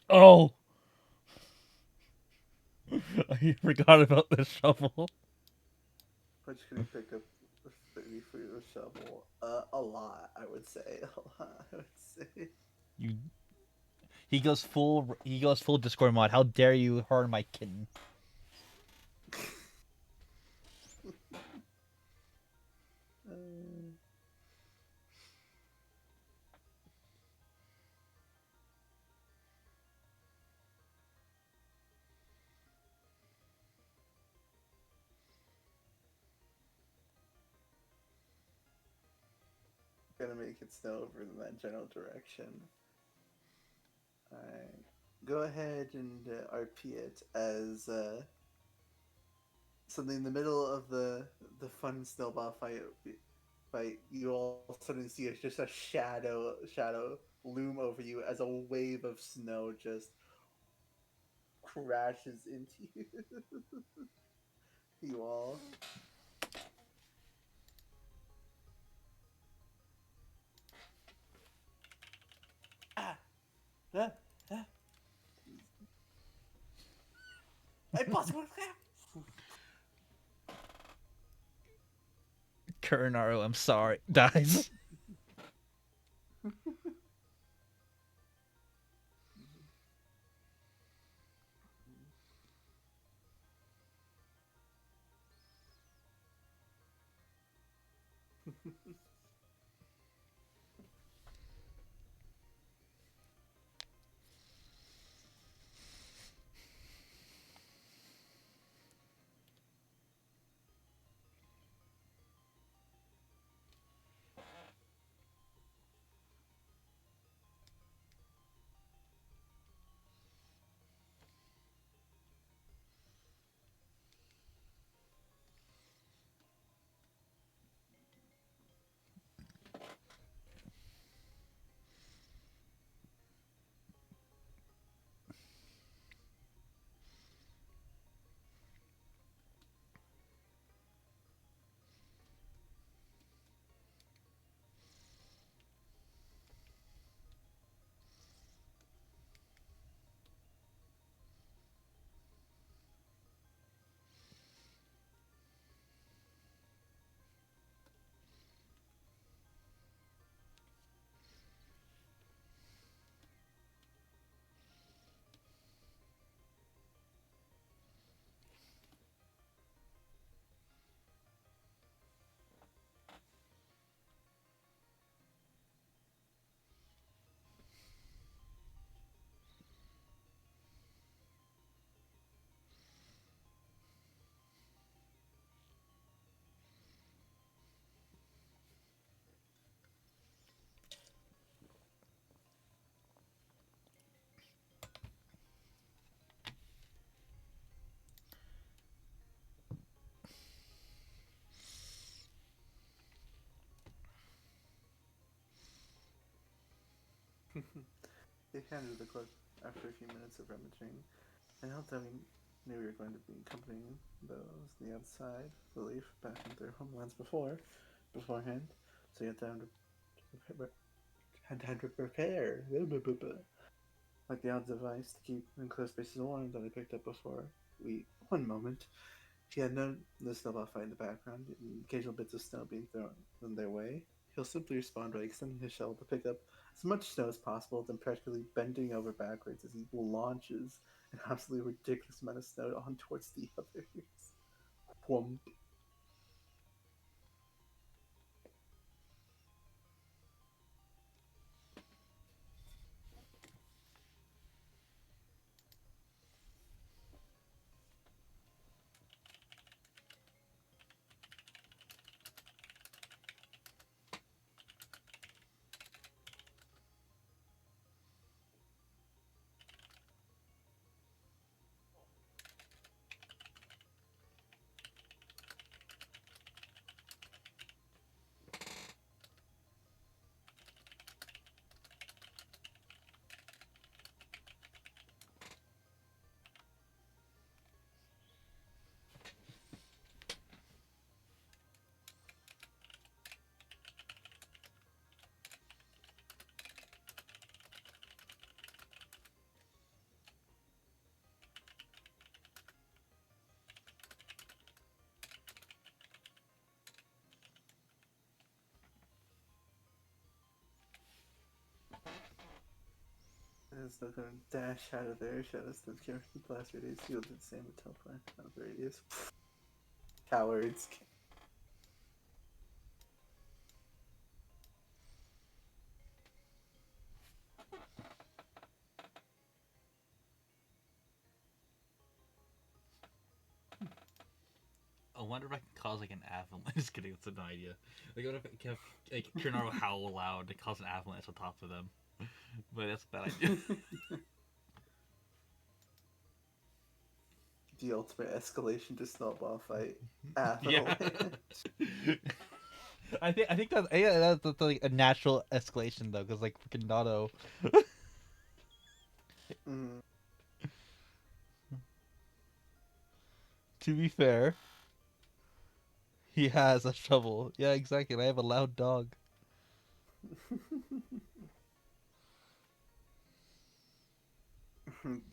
Oh. I forgot about the shovel. Which can you pick up for your shovel? A lot, I would say. A lot, I would say. You. He goes full. He goes full Discord mod. How dare you harm my kitten? Uh, gonna make it snow over in that general direction. Alright. Go ahead and RP it as something in the middle of the fun snowball fight. You all suddenly see just a shadow loom over you as a wave of snow just crashes into you. You all. Ah, ah, ah. Impossible. Kurenaro, I'm sorry. Dies. They handed the cloak after a few minutes of rummaging. And helped them knew we were going to be accompanying those on the outside, the leaf, back into their homelands beforehand. So you had time to prepare. Like the odds device to keep enclosed spaces warm that I picked up before. One moment. He had known the snowball fight in the background, and occasional bits of snow being thrown in their way. He'll simply respond by extending his shell to pick up as much snow as possible, then practically bending over backwards as he launches an absolutely ridiculous amount of snow on towards the others. Whomp. Shadow's still gonna dash out of there. Shadow's still carrying blast radius. He'll do the same with teleport out of the radius. Cowards. I wonder if I can cause like an avalanche. Just kidding, it's an idea. Like, what if I can have, like Kurnaru howl loud to cause an avalanche on top of them? But that's a bad idea. The ultimate escalation to snowball fight. Yeah. Avalanche. I think that's like a natural escalation though, because like freaking Naruto. Mm. To be fair, he has a shovel. Yeah, exactly. And I have a loud dog.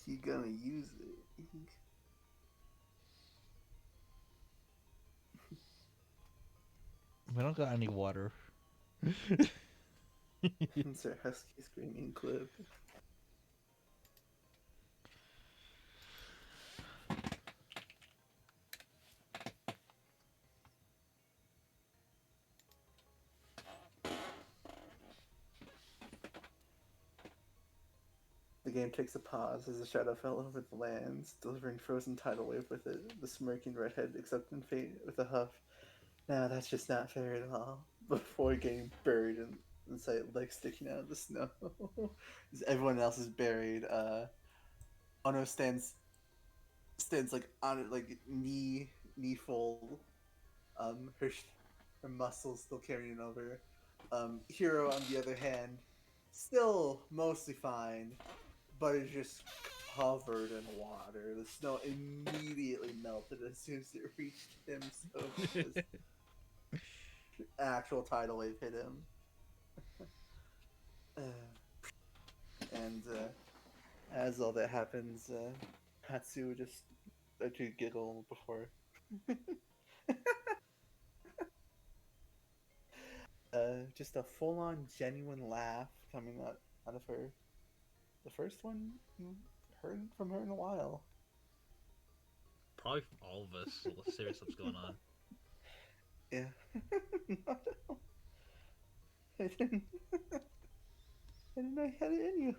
He gonna use it. We don't got any water. Insert husky screaming clip. The game takes a pause as a shadow fell over the lands, delivering frozen tidal wave with it. The smirking redhead accepting fate with a huff. Now that's just not fair at all. Before getting buried in sight, legs sticking out of the snow. As everyone else is buried, Ono stands like on it, like knee full. Her muscles still carrying over. Hero on the other hand, still mostly fine, but is just covered in water. The snow immediately melted as soon as it reached him, so just actual tidal wave hit him. And as all that happens, Hatsu just to giggle before. Just a full-on genuine laugh coming out of her. The first one you heard from her in a while. Probably from all of us. Serious stuff's going on. Yeah. I didn't. I didn't know you had it in you.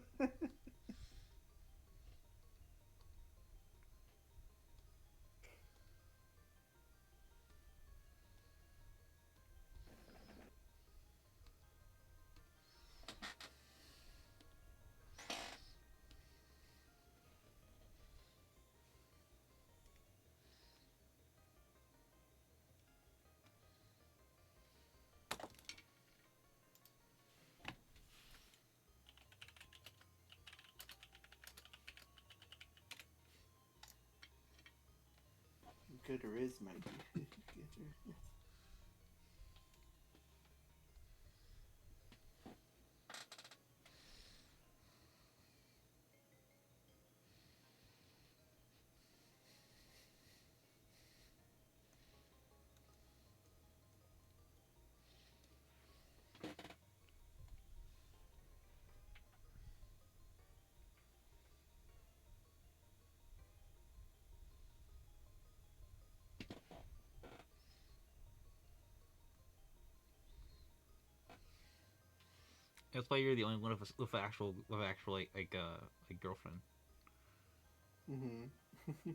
Good riz, my dear. That's why you're the only one of us with actual like girlfriend. Mm-hmm.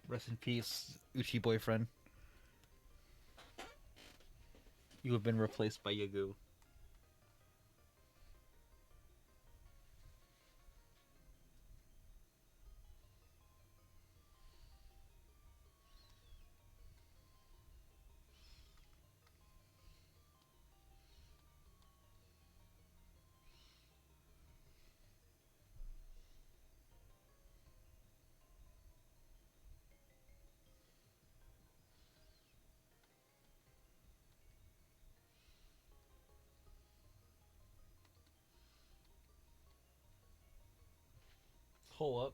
Rest in peace, Uchi boyfriend. You have been replaced by Yagu. Hold up.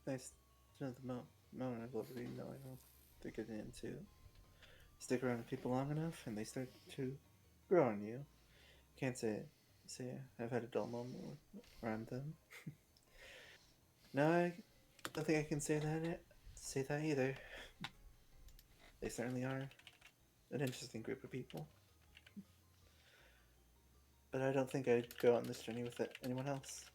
Nice to know the moment of liberty. No, I don't think it into. Stick around with people long enough, and they start to grow on you. Can't say I've had a dull moment around them. No, I don't think I can say that either. They certainly are an interesting group of people, but I don't think I'd go on this journey with anyone else.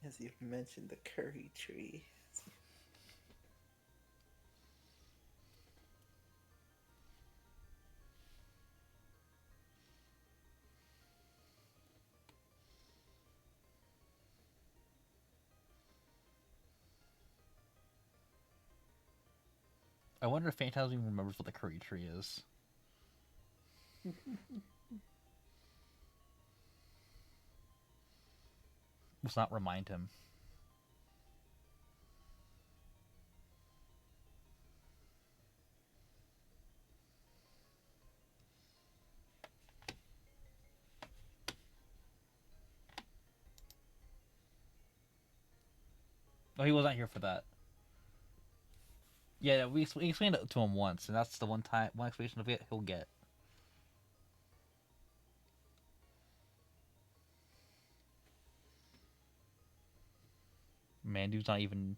As you've mentioned, the curry tree. I wonder if Phantasm even remembers what the curry tree is. Let's not remind him. Oh, he wasn't here for that. Yeah, we explained it to him once, and that's the one explanation of it he'll get. Mandu's not even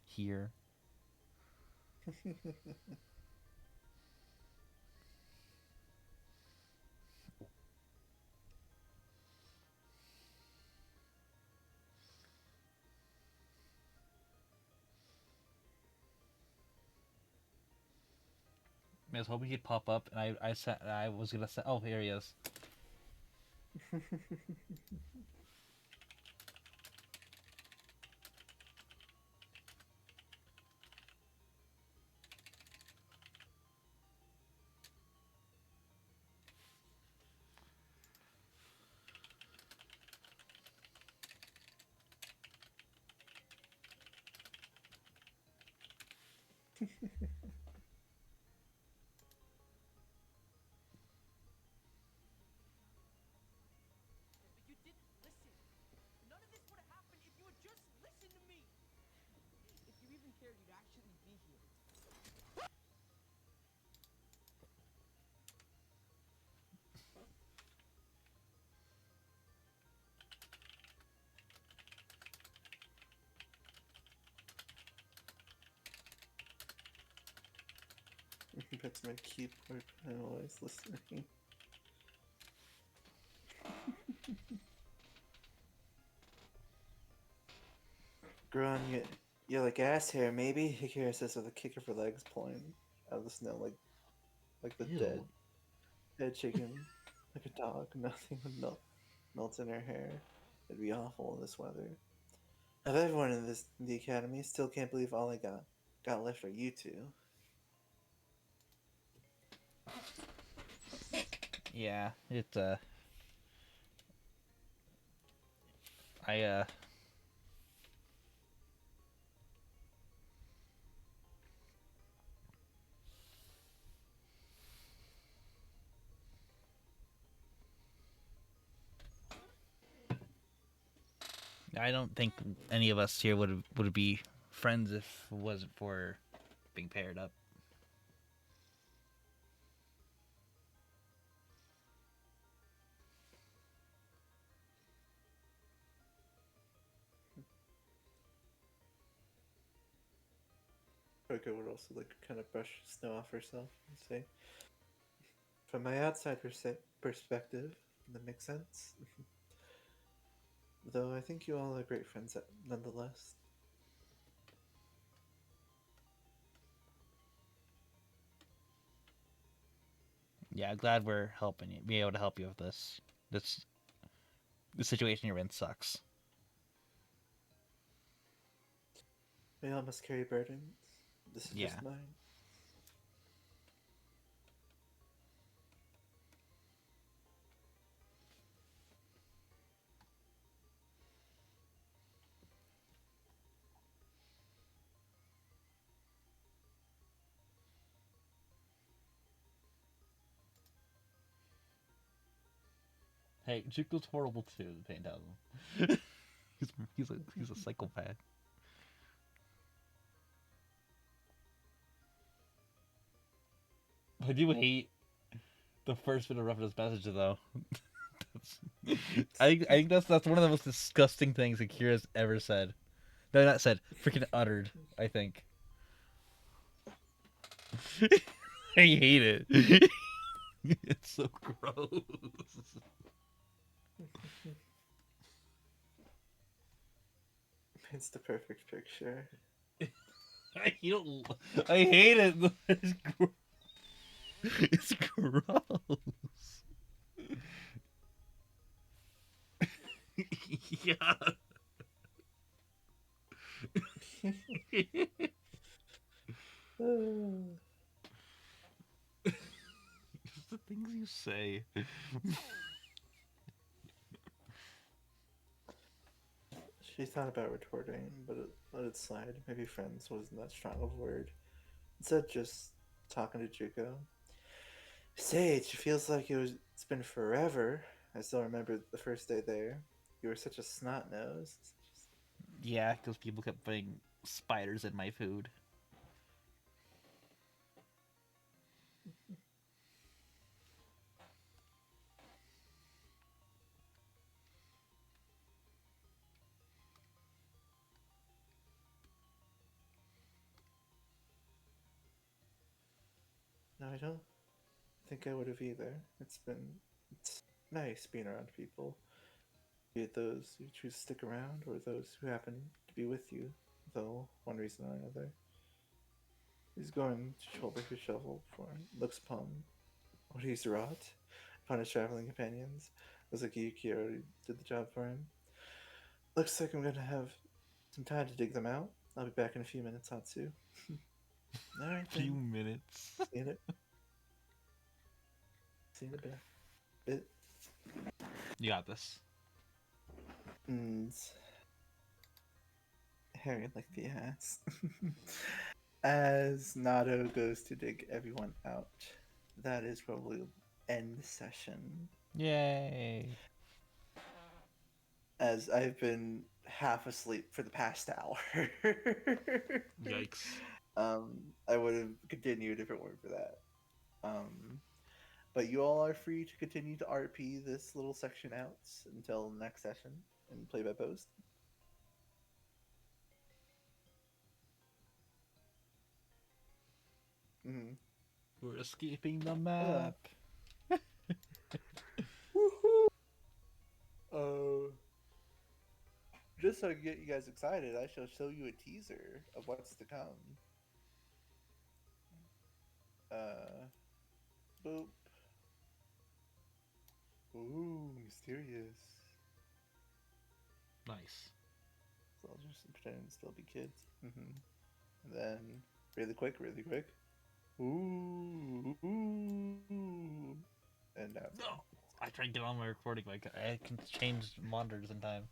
here. I was hoping he'd pop up, and I was gonna say, oh, here he is. But you didn't listen. None of this would have happened if you had just listened to me. If you even cared, you'd actually be here. That's my keyboard. I'm always listening. Grun, you're like ass hair, maybe? Hikari says with a kick of her legs pulling out of the snow like the dead Ew. dead chicken. Like a dog. Nothing would melt in her hair. It'd be awful in this weather. Of everyone in the academy, still can't believe all I got left are you two. Yeah, it I I don't think any of us here would be friends if it wasn't for being paired up. Coco would also like kind of brush snow off herself and say, "From my outside perspective, that makes sense. Though I think you all are great friends nonetheless." Yeah, I'm glad we're helping you, be able to help you with this. This the situation you're in sucks. We all must carry burdens. This is Yeah. just mine. Hey, Juko's horrible too. The pain tells him. He's a psychopath. I do hate the first bit of reference message though. I think that's one of the most disgusting things Akira's ever said. No, not said. Freaking uttered. I think. I hate it. It's so gross. It's the perfect picture. You don't. I hate it. It's gross. Yeah. Just the things you say. She thought about retorting, but let it slide. Maybe friends wasn't that strong of a word. Instead, just talking to Juko. Sage, it feels like it's been forever. I still remember the first day there. You were such a snot nose. Yeah, because people kept putting spiders in my food. No, I don't think I would have either. It's nice being around people, be it those who choose to stick around or those who happen to be with you, though one reason or another. He's going shoulder to shovel for looks upon what he's wrought upon his traveling companions. Looks like Yuki already did the job for him. Looks like I'm gonna have some time to dig them out. I'll be back in a few minutes, Hatsu. Alright Few then. minutes. See you in it. See you in a bit. You got this. And Harry like the ass. As Nado goes to dig everyone out, that is where we'll end the session. Yay. As I've been half asleep for the past hour. Yikes. I would have continued if it weren't for that. But you all are free to continue to RP this little section out until next session and play by post. Mm-hmm. We're escaping the Oh. map. Woohoo! Just so I can get you guys excited, I shall show you a teaser of what's to come. Boop. Ooh, mysterious. Nice. So I'll just pretend to still be kids. Mm-hmm. And then, really quick. Ooh. And now it's No. I tried to get on my recording, but I can change monitors in time.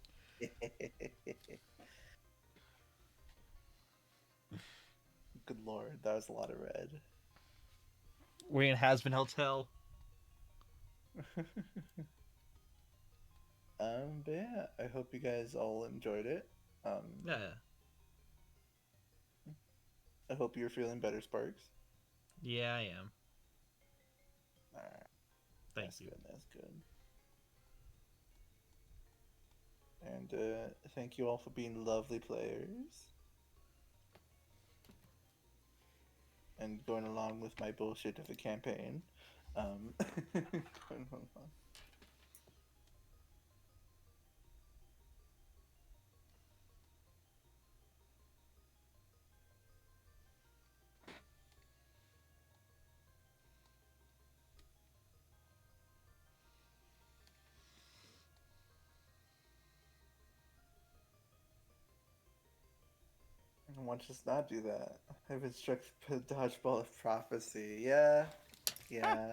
Good lord, that was a lot of red. We're in Has Been Hotel. But yeah, I hope you guys all enjoyed it. Yeah. I hope you're feeling better, Sparks. Yeah, I am. Alright, Thank that's you. good, that's good. And thank you all for being lovely players. And going along with my bullshit of a campaign. Going along. One does not do that. I've been struck with the dodgeball of prophecy. Yeah, yeah.